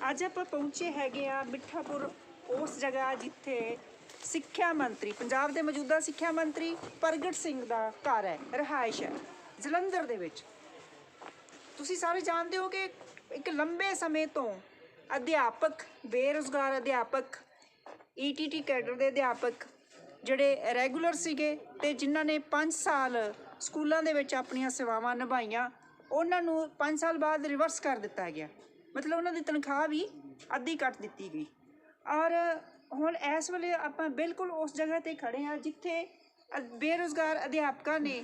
ਅੱਜ ਆਪਾਂ ਪਹੁੰਚੇ ਹੈਗੇ ਆ ਮਿੱਠਾਪੁਰ, ਉਸ ਜਗ੍ਹਾ ਜਿੱਥੇ ਸਿੱਖਿਆ ਮੰਤਰੀ, ਪੰਜਾਬ ਦੇ ਮੌਜੂਦਾ ਸਿੱਖਿਆ ਮੰਤਰੀ ਪ੍ਰਗਟ ਸਿੰਘ ਦਾ ਘਰ ਹੈ, ਰਿਹਾਇਸ਼ ਹੈ ਜਲੰਧਰ ਦੇ ਵਿੱਚ। ਤੁਸੀਂ ਸਾਰੇ ਜਾਣਦੇ ਹੋ ਕਿ ਇੱਕ ਲੰਬੇ ਸਮੇਂ ਤੋਂ ਅਧਿਆਪਕ, ਬੇਰੁਜ਼ਗਾਰ ਅਧਿਆਪਕ, ETT ਕੈਡਰ ਦੇ ਅਧਿਆਪਕ ਜਿਹੜੇ ਰੈਗੂਲਰ ਸੀਗੇ ਅਤੇ ਜਿਨ੍ਹਾਂ ਨੇ 5 ਸਾਲ ਸਕੂਲਾਂ ਦੇ ਵਿੱਚ ਆਪਣੀਆਂ ਸੇਵਾਵਾਂ ਨਿਭਾਈਆਂ, ਉਹਨਾਂ ਨੂੰ 5 ਸਾਲ ਬਾਅਦ ਰਿਵਰਸ ਕਰ ਦਿੱਤਾ ਗਿਆ। ਮਤਲਬ ਉਹਨਾਂ ਦੀ ਤਨਖਾਹ ਵੀ ਅੱਧੀ ਕੱਟ ਦਿੱਤੀ ਗਈ। ਔਰ ਹੁਣ ਇਸ ਵੇਲੇ ਆਪਾਂ ਬਿਲਕੁਲ ਉਸ ਜਗ੍ਹਾ 'ਤੇ ਖੜ੍ਹੇ ਹਾਂ ਜਿੱਥੇ ਬੇਰੁਜ਼ਗਾਰ ਅਧਿਆਪਕਾਂ ਨੇ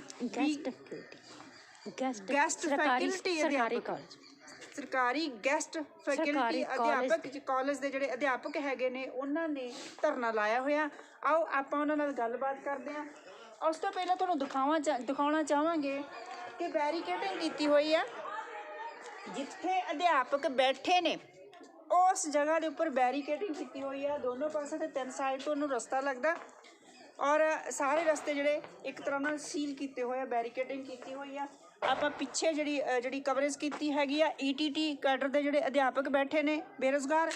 ਗੈਸਟ ਫੈਕਲਟੀ ਅਧਿਆਪਕ, ਸਰਕਾਰੀ ਗੈਸਟ ਫੈਕਲਟੀ ਅਧਿਆਪਕ ਕਾਲਜ ਦੇ ਜਿਹੜੇ ਅਧਿਆਪਕ ਹੈਗੇ ਨੇ, ਉਹਨਾਂ ਨੇ ਧਰਨਾ ਲਾਇਆ ਹੋਇਆ। ਆਓ ਆਪਾਂ ਉਹਨਾਂ ਨਾਲ ਗੱਲਬਾਤ ਕਰਦੇ ਹਾਂ। ਉਸ ਤੋਂ ਪਹਿਲਾਂ ਤੁਹਾਨੂੰ ਦਿਖਾਉਣਾ ਚਾਹਾਂਗੇ ਕਿ ਬੈਰੀਕੇਡਿੰਗ ਕੀਤੀ ਹੋਈ ਆ ਜਿੱਥੇ ਅਧਿਆਪਕ ਬੈਠੇ ਨੇ, ਉਸ ਜਗ੍ਹਾ ਦੇ ਉੱਪਰ ਬੈਰੀਕੇਡਿੰਗ ਕੀਤੀ ਹੋਈ ਆ। ਦੋਨੋਂ ਪਾਸੇ 'ਤੇ 3 ਸਾਈਡ ਤੋਂ ਉਹਨੂੰ ਰਸਤਾ ਲੱਗਦਾ ਔਰ ਸਾਰੇ ਰਸਤੇ ਜਿਹੜੇ ਇੱਕ ਤਰ੍ਹਾਂ ਨਾਲ ਸੀਲ ਕੀਤੇ ਹੋਏ ਆ, ਬੈਰੀਕੇਡਿੰਗ ਕੀਤੀ ਹੋਈ ਆ। ਆਪਾਂ ਪਿੱਛੇ ਜਿਹੜੀ ਕਵਰੇਜ ਕੀਤੀ ਹੈਗੀ ਆ, ETT ਕੈਡਰ ਦੇ ਜਿਹੜੇ ਅਧਿਆਪਕ ਬੈਠੇ ਨੇ ਬੇਰੁਜ਼ਗਾਰ,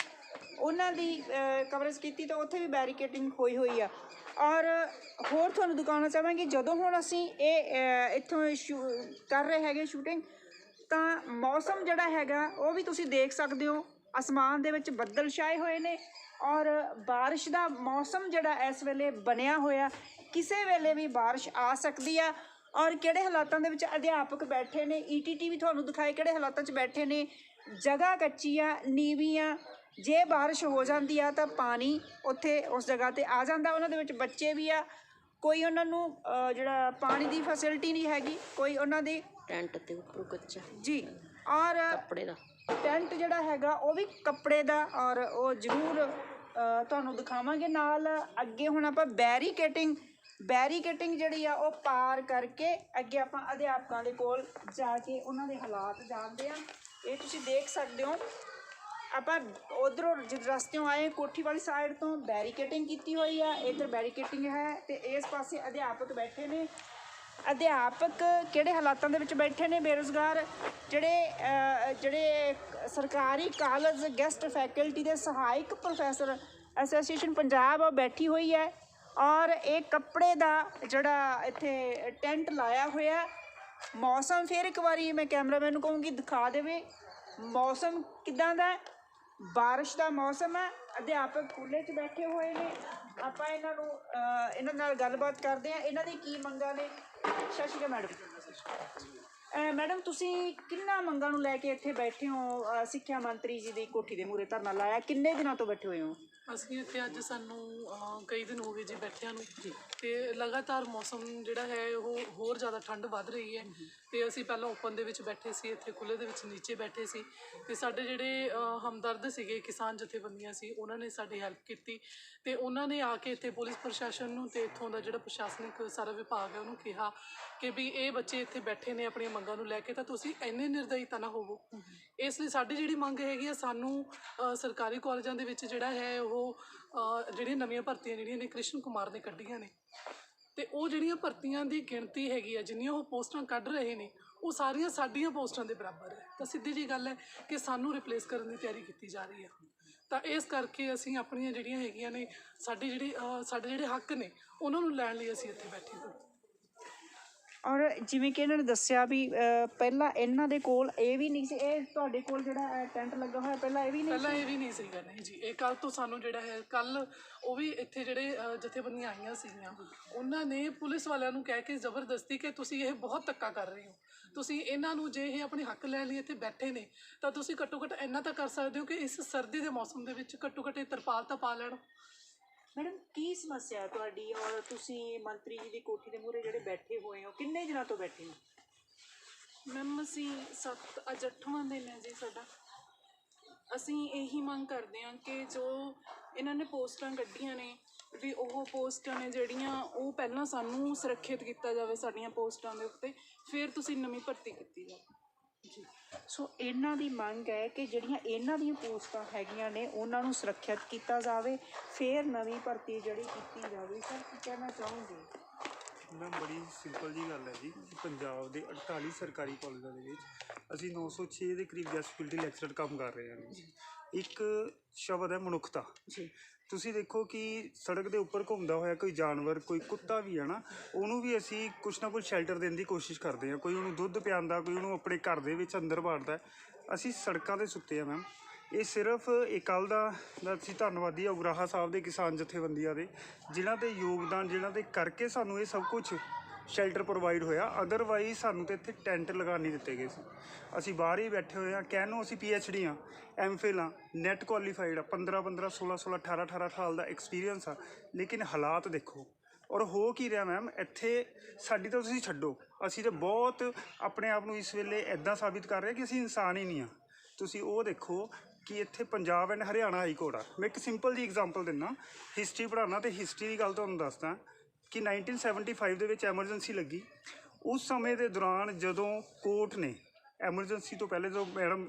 ਉਹਨਾਂ ਦੀ ਕਵਰੇਜ ਕੀਤੀ ਤਾਂ ਉੱਥੇ ਵੀ ਬੈਰੀਕੇਡਿੰਗ ਹੋਈ ਆ। ਔਰ ਹੋਰ ਤੁਹਾਨੂੰ ਦਿਖਾਉਣਾ ਚਾਹਾਂਗੀ, ਜਦੋਂ ਹੁਣ ਅਸੀਂ ਇੱਥੋਂ ਕਰ ਰਹੇ ਹੈਗੇ ਸ਼ੂਟਿੰਗ, ਤਾਂ ਮੌਸਮ ਜਿਹੜਾ ਹੈਗਾ ਉਹ ਵੀ ਤੁਸੀਂ ਦੇਖ ਸਕਦੇ ਹੋ। ਅਸਮਾਨ ਦੇ ਵਿੱਚ ਬੱਦਲ ਛਾਏ ਹੋਏ ਨੇ ਔਰ ਬਾਰਿਸ਼ ਦਾ ਮੌਸਮ ਜਿਹੜਾ ਇਸ ਵੇਲੇ ਬਣਿਆ ਹੋਇਆ, ਕਿਸੇ ਵੇਲੇ ਵੀ ਬਾਰਿਸ਼ ਆ ਸਕਦੀ ਆ। ਔਰ ਕਿਹੜੇ ਹਾਲਾਤਾਂ ਦੇ ਵਿੱਚ ਅਧਿਆਪਕ ਬੈਠੇ ਨੇ, ETT ਵੀ ਤੁਹਾਨੂੰ ਦਿਖਾਏ ਕਿਹੜੇ ਹਾਲਾਤਾਂ 'ਚ ਬੈਠੇ ਨੇ। ਜਗ੍ਹਾ ਕੱਚੀ ਆ, ਨੀਵੀਂ ਆ, ਜੇ ਬਾਰਿਸ਼ ਹੋ ਜਾਂਦੀ ਆ ਤਾਂ ਪਾਣੀ ਉੱਥੇ ਉਸ ਜਗ੍ਹਾ 'ਤੇ ਆ ਜਾਂਦਾ। ਉਹਨਾਂ ਦੇ ਵਿੱਚ ਬੱਚੇ ਵੀ ਆ, ਕੋਈ ਉਹਨਾਂ ਨੂੰ ਜਿਹੜਾ ਪਾਣੀ ਦੀ ਫੈਸਿਲਿਟੀ ਨਹੀਂ ਹੈਗੀ, ਕੋਈ ਉਹਨਾਂ ਦੀ ਟੈਂਟ ਤੇ ਉੱਪਰੋਂ ਕੱਚਾ ਜੀ, ਔਰ ਕੱਪੜੇ ਦਾ ਟੈਂਟ ਜਿਹੜਾ ਹੈਗਾ ਉਹ ਵੀ ਕੱਪੜੇ ਦਾ। ਔਰ ਉਹ ਜ਼ਰੂਰ ਤੁਹਾਨੂੰ ਦਿਖਾਵਾਂਗੇ ਨਾਲ। ਅੱਗੇ ਹੁਣ ਆਪਾਂ ਬੈਰੀਕੇਟਿੰਗ ਜਿਹੜੀ ਆ ਉਹ ਪਾਰ ਕਰਕੇ ਅੱਗੇ ਆਪਾਂ ਅਧਿਆਪਕਾਂ ਦੇ ਕੋਲ ਜਾ ਕੇ ਉਹਨਾਂ ਦੇ ਹਾਲਾਤ ਜਾਣਦੇ ਹਾਂ। ਇਹ ਤੁਸੀਂ ਦੇਖ ਸਕਦੇ ਹੋ, ਆਪਾਂ ਉੱਧਰੋਂ ਰਸਤਿਓਂ ਆਏ, ਕੋਠੀ ਵਾਲੀ ਸਾਈਡ ਤੋਂ ਬੈਰੀਕੇਟਿੰਗ ਕੀਤੀ ਹੋਈ ਆ, ਇੱਧਰ ਬੈਰੀਕੇਟਿੰਗ ਹੈ ਅਤੇ ਇਸ ਪਾਸੇ ਅਧਿਆਪਕ ਬੈਠੇ ਨੇ। ਅਧਿਆਪਕ ਕਿਹੜੇ ਹਾਲਾਤਾਂ ਦੇ ਵਿੱਚ ਬੈਠੇ ਨੇ, ਬੇਰੁਜ਼ਗਾਰ ਜਿਹੜੇ ਸਰਕਾਰੀ ਕਾਲਜ ਗੈਸਟ ਫੈਕਲਟੀ ਦੇ ਸਹਾਇਕ ਪ੍ਰੋਫੈਸਰ ਐਸੋਸੀਏਸ਼ਨ ਪੰਜਾਬ ਉਹ ਬੈਠੀ ਹੋਈ ਹੈ। ਔਰ ਇਹ ਕੱਪੜੇ ਦਾ ਜਿਹੜਾ ਇੱਥੇ ਟੈਂਟ ਲਾਇਆ ਹੋਇਆ। ਮੌਸਮ ਫਿਰ ਇੱਕ ਵਾਰੀ ਮੈਂ ਕੈਮਰਾਮੈਨ ਨੂੰ ਕਹੂੰਗੀ ਦਿਖਾ ਦੇਵੇ ਮੌਸਮ ਕਿੱਦਾਂ ਦਾ। ਬਾਰਿਸ਼ ਦਾ ਮੌਸਮ ਹੈ, ਅਧਿਆਪਕ ਖੁੱਲ੍ਹੇ 'ਚ ਬੈਠੇ ਹੋਏ ਨੇ। ਆਪਾਂ ਇਹਨਾਂ ਨਾਲ ਗੱਲਬਾਤ ਕਰਦੇ ਹਾਂ, ਇਹਨਾਂ ਦੀ ਕੀ ਮੰਗਾਂ ਨੇ। ਸਤਿ ਸ਼੍ਰੀ ਅਕਾਲ ਮੈਡਮ, ਤੁਸੀਂ ਕਿੰਨਾ ਮੰਗਾਂ ਨੂੰ ਲੈ ਕੇ ਇੱਥੇ ਬੈਠੇ ਹੋ? ਸਿੱਖਿਆ ਮੰਤਰੀ ਜੀ ਦੀ ਕੋਠੀ ਦੇ ਮੂਹਰੇ ਧਰਨਾ ਲਾਇਆ, ਕਿੰਨੇ ਦਿਨਾਂ ਤੋਂ ਬੈਠੇ ਹੋਏ ਹੋ? ਅਸੀਂ ਇੱਥੇ ਅੱਜ ਸਾਨੂੰ ਕਈ ਦਿਨ ਹੋ ਗਏ ਜੀ ਬੈਠਿਆਂ ਨੂੰ, ਅਤੇ ਲਗਾਤਾਰ ਮੌਸਮ ਜਿਹੜਾ ਹੈ ਉਹ ਹੋਰ ਜ਼ਿਆਦਾ ਠੰਡ ਵੱਧ ਰਹੀ ਹੈ। ਅਤੇ ਅਸੀਂ ਪਹਿਲਾਂ ਓਪਨ ਦੇ ਵਿੱਚ ਬੈਠੇ ਸੀ, ਇੱਥੇ ਖੁੱਲ੍ਹੇ ਦੇ ਵਿੱਚ ਨੀਚੇ ਬੈਠੇ ਸੀ। ਅਤੇ ਸਾਡੇ ਜਿਹੜੇ ਹਮਦਰਦ ਸੀਗੇ, ਕਿਸਾਨ ਜਥੇਬੰਦੀਆਂ ਸੀ, ਉਹਨਾਂ ਨੇ ਸਾਡੀ ਹੈਲਪ ਕੀਤੀ ਅਤੇ ਉਹਨਾਂ ਨੇ ਆ ਕੇ ਇੱਥੇ ਪੁਲਿਸ ਪ੍ਰਸ਼ਾਸਨ ਨੂੰ ਅਤੇ ਇੱਥੋਂ ਦਾ ਜਿਹੜਾ ਪ੍ਰਸ਼ਾਸਨਿਕ ਸਾਰਾ ਵਿਭਾਗ ਹੈ ਉਹਨੂੰ ਕਿਹਾ ਕਿ ਵੀ ਇਹ ਬੱਚੇ ਇੱਥੇ ਬੈਠੇ ਨੇ ਆਪਣੀਆਂ ਮੰਗਾਂ ਨੂੰ ਲੈ ਕੇ, ਤਾਂ ਤੁਸੀਂ ਇੰਨੇ ਨਿਰਦਈ ਤਾਂ ਨਾ ਹੋਵੋ। ਇਸ ਲਈ ਸਾਡੀ ਜਿਹੜੀ ਮੰਗ ਹੈਗੀ ਆ, ਸਾਨੂੰ ਸਰਕਾਰੀ ਕਾਲਜਾਂ ਦੇ ਵਿੱਚ ਜਿਹੜਾ ਹੈ ਉਹ ਜਿਹੜੀਆਂ ਨਵੀਆਂ ਭਰਤੀਆਂ ਜਿਹੜੀਆਂ ਨੇ ਕ੍ਰਿਸ਼ਨ ਕੁਮਾਰ ਨੇ ਕੱਢੀਆਂ ਨੇ, ਅਤੇ ਉਹ ਜਿਹੜੀਆਂ ਭਰਤੀਆਂ ਦੀ ਗਿਣਤੀ ਹੈਗੀ ਆ, ਜਿੰਨੀਆਂ ਉਹ ਪੋਸਟਾਂ ਕੱਢ ਰਹੇ ਨੇ, ਉਹ ਸਾਰੀਆਂ ਸਾਡੀਆਂ ਪੋਸਟਾਂ ਦੇ ਬਰਾਬਰ ਹੈ। ਤਾਂ ਸਿੱਧੀ ਜਿਹੀ ਗੱਲ ਹੈ ਕਿ ਸਾਨੂੰ ਰਿਪਲੇਸ ਕਰਨ ਦੀ ਤਿਆਰੀ ਕੀਤੀ ਜਾ ਰਹੀ ਹੈ। ਤਾਂ ਇਸ ਕਰਕੇ ਅਸੀਂ ਆਪਣੀਆਂ ਜਿਹੜੀਆਂ ਹੈਗੀਆਂ ਨੇ, ਸਾਡੇ ਜਿਹੜੇ ਹੱਕ ਨੇ ਉਹਨਾਂ ਨੂੰ ਲੈਣ ਲਈ ਅਸੀਂ ਇੱਥੇ ਬੈਠੇ ਹਾਂ। ਔਰ ਜਿਵੇਂ ਕਿ ਇਹਨਾਂ ਨੇ ਦੱਸਿਆ ਵੀ ਪਹਿਲਾਂ ਇਹਨਾਂ ਦੇ ਕੋਲ ਇਹ ਵੀ ਨਹੀਂ ਸੀ, ਇਹ ਤੁਹਾਡੇ ਕੋਲ ਜਿਹੜਾ ਟੈਂਟ ਲੱਗਾ ਹੋਇਆ ਪਹਿਲਾਂ ਇਹ ਵੀ ਨਹੀਂ ਸੀਗਾ। ਨਹੀਂ ਜੀ, ਇਹ ਕੱਲ੍ਹ ਤੋਂ ਸਾਨੂੰ ਜਿਹੜਾ ਹੈ, ਕੱਲ੍ਹ ਉਹ ਵੀ ਇੱਥੇ ਜਿਹੜੇ ਜਥੇਬੰਦੀਆਂ ਆਈਆਂ ਸੀਗੀਆਂ, ਉਹਨਾਂ ਨੇ ਪੁਲਿਸ ਵਾਲਿਆਂ ਨੂੰ ਕਹਿ ਕੇ ਜ਼ਬਰਦਸਤੀ ਕਿ ਤੁਸੀਂ ਇਹ ਬਹੁਤ ਧੱਕਾ ਕਰ ਰਹੇ ਹੋ, ਤੁਸੀਂ ਇਹਨਾਂ ਨੂੰ ਜੇ ਇਹ ਆਪਣੇ ਹੱਕ ਲੈਣ ਲਈ ਇੱਥੇ ਬੈਠੇ ਨੇ ਤਾਂ ਤੁਸੀਂ ਘੱਟੋ ਘੱਟ ਇੰਨਾ ਤਾਂ ਕਰ ਸਕਦੇ ਹੋ ਕਿ ਇਸ ਸਰਦੀ ਦੇ ਮੌਸਮ ਦੇ ਵਿੱਚ ਘੱਟੋ ਘੱਟ ਇਹ ਤਰਪਾਲ ਤਾਂ ਪਾ ਲੈਣ। ਮੈਡਮ, ਕੀ ਸਮੱਸਿਆ ਤੁਹਾਡੀ? ਔਰ ਤੁਸੀਂ ਮੰਤਰੀ ਜੀ ਦੀ ਕੋਠੀ ਦੇ ਮੂਹਰੇ ਜਿਹੜੇ ਬੈਠੇ ਹੋਏ ਹੋ, ਕਿੰਨੇ ਦਿਨਾਂ ਤੋਂ ਬੈਠੇ ਹੋ? ਮੈਮ, ਅਸੀਂ ਅੱਜ 8ਵਾਂ ਦਿਨ ਹੈ ਜੀ ਸਾਡਾ। ਅਸੀਂ ਇਹੀ ਮੰਗ ਕਰਦੇ ਹਾਂ ਕਿ ਜੋ ਇਹਨਾਂ ਨੇ ਪੋਸਟਾਂ ਕੱਢੀਆਂ ਨੇ, ਵੀ ਉਹ ਪੋਸਟਾਂ ਨੇ ਜਿਹੜੀਆਂ ਉਹ ਪਹਿਲਾਂ ਸਾਨੂੰ ਸੁਰੱਖਿਅਤ ਕੀਤਾ ਜਾਵੇ ਸਾਡੀਆਂ ਪੋਸਟਾਂ ਦੇ ਉੱਤੇ, ਫਿਰ ਤੁਸੀਂ ਨਵੀਂ ਭਰਤੀ ਕੀਤੀ ਜਾਵੇ ਜੀ। ਸੋ ਇਹਨਾਂ ਦੀ ਮੰਗ ਹੈ ਕਿ ਜਿਹੜੀਆਂ ਇਹਨਾਂ ਦੀਆਂ ਪੋਸਟਾਂ ਹੈਗੀਆਂ ਨੇ ਉਹਨਾਂ ਨੂੰ ਸੁਰੱਖਿਅਤ ਕੀਤਾ ਜਾਵੇ, ਫਿਰ ਨਵੀਂ ਭਰਤੀ ਜਿਹੜੀ ਕੀਤੀ ਜਾਵੇ। ਸਰ, ਕੀ ਕਹਿਣਾ ਚਾਹੋਗੇ? ਮੈਮ, ਬੜੀ ਸਿੰਪਲ ਜੀ ਗੱਲ ਹੈ ਜੀ ਕਿ ਪੰਜਾਬ ਦੇ 48 ਸਰਕਾਰੀ ਕਾਲਜਾਂ ਦੇ ਵਿੱਚ ਅਸੀਂ 906 ਦੇ ਕਰੀਬ ਗੈਸਟ ਫੈਕਲਟੀ ਲੈਕਚਰਰ ਕੰਮ ਕਰ ਰਹੇ ਹਾਂ। ਇੱਕ ਸ਼ਬਦ ਹੈ ਮਨੁੱਖਤਾ। ਜੀ ਤੁਸੀਂ ਦੇਖੋ ਕਿ ਸੜਕ ਦੇ ਉੱਪਰ ਘੁੰਮਦਾ ਹੋਇਆ ਕੋਈ ਜਾਨਵਰ, ਕੋਈ ਕੁੱਤਾ ਵੀ ਹੈ ਨਾ, ਉਹਨੂੰ ਵੀ ਅਸੀਂ ਕੁਛ ਨਾ ਕੁਛ ਸ਼ੈਲਟਰ ਦੇਣ ਦੀ ਕੋਸ਼ਿਸ਼ ਕਰਦੇ ਹਾਂ। ਕੋਈ ਉਹਨੂੰ ਦੁੱਧ ਪਿਆਉਂਦਾ, ਕੋਈ ਉਹਨੂੰ ਆਪਣੇ ਘਰ ਦੇ ਵਿੱਚ ਅੰਦਰ ਵਾੜਦਾ। ਅਸੀਂ ਸੜਕਾਂ 'ਤੇ ਸੁੱਤੇ ਆ ਮੈਮ। ਇਹ ਸਿਰਫ ਇਹ ਕੱਲ੍ਹ ਦਾ ਅਸੀਂ ਧੰਨਵਾਦੀ ਹਾਂ ਉਗਰਾਹਾ ਸਾਹਿਬ ਦੇ ਕਿਸਾਨ ਜਥੇਬੰਦੀਆਂ ਦੇ, ਜਿਨ੍ਹਾਂ ਦੇ ਯੋਗਦਾਨ, ਜਿਨ੍ਹਾਂ ਦੇ ਕਰਕੇ ਸਾਨੂੰ ਇਹ ਸਭ ਕੁਛ ਸ਼ੈਲਟਰ ਪ੍ਰੋਵਾਈਡ ਹੋਇਆ। ਅਦਰਵਾਈਜ਼ ਸਾਨੂੰ ਤਾਂ ਇੱਥੇ ਟੈਂਟ ਲਗਾ ਨਹੀਂ ਦਿੱਤੇ ਗਏ ਸੀ। ਅਸੀਂ ਬਾਹਰ ਹੀ ਬੈਠੇ ਹੋਏ ਹਾਂ। ਕਹਿਣ ਨੂੰ ਅਸੀਂ PhD ਹਾਂ, MPhil ਹਾਂ, ਨੈਟ ਕੁਆਲੀਫਾਈਡ ਆ, 15 16 18 ਸਾਲ ਦਾ ਐਕਸਪੀਰੀਅੰਸ ਆ, ਲੇਕਿਨ ਹਾਲਾਤ ਦੇਖੋ। ਔਰ ਹੋ ਕੀ ਰਿਹਾ ਮੈਮ ਇੱਥੇ, ਸਾਡੀ ਤਾਂ ਤੁਸੀਂ ਛੱਡੋ, ਅਸੀਂ ਤਾਂ ਬਹੁਤ ਆਪਣੇ ਆਪ ਨੂੰ ਇਸ ਵੇਲੇ ਇੱਦਾਂ ਸਾਬਿਤ ਕਰ ਰਹੇ ਕਿ ਅਸੀਂ ਇਨਸਾਨ ਹੀ ਨਹੀਂ ਹਾਂ। ਤੁਸੀਂ ਉਹ ਦੇਖੋ ਕਿ ਇੱਥੇ Punjab and Haryana high court ਆ। ਮੈਂ ਇੱਕ ਸਿੰਪਲ ਜੀ ਐਗਜ਼ਾਮਪਲ ਦਿੰਦਾ, ਹਿਸਟਰੀ ਪੜ੍ਹਾਉਣਾ, ਅਤੇ ਹਿਸਟਰੀ ਦੀ ਗੱਲ ਤੁਹਾਨੂੰ ਦੱਸਦਾ ਕਿ 1975 ਦੇ ਵਿੱਚ ਐਮਰਜੈਂਸੀ ਲੱਗੀ। ਉਸ ਸਮੇਂ ਦੇ ਦੌਰਾਨ ਜਦੋਂ ਕੋਰਟ ਨੇ, ਐਮਰਜੈਂਸੀ ਤੋਂ ਪਹਿਲੇ ਜਦੋਂ ਮੈਡਮ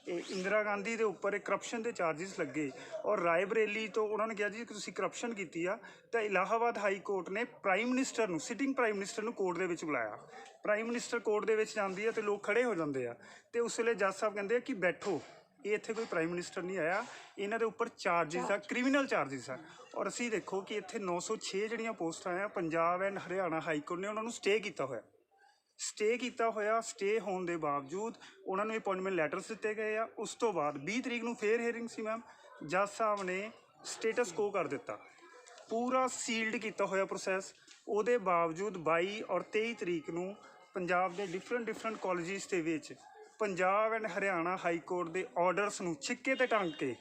ਇੰਦਰਾ ਗਾਂਧੀ ਦੇ ਉੱਪਰ ਕਰਪਸ਼ਨ ਦੇ ਚਾਰਜਿਸ ਲੱਗੇ ਔਰ ਰਾਏ ਬਰੇਲੀ ਤੋਂ ਉਹਨਾਂ ਨੇ ਕਿਹਾ ਜੀ ਕਿ ਤੁਸੀਂ ਕਰਪਸ਼ਨ ਕੀਤੀ ਆ, ਤਾਂ ਇਲਾਹਾਬਾਦ ਹਾਈ ਕੋਰਟ ਨੇ ਪ੍ਰਾਈਮ ਮਿਨਿਸਟਰ ਨੂੰ, ਸਿਟਿੰਗ ਪ੍ਰਾਈਮ ਮਿਨਿਸਟਰ ਨੂੰ ਕੋਰਟ ਦੇ ਵਿੱਚ ਬੁਲਾਇਆ। ਪ੍ਰਾਈਮ ਮਿਨਿਸਟਰ ਕੋਰਟ ਦੇ ਵਿੱਚ ਜਾਂਦੀ ਹੈ ਅਤੇ ਲੋਕ ਖੜੇ ਹੋ ਜਾਂਦੇ ਆ, ਅਤੇ ਉਸ ਵੇਲੇ ਜੱਜ ਸਾਹਿਬ ਕਹਿੰਦੇ ਆ ਕਿ ਬੈਠੋ, ਇਹ ਇੱਥੇ ਕੋਈ ਪ੍ਰਾਈਮ ਮਿਨਿਸਟਰ ਨਹੀਂ ਆਇਆ, ਇਹਨਾਂ ਦੇ ਉੱਪਰ ਚਾਰਜਿਸ ਆ, ਕ੍ਰਿਮੀਨਲ ਚਾਰਜਿਸ ਆ। ਔਰ ਅਸੀਂ ਦੇਖੋ ਕਿ ਇੱਥੇ 906 ਜਿਹੜੀਆਂ ਪੋਸਟਾਂ ਆ, Punjab and Haryana high court ਨੇ ਉਹਨਾਂ ਨੂੰ ਸਟੇ ਕੀਤਾ ਹੋਇਆ। ਸਟੇ ਹੋਣ ਦੇ ਬਾਵਜੂਦ ਉਹਨਾਂ ਨੂੰ ਅਪੁਆਇੰਟਮੈਂਟ ਲੈਟਰਸ ਦਿੱਤੇ ਗਏ ਆ। ਉਸ ਤੋਂ ਬਾਅਦ 20 ਤਰੀਕ ਨੂੰ ਫੇਰ ਹੀਅਰਿੰਗ ਸੀ ਮੈਮ, ਜੱਜ ਸਾਹਿਬ ਨੇ ਸਟੇਟਸ ਕੋ ਕਰ ਦਿੱਤਾ, ਪੂਰਾ ਸੀਲਡ ਕੀਤਾ ਹੋਇਆ ਪ੍ਰੋਸੈਸ। ਉਹਦੇ ਬਾਵਜੂਦ 22 ਔਰ 23 ਤਰੀਕ ਨੂੰ ਪੰਜਾਬ ਦੇ ਡਿਫਰੈਂਟ ਕਾਲਜਿਸ ਦੇ ਵਿੱਚ Punjab and Haryana high court ਦੇ ਆਰਡਰਸ ਨੂੰ ਛਿੱਕੇ 'ਤੇ ਟੰਗ ਕੇ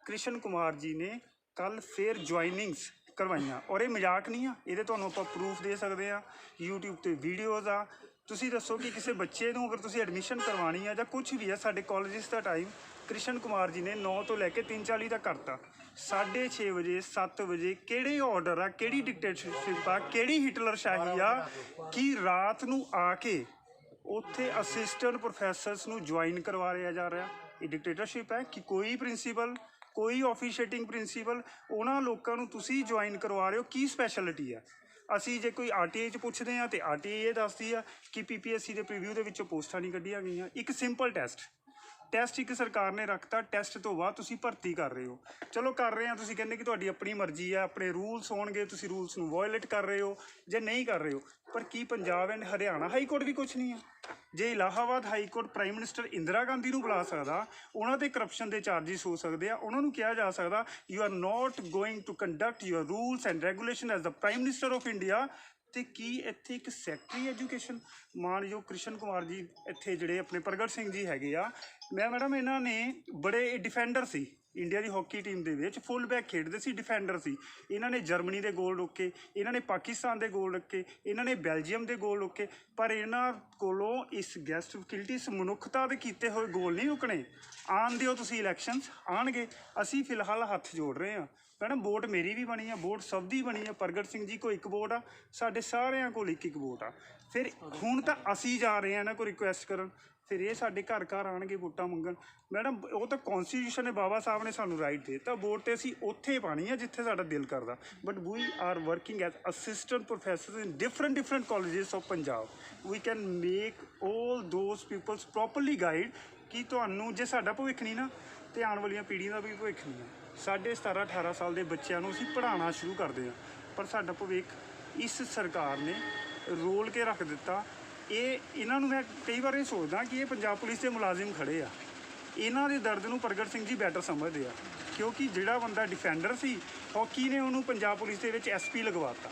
ਕ੍ਰਿਸ਼ਨ ਕੁਮਾਰ ਜੀ ਨੇ ਕੱਲ੍ਹ ਫੇਰ ਜੁਆਇਨਿੰਗਸ ਕਰਵਾਈਆਂ। ਔਰ ਇਹ ਮਜ਼ਾਕ ਨਹੀਂ ਆ, ਇਹਦੇ ਤੁਹਾਨੂੰ ਆਪਾਂ ਪ੍ਰੂਫ ਦੇ ਸਕਦੇ ਹਾਂ, YouTube 'ਤੇ ਵੀਡੀਓਜ਼ ਆ। ਤੁਸੀਂ ਦੱਸੋ ਕਿ ਕਿਸੇ ਬੱਚੇ ਨੂੰ ਅਗਰ ਤੁਸੀਂ ਐਡਮਿਸ਼ਨ ਕਰਵਾਉਣੀ ਆ ਜਾਂ ਕੁਝ ਵੀ ਆ, ਸਾਡੇ ਕਾਲਜਿਸ ਦਾ ਟਾਈਮ ਕ੍ਰਿਸ਼ਨ ਕੁਮਾਰ ਜੀ ਨੇ 9 ਤੋਂ ਲੈ ਕੇ 3:40 ਤੱਕ ਕਰਤਾ। 6:30 ਵਜੇ 7 ਵਜੇ ਕਿਹੜੇ ਆਰਡਰ ਆ, ਕਿਹੜੀ ਡਿਕਟੇਟਰਸ਼ਿਪ ਆ, ਕਿਹੜੀ ਹਿਟਲਰ ਸ਼ਾਹੀ ਆ ਕਿ ਰਾਤ ਨੂੰ ਆ ਕੇ ਉੱਥੇ ਅਸਿਸਟੈਂਟ ਪ੍ਰੋਫੈਸਰਸ ਨੂੰ ਜੁਆਇਨ ਕਰਵਾ ਰਿਹਾ ਜਾ ਰਿਹਾ। ਇਹ ਡਿਕਟੇਟਰਸ਼ਿਪ ਹੈ ਕਿ ਕੋਈ ਪ੍ਰਿੰਸੀਪਲ, ਕੋਈ ਆਫੀਸ਼ੀਏਟਿੰਗ ਪ੍ਰਿੰਸੀਪਲ, ਉਹਨਾਂ ਲੋਕਾਂ ਨੂੰ ਤੁਸੀਂ ਜੁਆਇਨ ਕਰਵਾ ਰਹੇ ਹੋ, ਕੀ ਸਪੈਸ਼ਲਿਟੀ ਆ? ਅਸੀਂ ਜੇ ਕੋਈ RTI 'ਚ ਪੁੱਛਦੇ ਹਾਂ ਤੇ RTI ਇਹ ਦੱਸਦੀ ਆ ਕਿ PPSC ਦੇ ਪ੍ਰੀਵਿਊ ਦੇ ਵਿੱਚੋਂ ਪੋਸਟਾਂ ਨਹੀਂ ਕੱਢੀਆਂ ਗਈਆਂ। ਇੱਕ ਸਿੰਪਲ ਟੈਸਟ ਇੱਕ ਸਰਕਾਰ ਨੇ ਰੱਖਤਾ, ਟੈਸਟ ਤੋਂ ਬਾਅਦ ਤੁਸੀਂ ਭਰਤੀ ਕਰ ਰਹੇ ਹੋ। ਚਲੋ ਕਰ ਰਹੇ ਹਾਂ, ਤੁਸੀਂ ਕਹਿੰਦੇ ਕਿ ਤੁਹਾਡੀ ਆਪਣੀ ਮਰਜ਼ੀ ਆ, ਆਪਣੇ ਰੂਲਸ ਹੋਣਗੇ, ਤੁਸੀਂ ਰੂਲਸ ਨੂੰ ਵਾਇਓਲੇਟ ਕਰ ਰਹੇ ਹੋ ਜਾਂ ਨਹੀਂ ਕਰ ਰਹੇ ਹੋ। ਪਰ ਕੀ Punjab and Haryana high court ਵੀ ਕੁਛ ਨਹੀਂ ਆ? ਜੇ Allahabad high court prime minister Indira Gandhi ਨੂੰ ਬੁਲਾ ਸਕਦਾ, ਉਹਨਾਂ 'ਤੇ ਕਰਪਸ਼ਨ ਦੇ ਚਾਰਜਿਸ ਹੋ ਸਕਦੇ ਆ, ਉਹਨਾਂ ਨੂੰ ਕਿਹਾ ਜਾ ਸਕਦਾ you are not going to conduct your rules and regulation as the prime minister of India. ਅਤੇ ਕੀ ਇੱਥੇ ਇੱਕ ਸੈਕਟਰੀ ਐਜੂਕੇਸ਼ਨ ਮਾਨਯੋਗ ਕ੍ਰਿਸ਼ਨ ਕੁਮਾਰ ਜੀ, ਇੱਥੇ ਜਿਹੜੇ ਆਪਣੇ ਪ੍ਰਗਟ ਸਿੰਘ ਜੀ ਹੈਗੇ ਆ, ਮੈਡਮ ਇਹਨਾਂ ਨੇ ਬੜੇ ਡਿਫੈਂਡਰ ਸੀ ਇੰਡੀਆ ਦੀ ਹਾਕੀ ਟੀਮ ਦੇ ਵਿੱਚ, ਫੁੱਲ ਬੈਕ ਖੇਡਦੇ ਸੀ, ਡਿਫੈਂਡਰ ਸੀ। ਇਹਨਾਂ ਨੇ ਜਰਮਨੀ ਦੇ ਗੋਲ ਰੋਕੇ, ਇਹਨਾਂ ਨੇ ਪਾਕਿਸਤਾਨ ਦੇ ਗੋਲ ਰੋਕੇ, ਇਹਨਾਂ ਨੇ ਬੈਲਜੀਅਮ ਦੇ ਗੋਲ ਰੋਕੇ, ਪਰ ਇਹਨਾਂ ਕੋਲੋਂ ਇਸ ਗੈਸਟ ਫੈਕਲਟੀ, ਇਸ ਮਨੁੱਖਤਾ ਦੇ ਕੀਤੇ ਹੋਏ ਗੋਲ ਨਹੀਂ ਰੁਕਣੇ। ਆਉਣ ਦਿਓ ਤੁਸੀਂ, ਇਲੈਕਸ਼ਨਸ ਆਉਣਗੇ। ਅਸੀਂ ਫਿਲਹਾਲ ਹੱਥ ਜੋੜ ਰਹੇ ਹਾਂ ਮੈਡਮ। ਵੋਟ ਮੇਰੀ ਵੀ ਬਣੀ ਆ, ਵੋਟ ਸਭ ਦੀ ਬਣੀ ਆ। ਪ੍ਰਗਟ ਸਿੰਘ ਜੀ ਕੋਲ ਇੱਕ ਵੋਟ ਆ, ਸਾਡੇ ਸਾਰਿਆਂ ਕੋਲ ਇੱਕ ਵੋਟ ਆ। ਫਿਰ ਹੁਣ ਤਾਂ ਅਸੀਂ ਜਾ ਰਹੇ ਹਾਂ ਇਹਨਾਂ ਕੋਲ ਰਿਕੁਐਸਟ ਕਰਨ, ਫਿਰ ਇਹ ਸਾਡੇ ਘਰ ਆਉਣਗੇ ਵੋਟਾਂ ਮੰਗਣ। ਮੈਡਮ ਉਹ ਤਾਂ ਕੌਨਸਟੀਟਿਊਸ਼ਨ ਨੇ, ਬਾਬਾ ਸਾਹਿਬ ਨੇ ਸਾਨੂੰ ਰਾਈਟ ਦੇ ਦਿੱਤਾ, ਵੋਟ ਤੇ ਅਸੀਂ ਉੱਥੇ ਪਾਣੀ ਆ ਜਿੱਥੇ ਸਾਡਾ ਦਿਲ ਕਰਦਾ। But we are working as assistant professor in different colleges of Punjab. We can make all those peoples properly guide ਕਿ ਤੁਹਾਨੂੰ ਜੇ ਸਾਡਾ ਭਵਿੱਖ ਨਹੀਂ ਨਾ, ਤੇ ਆਉਣ ਵਾਲੀਆਂ ਪੀੜ੍ਹੀਆਂ ਦਾ ਵੀ ਭਵਿੱਖ ਨਹੀਂ ਆ। ਸਾਡੇ 17-18 ਸਾਲ ਦੇ ਬੱਚਿਆਂ ਨੂੰ ਅਸੀਂ ਪੜ੍ਹਾਉਣਾ ਸ਼ੁਰੂ ਕਰਦੇ ਹਾਂ, ਪਰ ਸਾਡਾ ਭਵਿੱਖ ਇਸ ਸਰਕਾਰ ਨੇ ਰੋਲ ਕੇ ਰੱਖ ਦਿੱਤਾ। ਇਹਨਾਂ ਨੂੰ ਮੈਂ ਕਈ ਵਾਰ ਇਹ ਸੋਚਦਾ ਕਿ ਇਹ ਪੰਜਾਬ ਪੁਲਿਸ ਦੇ ਮੁਲਾਜ਼ਮ ਖੜੇ ਆ, ਇਹਨਾਂ ਦੇ ਦਰਦ ਨੂੰ ਪ੍ਰਗਟ ਸਿੰਘ ਜੀ ਬੈਟਰ ਸਮਝਦੇ ਆ, ਕਿਉਂਕਿ ਜਿਹੜਾ ਬੰਦਾ ਡਿਫੈਂਡਰ ਸੀ ਹਾਕੀ ਨੇ, ਉਹਨੂੰ ਪੰਜਾਬ ਪੁਲਿਸ ਦੇ ਵਿੱਚ SP ਲਗਵਾਤਾ।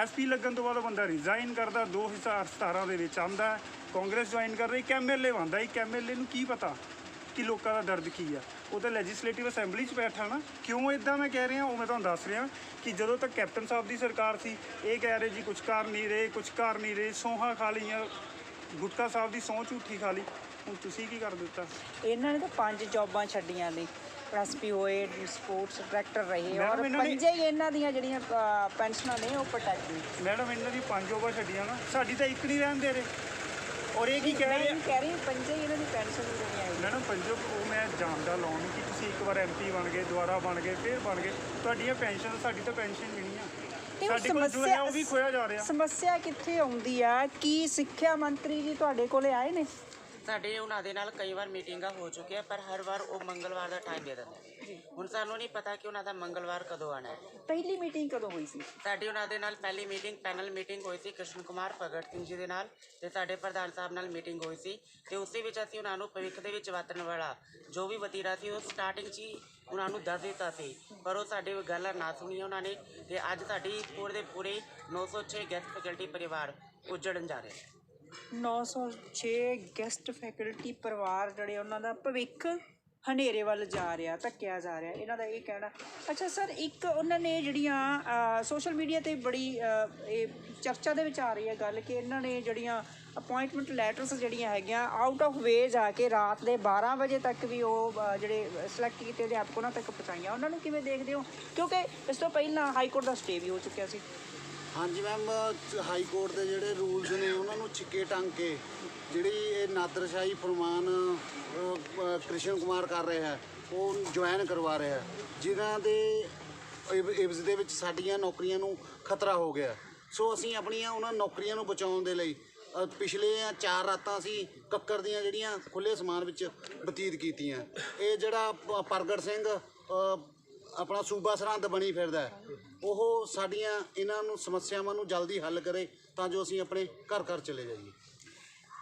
SP ਲੱਗਣ ਤੋਂ ਬਾਅਦ ਉਹ ਬੰਦਾ ਰਿਜ਼ਾਈਨ ਕਰਦਾ, 2017 ਦੇ ਵਿੱਚ ਆਉਂਦਾ, ਕਾਂਗਰਸ ਜੁਆਇਨ ਕਰ ਰਹੀ, ਇੱਕ MLA ਬਣਦਾ। ਇੱਕ MLA ਨੂੰ ਕੀ ਪਤਾ ਕਿ ਲੋਕਾਂ ਦਾ ਦਰਦ ਕੀ ਆ? ਉਹ ਤਾਂ ਲੈਜਿਸਲੇਟਿਵ ਅਸੈਂਬਲੀ 'ਚ ਬੈਠਾ ਨਾ। ਕਿਉਂ ਇੱਦਾਂ ਮੈਂ ਕਹਿ ਰਿਹਾ, ਉਹ ਮੈਂ ਤੁਹਾਨੂੰ ਦੱਸ ਰਿਹਾ ਕਿ ਜਦੋਂ ਤੱਕ ਕੈਪਟਨ ਸਾਹਿਬ ਦੀ ਸਰਕਾਰ ਸੀ, ਇਹ ਕਹਿ ਰਹੇ ਜੀ ਕੁਛ ਕਰ ਨਹੀਂ ਰਹੇ, ਸੌਂਹਾਂ ਖਾ ਲਈਆਂ, ਗੁਟਕਾ ਸਾਹਿਬ ਦੀ ਸਹੁੰ ਝੂਠੀ ਖਾ ਲਈ। ਹੁਣ ਤੁਸੀਂ ਕੀ ਕਰ ਦਿੱਤਾ? ਇਹਨਾਂ ਨੇ ਤਾਂ 5 ਜੌਬਾਂ ਛੱਡੀਆਂ ਨੇ, SP ਹੋਏ, ਸਪੋਰਟਸ ਡਾਇਰੈਕਟਰ ਰਹੇ, ਔਰ ਮੈਡਮ ਇਹਨਾਂ ਨੇ- 5 ਹੀ ਇਹਨਾਂ ਦੀਆਂ ਜਿਹੜੀਆਂ ਪੈਨਸ਼ਨਾਂ ਨੇ ਉਹ ਪ੍ਰੋਟੈਕਟ ਨੇ। ਮੈਡਮ ਇਹਨਾਂ ਦੀ 5 ਜੋਬਾਂ ਛੱਡੀਆਂ ਨਾ, ਸਾਡੀ ਤਾਂ ਇੱਕ ਨਹੀਂ ਰਹਿਣ ਦੇ ਰਹੇ। ਔਰ ਇਹ ਕੀ ਕਹਿ ਰਹੇ ਆ? ਕਹਿ ਰਹੀ 5 ਹੀ ਇਹਨਾਂ ਦੀ ਪੈਨਸ਼ਨ ਜਿਹੜੀਆਂ ਆਈ। ਮੈਡਮ ਪੰਜੋ ਉਹ ਮੈਂ ਜਾਣਦਾ ਲਾਉਣ ਨੂੰ ਕਿ ਤੁਸੀਂ ਇੱਕ ਵਾਰ MP ਬਣ ਗਏ, ਦੁਬਾਰਾ ਬਣ ਗਏ, ਫਿਰ ਬਣ ਗਏ, ਤੁਹਾਡੀਆਂ ਪੈਨਸ਼ਨ, ਸਾਡੀ ਤਾਂ ਪੈਨਸ਼ਨ ਨਹੀਂ ਆ। ਸਾਡੇ ਕੋਲ ਜੋ ਹੈ ਉਹ ਵੀ ਖੋਇਆ ਜਾ ਰਿਹਾ। ਸਮੱਸਿਆ ਕਿੱਥੇ ਆਉਂਦੀ ਆ? ਕੀ ਸਿੱਖਿਆ ਮੰਤਰੀ ਜੀ ਤੁਹਾਡੇ ਕੋਲੇ ਆਏ ਨੇ? ਸਾਡੇ ਉਹਨਾਂ ਦੇ ਨਾਲ ਕਈ ਵਾਰ ਮੀਟਿੰਗਾਂ ਹੋ ਚੁੱਕੀਆਂ, ਪਰ ਹਰ ਵਾਰ ਉਹ ਮੰਗਲਵਾਰ ਦਾ ਟਾਈਮ ਦੇ ਦਿੰਦੇ। ਹੁਣ ਸਾਨੂੰ ਨਹੀਂ ਪਤਾ ਕਿ ਉਹਨਾਂ ਦਾ ਮੰਗਲਵਾਰ ਕਦੋਂ ਆਣਾ ਹੈ। ਪਹਿਲੀ ਮੀਟਿੰਗ ਕਦੋਂ ਹੋਈ ਸੀ? ਸਾਡੀ ਉਹਨਾਂ ਦੇ ਨਾਲ ਪਹਿਲੀ ਮੀਟਿੰਗ ਪੈਨਲ ਮੀਟਿੰਗ ਹੋਈ ਸੀ ਕ੍ਰਿਸ਼ਨ ਕੁਮਾਰ ਭਗਤ ਸਿੰਘ ਜੀ ਦੇ ਨਾਲ, ਤੇ ਸਾਡੇ ਪ੍ਰਧਾਨ ਸਾਹਿਬ ਨਾਲ ਮੀਟਿੰਗ ਹੋਈ ਸੀ, ਤੇ ਉਸੇ ਵਿੱਚ ਅਸੀਂ ਉਹਨਾਂ ਨੂੰ ਭਵਿੱਖ ਦੇ ਵਿੱਚ ਵਰਤਣ ਵਾਲਾ ਜੋ ਵੀ ਵਤੀਰਾ ਸੀ ਉਹ ਸਟਾਰਟਿੰਗ 'ਚ ਹੀ ਉਹਨਾਂ ਨੂੰ ਦੱਸ ਦਿੱਤਾ ਸੀ, ਪਰ ਉਹ ਸਾਡੇ ਗੱਲ ਨਾ ਸੁਣੀ ਉਹਨਾਂ ਨੇ, ਤੇ ਅੱਜ ਸਾਡੀ ਪੂਰੇ ਦੇ ਪੂਰੇ 906 ਗੈਸਟ ਫੈਕਲਟੀ ਪਰਿਵਾਰ ਉਜੜਨ ਜਾ ਰਹੇ। 906 ਗੈਸਟ ਫੈਕਲਟੀ ਪਰਿਵਾਰ ਜਿਹੜੇ ਉਹਨਾਂ ਦਾ ਭਵਿੱਖ ਹਨੇਰੇ ਵੱਲ ਜਾ ਰਿਹਾ, ਧੱਕਿਆ ਜਾ ਰਿਹਾ, ਇਹਨਾਂ ਦਾ ਇਹ ਕਹਿਣਾ। ਅੱਛਾ ਸਰ, ਇੱਕ ਉਹਨਾਂ ਨੇ ਜਿਹੜੀਆਂ ਸੋਸ਼ਲ ਮੀਡੀਆ 'ਤੇ ਬੜੀ ਇਹ ਚਰਚਾ ਦੇ ਵਿੱਚ ਆ ਰਹੀ ਹੈ ਗੱਲ ਕਿ ਇਹਨਾਂ ਨੇ ਜਿਹੜੀਆਂ ਅਪੋਇੰਟਮੈਂਟ ਲੈਟਰਸ ਜਿਹੜੀਆਂ ਹੈਗੀਆਂ ਆਊਟ ਆਫ ਵੇ ਜਾ ਕੇ ਰਾਤ ਦੇ 12 ਵਜੇ ਤੱਕ ਵੀ ਉਹ ਜਿਹੜੇ ਸਿਲੈਕਟ ਕੀਤੇ ਅਧਿਆਪਕ ਉਹਨਾਂ ਤੱਕ ਪਹੁੰਚਾਈਆਂ, ਉਹਨਾਂ ਨੂੰ ਕਿਵੇਂ ਦੇਖਦੇ ਹੋ? ਕਿਉਂਕਿ ਇਸ ਤੋਂ ਪਹਿਲਾਂ ਹਾਈ ਕੋਰਟ ਦਾ ਸਟੇ ਵੀ ਹੋ ਚੁੱਕਿਆ ਸੀ। ਹਾਂਜੀ ਮੈਮ, ਹਾਈ ਕੋਰਟ ਦੇ ਜਿਹੜੇ ਰੂਲਸ ਨੇ ਉਹਨਾਂ ਨੂੰ ਛਿੱਕੇ ਟੰਗ ਕੇ ਜਿਹੜੀ ਇਹ ਨਾਦਰਸ਼ਾਹੀ ਫਰਮਾਨ ਕ੍ਰਿਸ਼ਨ ਕੁਮਾਰ ਕਰ ਰਿਹਾ ਹੈ ਉਹ ਜੁਆਇਨ ਕਰਵਾ ਰਿਹਾ ਹੈ, ਜਿਨ੍ਹਾਂ ਦੇ ਇਵਜ਼ ਦੇ ਵਿੱਚ ਸਾਡੀਆਂ ਨੌਕਰੀਆਂ ਨੂੰ ਖਤਰਾ ਹੋ ਗਿਆ। ਸੋ ਅਸੀਂ ਆਪਣੀਆਂ ਉਹਨਾਂ ਨੌਕਰੀਆਂ ਨੂੰ ਬਚਾਉਣ ਦੇ ਲਈ ਪਿਛਲੇ 4 ਰਾਤਾਂ ਅਸੀਂ ਕੱਕਰ ਦੀਆਂ ਜਿਹੜੀਆਂ ਖੁੱਲ੍ਹੇ ਸਮਾਨ ਵਿੱਚ ਬਤੀਤ ਕੀਤੀਆਂ। ਇਹ ਜਿਹੜਾ ਪ੍ਰਗਟ ਸਿੰਘ ਆਪਣਾ ਸੂਬਾ ਸਰਹੰਦ ਬਣੀ ਫਿਰਦਾ, ਉਹ ਸਾਡੀਆਂ ਇਹਨਾਂ ਨੂੰ ਸਮੱਸਿਆਵਾਂ ਨੂੰ ਜਲਦੀ ਹੱਲ ਕਰੇ ਤਾਂ ਜੋ ਅਸੀਂ ਆਪਣੇ ਘਰ ਘਰ ਚਲੇ ਜਾਈਏ।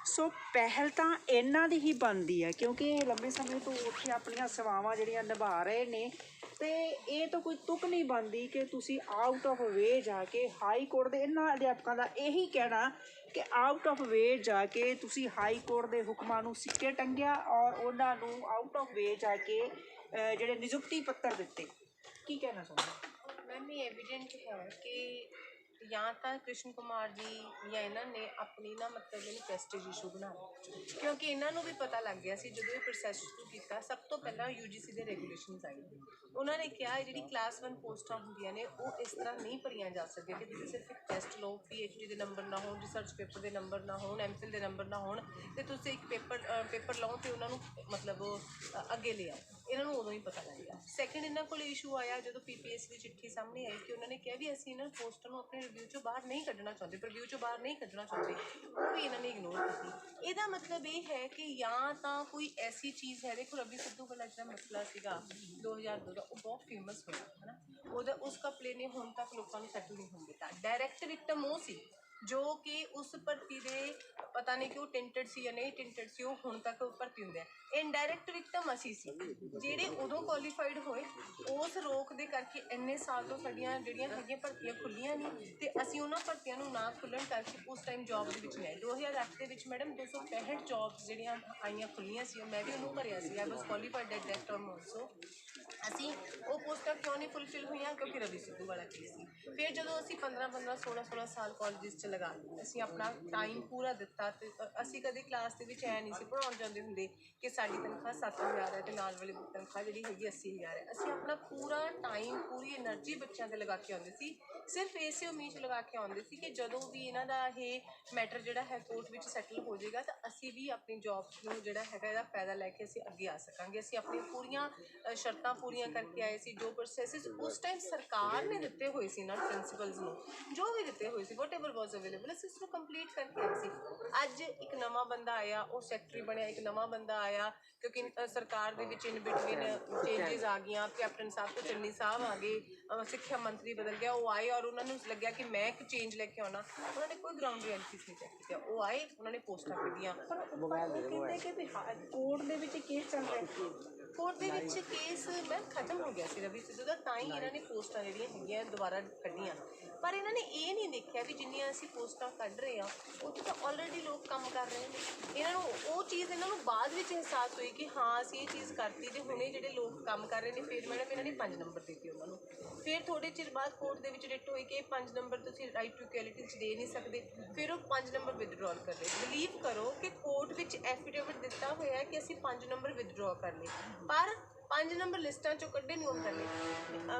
ਸੋ ਪਹਿਲ ਤਾਂ ਇਹਨਾਂ ਦੀ ਹੀ ਬਣਦੀ ਹੈ ਕਿਉਂਕਿ ਇਹ ਲੰਬੇ ਸਮੇਂ ਤੋਂ ਉੱਥੇ ਆਪਣੀਆਂ ਸੇਵਾਵਾਂ ਜਿਹੜੀਆਂ ਨਿਭਾ ਰਹੇ ਨੇ, ਤੇ ਇਹ ਤਾਂ ਕੋਈ ਤੁਕ ਨਹੀਂ ਬਣਦੀ ਕਿ ਤੁਸੀਂ ਆਊਟ ਆਫ ਵੇ ਜਾ ਕੇ ਹਾਈ ਕੋਰਟ ਦੇ ਇਹਨਾਂ ਅਧਿਆਪਕਾਂ ਦਾ ਇਹੀ ਕਹਿਣਾ ਕਿ ਆਊਟ ਆਫ ਵੇ ਜਾ ਕੇ ਤੁਸੀਂ ਹਾਈ ਕੋਰਟ ਦੇ ਹੁਕਮਾਂ ਨੂੰ ਸਿੱਕੇ ਟੰਗਿਆ ਔਰ ਉਹਨਾਂ ਨੂੰ ਆਊਟ ਆਫ ਵੇ ਜਾ ਕੇ ਜਿਹੜੇ ਨਿਯੁਕਤੀ ਪੱਤਰ ਦਿੱਤੇ। ਕੀ ਕਹਿਣਾ ਚਾਹੁੰਦੇ? ਮੈਮ ਇਹ ਐਵੀਡੈਂਟ ਹੈ ਕਿ ਜਾਂ ਤਾਂ ਕ੍ਰਿਸ਼ਨ ਕੁਮਾਰ ਜੀ ਜਾਂ ਇਹਨਾਂ ਨੇ ਆਪਣੀ ਨਾ ਮਤਲਬ ਇਹਨੂੰ ਪ੍ਰੈਸਟੀਜ ਇਸ਼ੂ ਬਣਾ ਲਿਆ, ਕਿਉਂਕਿ ਇਹਨਾਂ ਨੂੰ ਵੀ ਪਤਾ ਲੱਗ ਗਿਆ ਸੀ ਜਦੋਂ ਇਹ ਪ੍ਰੋਸੈਸ ਸ਼ੁਰੂ ਕੀਤਾ। ਸਭ ਤੋਂ ਪਹਿਲਾਂ UGC ਦੇ ਰੈਗੂਲੇਸ਼ਨਸ ਆਏ, ਉਹਨਾਂ ਨੇ ਕਿਹਾ ਜਿਹੜੀ ਕਲਾਸ 1 ਪੋਸਟਾਂ ਹੁੰਦੀਆਂ ਨੇ ਉਹ ਇਸ ਤਰ੍ਹਾਂ ਨਹੀਂ ਭਰੀਆਂ ਜਾ ਸਕਦੀਆਂ ਕਿ ਤੁਸੀਂ ਸਿਰਫ ਇੱਕ ਟੈਸਟ ਲਓ, PhD ਦੇ ਨੰਬਰ ਨਾ ਹੋਣ, ਰਿਸਰਚ ਪੇਪਰ ਦੇ ਨੰਬਰ ਨਾ ਹੋਣ, MPhil ਦੇ ਨੰਬਰ ਨਾ ਹੋਣ, ਅਤੇ ਤੁਸੀਂ ਇੱਕ ਪੇਪਰ ਲਓ ਅਤੇ ਉਹਨਾਂ ਨੂੰ ਮਤਲਬ ਅੱਗੇ ਲੈ ਆਓ। ਇਹਨਾਂ ਨੂੰ ਉਦੋਂ ਹੀ ਪਤਾ ਲੱਗ ਗਿਆ। ਸੈਕਿੰਡ, ਇਹਨਾਂ ਕੋਲ ਇਸ਼ੂ ਆਇਆ ਜਦੋਂ PPSC ਦੀ ਚਿੱਠੀ ਸਾਹਮਣੇ ਆਈ ਕਿ ਉਹਨਾਂ ਨੇ ਕਿਹਾ ਵੀ ਅਸੀਂ ਇਹਨਾਂ ਪੋਸਟਾਂ ਨੂੰ ਆਪਣੇ ਰਿਵਿਊ 'ਚੋਂ ਬਾਹਰ ਨਹੀਂ ਕੱਢਣਾ ਚਾਹੁੰਦੇ, ਪ੍ਰੀਵਿਊ 'ਚੋਂ ਬਾਹਰ ਨਹੀਂ ਕੱਢਣਾ ਚਾਹੁੰਦੇ, ਉਹ ਵੀ ਇਹਨਾਂ ਨੇ ਇਗਨੋਰ ਕੀਤੀ। ਇਹਦਾ ਮਤਲਬ ਇਹ ਹੈ ਕਿ ਜਾਂ ਤਾਂ ਕੋਈ ਐਸੀ ਚੀਜ਼ ਹੈ, ਦੇਖੋ ਰਵੀ ਸਿੱਧੂ ਵਾਲਾ ਜਿਹੜਾ ਮਸਲਾ ਸੀਗਾ 2002 ਦਾ, ਉਹ ਬਹੁਤ ਫੇਮਸ ਹੋਇਆ ਹੈ ਨਾ, ਉਹਦਾ ਉਸ ਕਪਲੇ ਨੇ ਹੁਣ ਤੱਕ ਲੋਕਾਂ ਨੂੰ ਸੈਟਲ ਨਹੀਂ ਹੋਣ ਦਿੱਤਾ। ਡਾਇਰੈਕਟ ਵਿਕਟਮ ਉਹ ਸੀ ਜੋ ਕਿ ਉਸ ਭਰਤੀ ਦੇ ਪਤਾ ਨਹੀਂ ਕਿ ਉਹ ਟਿੰਟਡ ਸੀ ਜਾਂ ਨਹੀਂ ਟਿੰਟਡ ਸੀ, ਉਹ ਹੁਣ ਤੱਕ ਭਰਤੀ ਹੁੰਦੇ ਆ। ਇਨਡਾਇਰੈਕਟ ਵਿਕਟਮ ਅਸੀਂ ਸੀ ਜਿਹੜੇ ਉਦੋਂ ਕੁਆਲੀਫਾਈਡ ਹੋਏ, ਉਸ ਰੋਕ ਦੇ ਕਰਕੇ ਇੰਨੇ ਸਾਲ ਤੋਂ ਸਾਡੀਆਂ ਜਿਹੜੀਆਂ ਹੈਗੀਆਂ ਭਰਤੀਆਂ ਖੁੱਲ੍ਹੀਆਂ ਨਹੀਂ, ਅਤੇ ਅਸੀਂ ਉਹਨਾਂ ਭਰਤੀਆਂ ਨੂੰ ਨਾ ਖੁੱਲ੍ਹਣ ਕਰਕੇ ਉਸ ਟਾਈਮ ਜੋਬ ਦੇ ਵਿੱਚ ਨਹੀਂ ਆਏ। 2008 ਦੇ ਵਿੱਚ ਮੈਡਮ 265 ਜੋਬਸ ਜਿਹੜੀਆਂ ਆਈਆਂ ਖੁੱਲ੍ਹੀਆਂ ਸੀ, ਮੈਂ ਵੀ ਉਹਨੂੰ ਭਰਿਆ ਸੀ, I was qualified at that time also. ਅਸੀਂ ਉਹ ਪੋਸਟਾਂ ਕਿਉਂ ਨਹੀਂ ਫੁਲਫਿਲ ਹੋਈਆਂ? ਕਿਉਂਕਿ ਰਵੀ ਸਿੱਧੂ ਵਾਲਾ ਕੇਸ ਸੀ। ਫਿਰ ਜਦੋਂ ਅਸੀਂ 15 16 ਸਾਲ ਕਾਲਜਿਸ 'ਚ ਲਗਾ ਦਿੱਤੇ, ਅਸੀਂ ਆਪਣਾ ਟਾਈਮ ਪੂਰਾ ਦਿੱਤਾ, ਅਤੇ ਅਸੀਂ ਕਦੇ ਕਲਾਸ ਦੇ ਵਿੱਚ ਐ ਨਹੀਂ ਸੀ ਪੜ੍ਹਾਉਣ ਜਾਂਦੇ ਹੁੰਦੇ ਕਿ ਸਾਡੀ ਤਨਖਾਹ 7000 ਹੈ ਅਤੇ ਨਾਲ ਵਾਲੇ ਦੀ ਤਨਖਾਹ ਜਿਹੜੀ ਹੈਗੀ 80000 ਹੈ। ਅਸੀਂ ਆਪਣਾ ਪੂਰਾ ਟਾਈਮ, ਪੂਰੀ ਐਨਰਜੀ ਬੱਚਿਆਂ 'ਤੇ ਲਗਾ ਕੇ ਆਉਂਦੇ ਸੀ, ਸਿਰਫ ਇਸੇ ਉਮੀਦ 'ਚ ਲਗਾ ਕੇ ਆਉਂਦੇ ਸੀ ਕਿ ਜਦੋਂ ਵੀ ਇਹਨਾਂ ਦਾ ਇਹ ਮੈਟਰ ਜਿਹੜਾ ਹੈ ਕੋਰਟ ਵਿੱਚ ਸੈਟਲ ਹੋ ਜਾਏਗਾ ਤਾਂ ਅਸੀਂ ਵੀ ਆਪਣੀ ਜੋਬ ਨੂੰ ਜਿਹੜਾ ਹੈਗਾ ਇਹਦਾ ਫਾਇਦਾ ਲੈ ਕੇ ਅਸੀਂ ਅੱਗੇ ਆ ਸਕਾਂਗੇ। ਅਸੀਂ ਆਪਣੀਆਂ ਪੂਰੀਆਂ ਸ਼ਰਤਾਂ ਪੂਰੀਆਂ ਕਰਕੇ ਆਏ ਸੀ। ਜੋ ਪ੍ਰੋਸੈਸਿਸ ਉਸ ਟਾਈਮ ਸਰਕਾਰ ਨੇ ਦਿੱਤੇ ਹੋਏ ਸੀ ਨਾ ਪ੍ਰਿੰਸੀਪਲਸ ਨੂੰ, ਜੋ ਵੀ ਦਿੱਤੇ ਹੋਏ ਸੀ, ਵਟ ਐਵਰ ਵਾਜ਼ ਅਵੇਲੇਬਲ, ਅਸੀਂ ਉਸਨੂੰ ਕੰਪਲੀਟ ਕਰਕੇ ਆਏ ਸੀ। ਅੱਜ ਇੱਕ ਨਵਾਂ ਬੰਦਾ ਆਇਆ, ਉਹ ਸੈਕਟਰੀ ਬਣਿਆ, ਇੱਕ ਨਵਾਂ ਬੰਦਾ ਆਇਆ ਕਿਉਂਕਿ ਸਰਕਾਰ ਦੇ ਵਿੱਚ ਇਨ ਬਿਟਵੀਨ ਚੇਂਜਿਸ ਆ ਗਈਆਂ, ਕੈਪਟਨ ਸਾਹਿਬ ਤੋਂ ਚੰਨੀ ਸਾਹਿਬ ਆ ਗਏ, ਸਿੱਖਿਆ ਮੰਤਰੀ ਬਦਲ ਗਿਆ, ਉਹ ਆਏ ਔਰ ਉਹਨਾਂ ਨੂੰ ਲੱਗਿਆ ਕਿ ਮੈਂ ਇੱਕ ਚੇਂਜ ਲੈ ਕੇ ਆਉਣਾ। ਉਹਨਾਂ ਨੇ ਕੋਈ ਗਰਾਊਂਡ ਰਿਐਲਿਟੀਜ਼ ਨਹੀਂ ਚੈੱਕ ਕੀਤਾ, ਉਹ ਆਏ, ਉਹਨਾਂ ਨੇ ਪੋਸਟਾਂ ਕੱਢੀਆਂ। ਕਹਿੰਦੇ ਕਿ ਕੋਰਟ ਦੇ ਵਿੱਚ ਕੇਸ ਚੱਲ ਰਿਹਾ, ਕੋਰਟ ਦੇ ਵਿੱਚ ਕੇਸ ਮੈਮ ਖਤਮ ਹੋ ਗਿਆ ਸੀ ਰਵੀ ਸਿੱਧੂ ਦਾ, ਤਾਂ ਹੀ ਇਹਨਾਂ ਨੇ ਪੋਸਟਾਂ ਜਿਹੜੀਆਂ ਹੈਗੀਆਂ ਦੁਬਾਰਾ ਕੱਢੀਆਂ। ਪਰ ਇਹਨਾਂ ਨੇ ਇਹ ਨਹੀਂ ਦੇਖਿਆ ਵੀ ਜਿੰਨੀਆਂ ਅਸੀਂ ਪੋਸਟਾਂ ਕੱਢ ਰਹੇ ਹਾਂ ਉੱਥੇ ਤਾਂ ਆਲਰੇਡੀ ਲੋਕ ਕੰਮ ਕਰ ਰਹੇ ਨੇ। ਇਹਨਾਂ ਨੂੰ ਉਹ ਚੀਜ਼ ਇਹਨਾਂ ਨੂੰ ਬਾਅਦ ਵਿੱਚ ਅਹਿਸਾਸ ਹੋਈ ਕਿ ਹਾਂ ਅਸੀਂ ਇਹ ਚੀਜ਼ ਕਰਤੀ ਅਤੇ ਹੁਣੇ ਜਿਹੜੇ ਲੋਕ ਕੰਮ ਕਰ ਰਹੇ ਨੇ। ਫਿਰ ਮੈਡਮ ਇਹਨਾਂ ਨੇ 5 ਨੰਬਰ ਦਿੱਤੇ ਉਹਨਾਂ ਨੂੰ। ਫਿਰ ਥੋੜ੍ਹੇ ਚਿਰ ਬਾਅਦ ਕੋਰਟ ਦੇ ਵਿੱਚ ਡਿਟ ਹੋਈ ਕਿ 5 ਨੰਬਰ ਤੁਸੀਂ ਰਾਈਟ ਟੂ ਇਕੁਐਲਿਟੀ 'ਚ ਦੇ ਨਹੀਂ ਸਕਦੇ। ਫਿਰ ਉਹ 5 ਨੰਬਰ ਵਿਦਡਰਾਅਲ ਕਰ ਲਏ। ਬਿਲੀਵ ਕਰੋ ਕਿ ਕੋਰਟ ਵਿੱਚ ਐਫੀਡੇਵਿਟ ਦਿੱਤਾ ਹੋਇਆ ਕਿ ਅਸੀਂ 5 ਨੰਬਰ ਵਿਦਡਰਾਅ ਕਰ ਲਏ, ਪਰ 5 ਨੰਬਰ ਲਿਸਟਾਂ 'ਚੋਂ ਕੱਢੇ ਨਹੀਂ ਉਹ ਕਰਨੇ।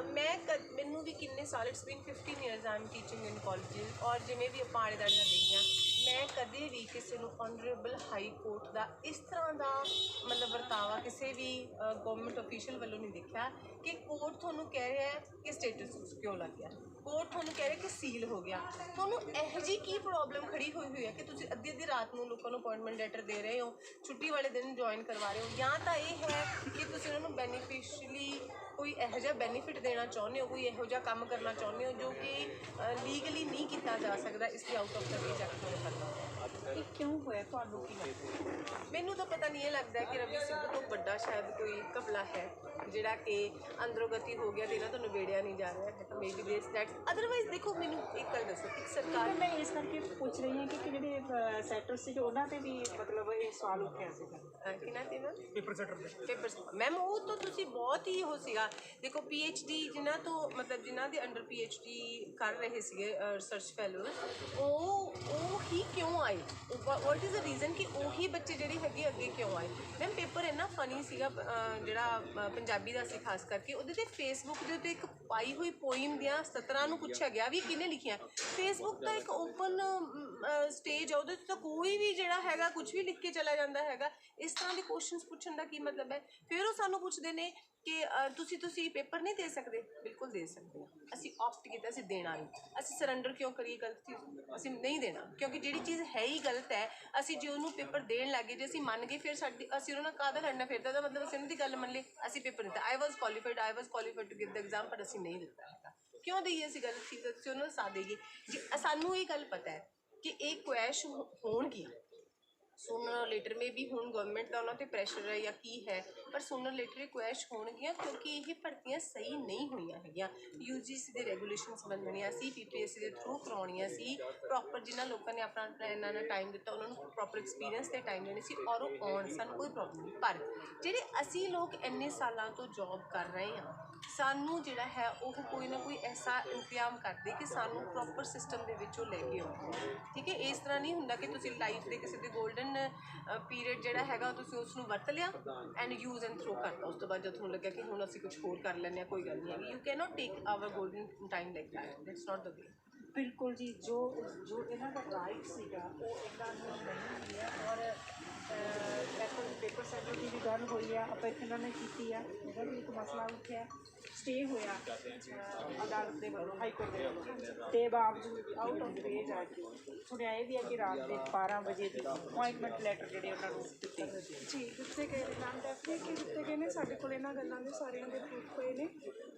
ਮੈਨੂੰ ਵੀ ਕਿੰਨੇ ਸਾਲ, it's been 15 years I am teaching in colleges, ਔਰ ਜਿਵੇਂ ਵੀ ਆਪਾਂ ਆਲੇ ਦੁਆਲੇ ਦੇਖਦੇ ਹਾਂ ਮੈਂ ਕਦੇ ਵੀ ਕਿਸੇ ਨੂੰ ਆਨਰੇਬਲ ਹਾਈ ਕੋਰਟ ਦਾ ਇਸ ਤਰ੍ਹਾਂ ਦਾ ਮਤਲਬ ਵਰਤਾਵਾ ਕਿਸੇ ਵੀ ਗਵਰਨਮੈਂਟ ਅਫੀਸ਼ੀਅਲ ਵੱਲੋਂ ਨਹੀਂ ਦੇਖਿਆ ਕਿ ਕੋਰਟ ਤੁਹਾਨੂੰ ਕਹਿ ਰਿਹਾ ਹੈ ਕਿ ਸਟੇਟਸ ਕਿਉਂ ਲੱਗ ਗਿਆ, ਕੋਰਟ ਤੁਹਾਨੂੰ ਕਹਿ ਰਿਹਾ ਕਿ ਸੀਲ ਹੋ ਗਿਆ। ਤੁਹਾਨੂੰ ਇਹੋ ਜਿਹੀ ਕੀ ਪ੍ਰੋਬਲਮ ਖੜੀ ਹੋਈ ਹੈ ਕਿ ਤੁਸੀਂ ਅੱਧੀ ਰਾਤ ਨੂੰ ਲੋਕਾਂ ਨੂੰ ਅਪਾਇੰਟਮੈਂਟ ਲੈਟਰ ਦੇ ਰਹੇ ਹੋ, ਛੁੱਟੀ ਵਾਲੇ ਦਿਨ ਜੁਆਇਨ ਕਰਵਾ ਰਹੇ ਹੋ, ਜਾਂ ਤਾਂ ਇਹ ਹੈ ਕਿ ਤੁਸੀਂ ਉਹਨਾਂ ਨੂੰ ਬੈਨੀਫਿਸ਼ਲੀ ਕੋਈ ਇਹੋ ਜਿਹਾ ਬੈਨੀਫਿਟ ਦੇਣਾ ਚਾਹੁੰਦੇ ਹੋ, ਕੋਈ ਇਹੋ ਜਿਹਾ ਕੰਮ ਕਰਨਾ ਚਾਹੁੰਦੇ ਹੋ ਜੋ ਕਿ ਲੀਗਲੀ ਨਹੀਂ ਕੀਤਾ ਜਾ ਸਕਦਾ, ਇਸ ਲਈ ਆਊਟ ਆਫ ਦਾ ਵੇ ਕਰਨਾ। ਇਹ ਕਿਉਂ ਹੋਇਆ ਤੁਹਾਨੂੰ ਕੀ ਲੱਗਦਾ? ਮੈਨੂੰ ਤਾਂ ਪਤਾ ਨਹੀਂ, ਇਹ ਲੱਗਦਾ ਕਿ ਰਵੀ ਸਿੱਧੂ ਤੋਂ ਵੱਡਾ ਸ਼ਾਇਦ ਕੋਈ ਘਪਲਾ ਹੈ ਜਿਹੜਾ ਕਿ ਅੰਦਰੋਂ ਗਤੀ ਹੋ ਗਿਆ ਤੇ ਇਹਨਾਂ ਤੋਂ ਨਿਬੇੜਿਆ ਨਹੀਂ ਜਾ ਰਿਹਾ ਹੈ। ਮੇਬੀ ਦਿਸ ਦੈਟ ਅਦਰਵਾਈਜ਼ ਦੇਖੋ ਮੈਨੂੰ ਇੱਕ ਗੱਲ ਦੱਸੋ, ਇੱਕ ਸਰਕਾਰ ਮੈਂ ਇਸ ਕਰਕੇ ਪੁੱਛ ਰਹੀ ਹਾਂ ਕਿ ਜਿਹੜੇ ਸੈਟਰ ਸੀ ਉਹਨਾਂ ਤੇ ਵੀ ਮਤਲਬ ਇਹ ਸਵਾਲ ਉੱਠਿਆ ਸੀਗਾ ਕਿਹਨਾਂ ਤੇ ਮੈਮ ਪੇਪਰ ਸੈਟਰ ਮੈਮ ਉਹ ਤਾਂ ਤੁਸੀਂ ਬਹੁਤ ਹੀ ਉਹ ਸੀਗਾ। ਦੇਖੋ PhD ਜਿਨ੍ਹਾਂ ਤੋਂ ਮਤਲਬ ਜਿਨ੍ਹਾਂ ਦੇ ਅੰਡਰ PhD ਕਰ ਰਹੇ ਸੀਗੇ ਰਿਸਰਚ ਫੈਲੋਜ਼ ਉਹ ਹੀ ਕਿਉਂ ਆਏ, ਵਾਟ ਇਜ਼ ਦ ਰੀਜ਼ਨ ਕਿ ਉਹੀ ਬੱਚੇ ਜਿਹੜੇ ਹੈਗੇ ਅੱਗੇ ਕਿਉਂ ਆਏ। ਮੈਮ ਪੇਪਰ ਇੰਨਾ ਫਨੀ ਸੀਗਾ ਜਿਹੜਾ ਪੰਜਾਬੀ ਦਾ ਸੀ ਖਾਸ ਕਰਕੇ, ਉਹਦੇ ਤੇ ਫੇਸਬੁੱਕ ਦੇ ਉੱਤੇ ਇੱਕ ਪਾਈ ਹੋਈ ਪੋਇਮ ਦੀਆਂ 17 ਨੂੰ ਪੁੱਛਿਆ ਗਿਆ ਵੀ ਕਿਹਨੇ ਲਿਖਿਆ। ਫੇਸਬੁੱਕ ਦਾ ਇੱਕ ਓਪਨ ਸਟੇਜ ਆ, ਉਹਦੇ 'ਤੇ ਤਾਂ ਕੋਈ ਵੀ ਜਿਹੜਾ ਹੈਗਾ ਕੁਝ ਵੀ ਲਿਖ ਕੇ ਚਲਾ ਜਾਂਦਾ ਹੈਗਾ। ਇਸ ਤਰ੍ਹਾਂ ਦੇ ਕੁਐਸਚਨਸ ਪੁੱਛਣ ਦਾ ਕੀ ਮਤਲਬ ਹੈ? ਫਿਰ ਉਹ ਸਾਨੂੰ ਪੁੱਛਦੇ ਨੇ ਕਿ ਤੁਸੀਂ ਪੇਪਰ ਨਹੀਂ ਦੇ ਸਕਦੇ। ਬਿਲਕੁਲ ਦੇ ਸਕਦੇ ਹਾਂ, ਅਸੀਂ ਆਪਟ ਕੀਤਾ, ਅਸੀਂ ਦੇਣਾ ਨਹੀਂ। ਅਸੀਂ ਸਰੈਂਡਰ ਕਿਉਂ ਕਰੀਏ ਗਲਤ ਚੀਜ਼? ਅਸੀਂ ਨਹੀਂ ਦੇਣਾ ਕਿਉਂਕਿ ਜਿਹੜੀ ਚੀਜ਼ ਹੈ ਹੀ ਗਲਤ ਹੈ। ਅਸੀਂ ਜੇ ਉਹਨੂੰ ਪੇਪਰ ਦੇਣ ਲੱਗੇ, ਜੇ ਅਸੀਂ ਮੰਨ ਗਏ, ਫਿਰ ਅਸੀਂ ਉਹਨਾਂ ਨਾਲ ਕਾਹਦਾ ਲੜਨਾ ਫਿਰਦਾ? ਦਾ ਮਤਲਬ ਅਸੀਂ ਉਹਨਾਂ ਦੀ ਗੱਲ ਮੰਨ ਲਈ, ਅਸੀਂ ਪੇਪਰ ਦਿੱਤਾ, I was qualified to give the exam, ਪਰ ਅਸੀਂ ਨਹੀਂ ਦਿੱਤਾ ਹੈਗਾ। ਕਿਉਂ ਦਈਏ ਅਸੀਂ ਗਲਤ ਚੀਜ਼? ਅਸੀਂ ਉਹਨਾਂ ਨੂੰ ਸਾਥ ਦੇਈਏ ਜੀ। ਸਾਨੂੰ ਇਹ ਗੱਲ ਪਤਾ ਹੈ ਕਿ ਇਹ ਕੁਐਸ਼ ਹੋਣਗੀਆਂ, ਸੂਨਰ ਲੇਟਰ ਮੇ ਵੀ ਹੁਣ ਗਵਰਨਮੈਂਟ ਦਾ ਉਹਨਾਂ 'ਤੇ ਪ੍ਰੈਸ਼ਰ ਹੈ ਜਾਂ ਕੀ ਹੈ, ਪਰ ਸੂਨਰ ਲੇਟਰ ਇਹ ਕੁਐਸ਼ ਹੋਣਗੀਆਂ ਕਿਉਂਕਿ ਇਹ ਭਰਤੀਆਂ ਸਹੀ ਨਹੀਂ ਹੋਈਆਂ ਹੈਗੀਆਂ। UGC ਦੇ ਰੈਗੂਲੇਸ਼ਨਸ ਬਣਨੀਆਂ ਸੀ, PPSC ਦੇ ਥਰੂ ਕਰਾਉਣੀਆਂ ਸੀ ਪ੍ਰੋਪਰ। ਜਿਨ੍ਹਾਂ ਲੋਕਾਂ ਨੇ ਆਪਣਾ ਇਹਨਾਂ ਨੇ ਟਾਈਮ ਦਿੱਤਾ ਉਹਨਾਂ ਨੂੰ ਪ੍ਰੋਪਰ ਐਕਸਪੀਰੀਅੰਸ ਤੇ ਟਾਈਮ ਦੇਣੀ ਸੀ ਔਰ ਉਹ ਆਉਣ, ਸਾਨੂੰ ਕੋਈ ਪ੍ਰੋਬਲਮ ਨਹੀਂ। ਪਰ ਜਿਹੜੇ ਅਸੀਂ ਲੋਕ ਇੰਨੇ ਸਾਲਾਂ ਤੋਂ ਜੌਬ ਕਰ ਰਹੇ ਹਾਂ, ਸਾਨੂੰ ਜਿਹੜਾ ਹੈ ਉਹ ਕੋਈ ਨਾ ਕੋਈ ਐਸਾ ਇੰਤਜ਼ਾਮ ਕਰਦੇ ਕਿ ਸਾਨੂੰ ਪ੍ਰੋਪਰ ਸਿਸਟਮ ਦੇ ਵਿੱਚ ਉਹ ਲੈ ਕੇ ਆਉਣ। ਠੀਕ ਹੈ, ਇਸ ਤਰ੍ਹਾਂ ਨਹੀਂ ਹੁੰਦਾ ਕਿ ਤੁਸੀਂ ਲਾਈਫ ਦੇ ਕਿਸੇ ਦੇ ਗੋਲਡਨ ਪੀਰੀਅਡ ਜਿਹੜਾ ਹੈਗਾ ਤੁਸੀਂ ਉਸ ਨੂੰ ਵਰਤ ਲਿਆ ਐਂਡ ਯੂਜ਼ ਐਂਡ ਥਰੋ ਕਰਤਾ। ਉਸ ਤੋਂ ਬਾਅਦ ਜਦ ਤੁਹਾਨੂੰ ਲੱਗਿਆ ਕਿ ਹੁਣ ਅਸੀਂ ਕੁਝ ਹੋਰ ਕਰ ਲੈਂਦੇ ਹਾਂ, ਕੋਈ ਗੱਲ ਨਹੀਂ ਹੈਗੀ। You can not take our golden time like that, that's not the way. ਬਿਲਕੁਲ ਜੀ, ਜੋ ਇਹਨਾਂ ਦਾ ਰਾਈਟ ਸੀਗਾ ਉਹ ਇਹਨਾਂ ਨੂੰ ਨਹੀਂ ਮਿਲਿਆ। ਔਰ ਪੇਪਰ ਸੈਟਰ ਦੀ ਵੀ ਗੱਲ ਹੋਈ ਆ, ਆਪਾਂ ਇਹਨਾਂ ਨੇ ਕੀਤੀ ਆ, ਇਹਦਾ ਵੀ ਇੱਕ ਮਸਲਾ ਉੱਠਿਆ, ਸਟੇ ਹੋਇਆ ਅਦਾਲਤ ਦੇ ਵੱਲੋਂ, ਹਾਈ ਕੋਰਟ ਦੇ ਵੱਲੋਂ, ਤੇ ਬਾਵਜੂਦ ਆਊਟ ਆਫ ਵੇ ਜਾ ਕੇ ਸੁਣਿਆ ਇਹ ਵੀ ਹੈ ਕਿ ਰਾਤ ਦੇ 12 ਵਜੇ ਦੀ ਅਪੁਆਇੰਟਮੈਂਟ ਲੈਟਰ ਜਿਹੜੇ ਉਹਨਾਂ ਨੂੰ ਦਿੱਤੇ ਜੀ ਦਿੱਤੇ ਗਏ ਨੇ ਮੈਮ, ਡੈਫੀਨੇਟਲੀ ਦਿੱਤੇ ਗਏ ਨੇ। ਸਾਡੇ ਕੋਲ ਇਹਨਾਂ ਗੱਲਾਂ ਦੇ ਸਾਰਿਆਂ ਦੇ ਪ੍ਰੂਫ ਹੋਏ ਨੇ।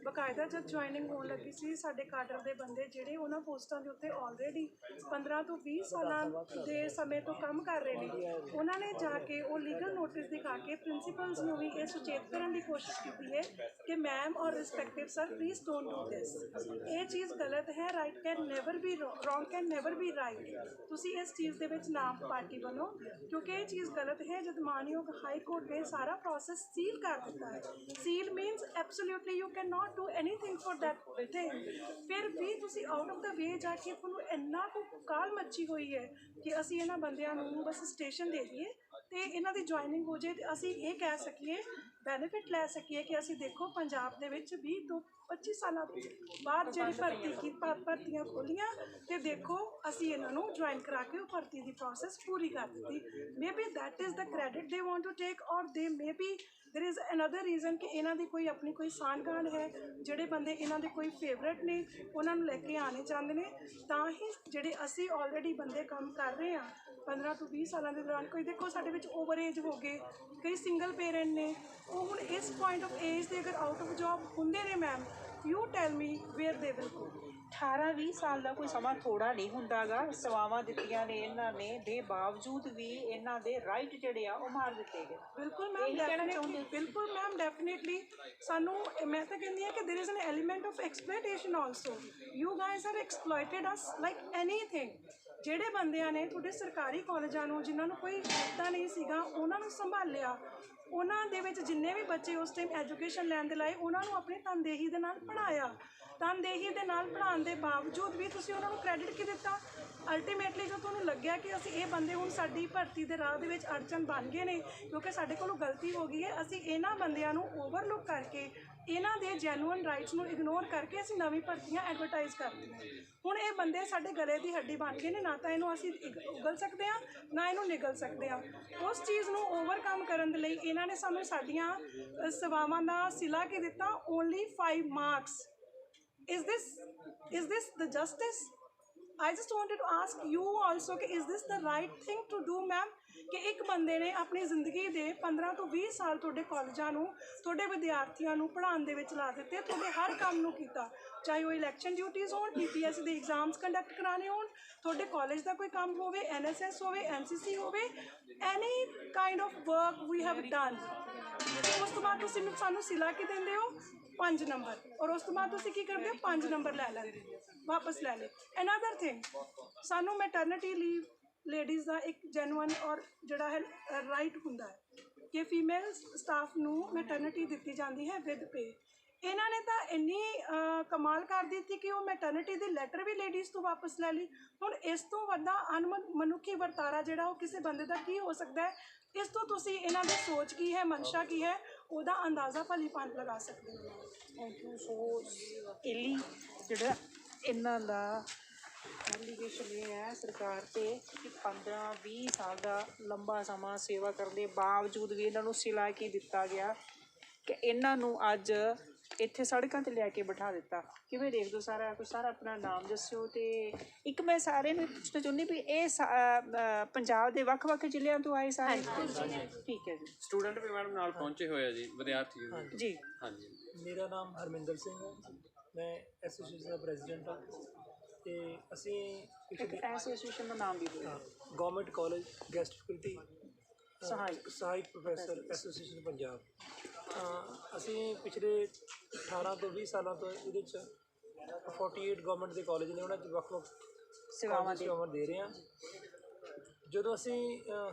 ਬਕਾਇਦਾ ਜਦ ਜੁਆਇਨਿੰਗ ਹੋਣ ਲੱਗੀ ਸੀ, ਸਾਡੇ ਕਾਡਰ ਦੇ ਬੰਦੇ ਜਿਹੜੇ ਉਹਨਾਂ ਪੋਸਟਾਂ ਦੇ ਉੱਤੇ ਆਲਰੇਡੀ 15 ਤੋਂ 20 ਸਾਲਾਂ ਦੇ ਸਮੇਂ ਤੋਂ ਕੰਮ ਕਰ ਰਹੇ ਨੇ, ਉਹਨਾਂ ਨੇ ਜਾ ਕੇ ਉਹ ਲੀਗਲ ਨੋਟਿਸ ਦਿਖਾ ਕੇ ਪ੍ਰਿੰਸੀਪਲਸ ਨੂੰ ਵੀ ਇਹ ਸੁਚੇਤ ਕਰਨ ਦੀ ਕੋਸ਼ਿਸ਼ ਕੀਤੀ ਹੈ ਕਿ ਮੈਮ ਔਰ respective sir please don't do this. ਇਹ ਚੀਜ਼ ਗਲਤ ਹੈ। Right can never be wrong, can never B right. ਤੁਸੀਂ ਇਸ ਚੀਜ਼ ਦੇ ਵਿੱਚ ਨਾ ਪਾਰਟੀ ਬਣੋ ਕਿਉਂਕਿ ਇਹ ਚੀਜ਼ ਗਲਤ ਹੈ। ਜਦ ਮਾਨਯੋਗ ਹਾਈ ਕੋਰਟ ਨੇ ਸਾਰਾ ਪ੍ਰੋਸੈਸ ਸੀਲ ਕਰ ਦਿੱਤਾ ਹੈ, seal means absolutely you can not do anything for that thing. ਫਿਰ ਵੀ ਤੁਸੀਂ ਆਊਟ ਆਫ ਦਾ ਵੇ ਜਾ ਕੇ ਤੁਹਾਨੂੰ ਇੰਨਾ ਕੁ ਕਾਲ ਮੱਚੀ ਹੋਈ ਹੈ ਕਿ ਅਸੀਂ ਇਹਨਾਂ ਬੰਦਿਆਂ ਨੂੰ ਬਸ ਸਟੇਸ਼ਨ ਦੇ ਦਈਏ ਤੇ ਇਹਨਾਂ ਦੀ ਜੁਆਇਨਿੰਗ ਹੋ ਜਾਏ ਤੇ ਅਸੀਂ ਇਹ ਕਹਿ ਸਕੀਏ, ਬੈਨੀਫਿਟ ਲੈ ਸਕੀਏ ਕਿ ਅਸੀਂ ਦੇਖੋ ਪੰਜਾਬ ਦੇ ਵਿੱਚ 20 ਤੋਂ 25 ਸਾਲਾਂ ਬਾਅਦ ਜਿਹੜੀ ਭਰਤੀਆਂ ਖੋਲੀਆਂ ਤੇ ਦੇਖੋ ਅਸੀਂ ਇਹਨਾਂ ਨੂੰ ਜੁਆਇਨ ਕਰਾ ਕੇ ਉਹ ਭਰਤੀ ਦੀ ਪ੍ਰੋਸੈਸ ਪੂਰੀ ਕਰ ਦਿੱਤੀ। Maybe that is the credit they want to take or they maybe there is another reason ਕਿ ਇਹਨਾਂ ਦੀ ਕੋਈ ਆਪਣੀ ਕੋਈ ਸਾਂਠ-ਗਾਂਠ ਹੈ, ਜਿਹੜੇ ਬੰਦੇ ਇਹਨਾਂ ਦੇ ਕੋਈ ਫੇਵਰੇਟ ਨੇ ਉਹਨਾਂ ਨੂੰ ਲੈ ਕੇ ਆਉਣੇ ਚਾਹੁੰਦੇ ਨੇ। ਤਾਂ ਹੀ ਜਿਹੜੇ ਅਸੀਂ ਆਲਰੇਡੀ ਬੰਦੇ ਕੰਮ ਕਰ ਰਹੇ ਹਾਂ 15 ਤੋਂ 20 ਸਾਲਾਂ ਦੇ ਦੌਰਾਨ, ਕੋਈ ਦੇਖੋ ਸਾਡੇ ਵਿੱਚ ਓਵਰ ਏਜ ਹੋ ਗਏ, ਕਈ ਸਿੰਗਲ ਪੇਰੈਂਟ ਨੇ, ਉਹ ਹੁਣ ਇਸ ਪੁਆਇੰਟ ਆਫ ਏਜ ਦੇ ਅਗਰ ਆਊਟ ਆਫ ਜੌਬ ਹੁੰਦੇ ਨੇ ma'am, you tell me where they will go. 18-20 ਸਾਲ ਦਾ ਕੋਈ ਸਮਾਂ ਥੋੜਾ ਨਹੀਂ ਹੁੰਦਾ ਗਾ। ਸੇਵਾਵਾਂ ਦਿੱਤੀਆਂ ਨੇ ਇਹਨਾਂ ਨੇ, ਦੇ ਬਾਵਜੂਦ ਵੀ ਇਹਨਾਂ ਦੇ ਰਾਈਟ ਜਿਹੜੇ ਆ ਉਹ ਮਾਰ ਦਿੱਤੇ ਗਏ। ਬਿਲਕੁਲ ਮੈਮ, ਡੈਫੀਨੇਟਲੀ, ਬਿਲਕੁਲ ਮੈਮ, ਡੈਫੀਨੇਟਲੀ ਸਾਨੂੰ ਮੈਂ ਤਾਂ ਕਹਿੰਦੀ ਹਾਂ ਕਿ there is an element of exploitation also. You guys have exploited us like anything. ਜਿਹੜੇ ਬੰਦਿਆਂ ਨੇ ਤੁਹਾਡੇ ਸਰਕਾਰੀ ਕਾਲਜਾਂ ਨੂੰ, ਜਿਨ੍ਹਾਂ ਨੂੰ ਕੋਈ ਪਤਾ ਨਹੀਂ ਸੀਗਾ, ਉਹਨਾਂ ਨੂੰ ਸੰਭਾਲਿਆ, ਉਹਨਾਂ ਦੇ ਵਿੱਚ ਜਿੰਨੇ ਵੀ ਬੱਚੇ ਉਸ ਟਾਈਮ ਐਜੂਕੇਸ਼ਨ ਲੈਣ ਦੇ ਲਾਏ ਉਹਨਾਂ ਨੂੰ ਆਪਣੀ ਤਨਦੇਹੀ ਦੇ ਨਾਲ ਪੜ੍ਹਾਇਆ। ਤਨਦੇਹੀ ਦੇ ਨਾਲ ਪੜ੍ਹਾਉਣ ਦੇ ਬਾਵਜੂਦ ਵੀ ਤੁਸੀਂ ਉਹਨਾਂ ਨੂੰ ਕ੍ਰੈਡਿਟ ਕੀ ਦਿੱਤਾ? ਅਲਟੀਮੇਟਲੀ ਜੋ ਤੁਹਾਨੂੰ ਲੱਗਿਆ ਕਿ ਅਸੀਂ ਇਹ ਬੰਦੇ ਹੁਣ ਸਾਡੀ ਭਰਤੀ ਦੇ ਰਾਹ ਦੇ ਵਿੱਚ ਅੜਚਨ ਬਣ ਗਏ ਨੇ ਕਿਉਂਕਿ ਸਾਡੇ ਕੋਲੋਂ ਗਲਤੀ ਹੋ ਗਈ ਹੈ, ਅਸੀਂ ਇਹਨਾਂ ਬੰਦਿਆਂ ਨੂੰ ਓਵਰਲੁੱਕ ਕਰਕੇ ਇਹਨਾਂ ਦੇ ਜੈਨੂਅਨ ਰਾਈਟਸ ਨੂੰ ਇਗਨੋਰ ਕਰਕੇ ਅਸੀਂ ਨਵੀਂ ਭਰਤੀਆਂ ਐਡਵਰਟਾਈਜ਼ ਕਰਤੀਆਂ। ਹੁਣ ਇਹ ਬੰਦੇ ਸਾਡੇ ਗਲੇ ਦੀ ਹੱਡੀ ਬਣ ਗਏ ਨੇ, ਨਾ ਤਾਂ ਇਹਨੂੰ ਅਸੀਂ ਉਗਲ ਸਕਦੇ ਹਾਂ ਨਾ ਇਹਨੂੰ ਨਿਗਲ ਸਕਦੇ ਹਾਂ। ਉਸ ਚੀਜ਼ ਨੂੰ ਓਵਰਕਮ ਕਰਨ ਦੇ ਲਈ ਇਹਨਾਂ ਨੇ ਸਾਨੂੰ ਸਾਡੀਆਂ ਸੇਵਾਵਾਂ ਦਾ ਸਿਲਾ ਕੇ ਦਿੱਤਾ, only 5 marks. Is this the justice? I just wanted to ask you also कि is this the right thing to do, ma'am? ਕਿ ਇੱਕ ਬੰਦੇ ਨੇ ਆਪਣੀ ਜ਼ਿੰਦਗੀ ਦੇ 15 ਤੋਂ 20 ਸਾਲ ਤੁਹਾਡੇ ਕਾਲਜਾਂ ਨੂੰ, ਤੁਹਾਡੇ ਵਿਦਿਆਰਥੀਆਂ ਨੂੰ ਪੜ੍ਹਾਉਣ ਦੇ ਵਿੱਚ ਲਾ ਦਿੱਤੇ, ਤੁਹਾਡੇ ਹਰ ਕੰਮ ਨੂੰ ਕੀਤਾ, ਚਾਹੇ ਉਹ ਇਲੈਕਸ਼ਨ ਡਿਊਟੀਜ਼ ਹੋਣ, PPSC ਦੇ ਐਗਜ਼ਾਮਸ ਕੰਡਕਟ ਕਰਾਉਣੇ ਹੋਣ, ਤੁਹਾਡੇ ਕਾਲਜ ਦਾ ਕੋਈ ਕੰਮ ਹੋਵੇ, NSS ਹੋਵੇ, NCC ਹੋਵੇ, any kind of work we have done. ਉਸ ਤੋਂ ਬਾਅਦ ਤੁਸੀਂ ਸਾਨੂੰ ਸਿਲਾ ਕੇ ਦਿੰਦੇ ਹੋ 5 ਨੰਬਰ, ਔਰ ਉਸ ਤੋਂ ਬਾਅਦ ਤੁਸੀਂ ਕੀ ਕਰਦੇ ਹੋ? 5 ਨੰਬਰ ਲੈ ਲੈਂਦੇ, ਵਾਪਸ ਲੈ ਲਏ। ਅਨਦਰ ਥਿੰਗ, ਸਾਨੂੰ ਮੈਟਰਨਿਟੀ ਲੀਵ ਲੇਡੀਜ਼ ਦਾ ਇੱਕ ਜੈਨੂਅਨ ਔਰ ਜਿਹੜਾ ਹੈ ਰਾਈਟ ਹੁੰਦਾ ਹੈ ਕਿ ਫੀਮੇਲ ਸਟਾਫ ਨੂੰ ਮੈਟਰਨਿਟੀ ਦਿੱਤੀ ਜਾਂਦੀ ਹੈ ਵਿਦ ਪੇ। ਇਹਨਾਂ ਨੇ ਤਾਂ ਇੰਨੀ ਕਮਾਲ ਕਰ ਦਿੱਤੀ ਕਿ ਉਹ ਮੈਟਰਨਿਟੀ ਦੀ ਲੈਟਰ ਵੀ ਲੇਡੀਜ਼ ਤੋਂ ਵਾਪਸ ਲੈ ਲਈ। ਹੁਣ ਇਸ ਤੋਂ ਵੱਡਾ ਅਨਮਨੁੱਖੀ ਵਰਤਾਰਾ ਜਿਹੜਾ ਉਹ ਕਿਸੇ ਬੰਦੇ ਦਾ ਕੀ ਹੋ ਸਕਦਾ ਹੈ? ਇਸ ਤੋਂ ਤੁਸੀਂ ਇਹਨਾਂ ਦੀ ਸੋਚ ਕੀ ਹੈ, ਮਨਸ਼ਾ ਕੀ ਹੈ, ਉਹਦਾ ਅੰਦਾਜ਼ਾ ਭਲੀ ਭਾਂਤ ਲਗਾ ਸਕਦੇ ਹੋ। Thank you. ਸੋ ਇਹਲੀ ਜਿਹੜਾ ਇਹਨਾਂ ਦਾ ਐਲੀਗੇਸ਼ਨ ਇਹ ਹੈ ਸਰਕਾਰ 'ਤੇ ਕਿ 15-20 ਸਾਲ ਦਾ ਲੰਬਾ ਸਮਾਂ ਸੇਵਾ ਕਰਨ ਦੇ ਬਾਵਜੂਦ ਵੀ ਇਹਨਾਂ ਨੂੰ ਸਿਲਾ ਕੇ ਦਿੱਤਾ ਗਿਆ ਕਿ ਇਹਨਾਂ ਨੂੰ ਅੱਜ ਇੱਥੇ ਸੜਕਾਂ 'ਤੇ ਲਿਆ ਕੇ ਬਿਠਾ ਦਿੱਤਾ। ਕਿਵੇਂ ਦੇਖ ਦਿਓ? ਸਾਰਾ ਕੁਛ, ਸਾਰਾ ਆਪਣਾ ਨਾਮ ਦੱਸਿਓ। ਅਤੇ ਇੱਕ ਮੈਂ ਸਾਰਿਆਂ ਨੂੰ ਪੁੱਛਣਾ ਚਾਹੁੰਦੀ ਵੀ ਇਹ ਪੰਜਾਬ ਦੇ ਵੱਖ-ਵੱਖ ਜ਼ਿਲ੍ਹਿਆਂ ਤੋਂ ਆਏ ਸਾਰੇ? ਠੀਕ ਹੈ ਜੀ। ਸਟੂਡੈਂਟ ਵੀ ਮੈਡਮ ਨਾਲ ਪਹੁੰਚੇ ਹੋਏ ਆ ਜੀ, ਵਿਦਿਆਰਥੀ ਜੀ। ਹਾਂਜੀ। ਮੇਰਾ ਨਾਮ ਹਰਮਿੰਦਰ ਸਿੰਘ ਹੈ, ਮੈਂ ਐਸੋਸੀਏਸ਼ਨ ਦਾ ਪ੍ਰੈਜ਼ੀਡੈਂਟ ਹਾਂ। ਅਤੇ ਅਸੀਂ ਐਸੋਸੀਏਸ਼ਨ ਦਾ ਨਾਮ ਵੀ ਦਿਓ। ਗੌਰਮੈਂਟ ਕਾਲਜ ਗੈਸਟ ਫੈਕਲਟੀ ਸਹਾਇਕ ਪ੍ਰੋਫੈਸਰ ਐਸੋਸੀਏਸ਼ਨ ਪੰਜਾਬ। ਅਸੀਂ ਪਿਛਲੇ 18 ਤੋਂ 20 ਸਾਲਾਂ ਤੋਂ ਇਹਦੇ 'ਚ 48 ਗੌਰਮੈਂਟ ਦੇ ਕਾਲਜ ਨੇ, ਉਹਨਾਂ 'ਚ ਵੱਖ-ਵੱਖ ਸੇਵਾਵਾਂ ਦੇ ਰਹੇ ਹਾਂ। ਜਦੋਂ ਅਸੀਂ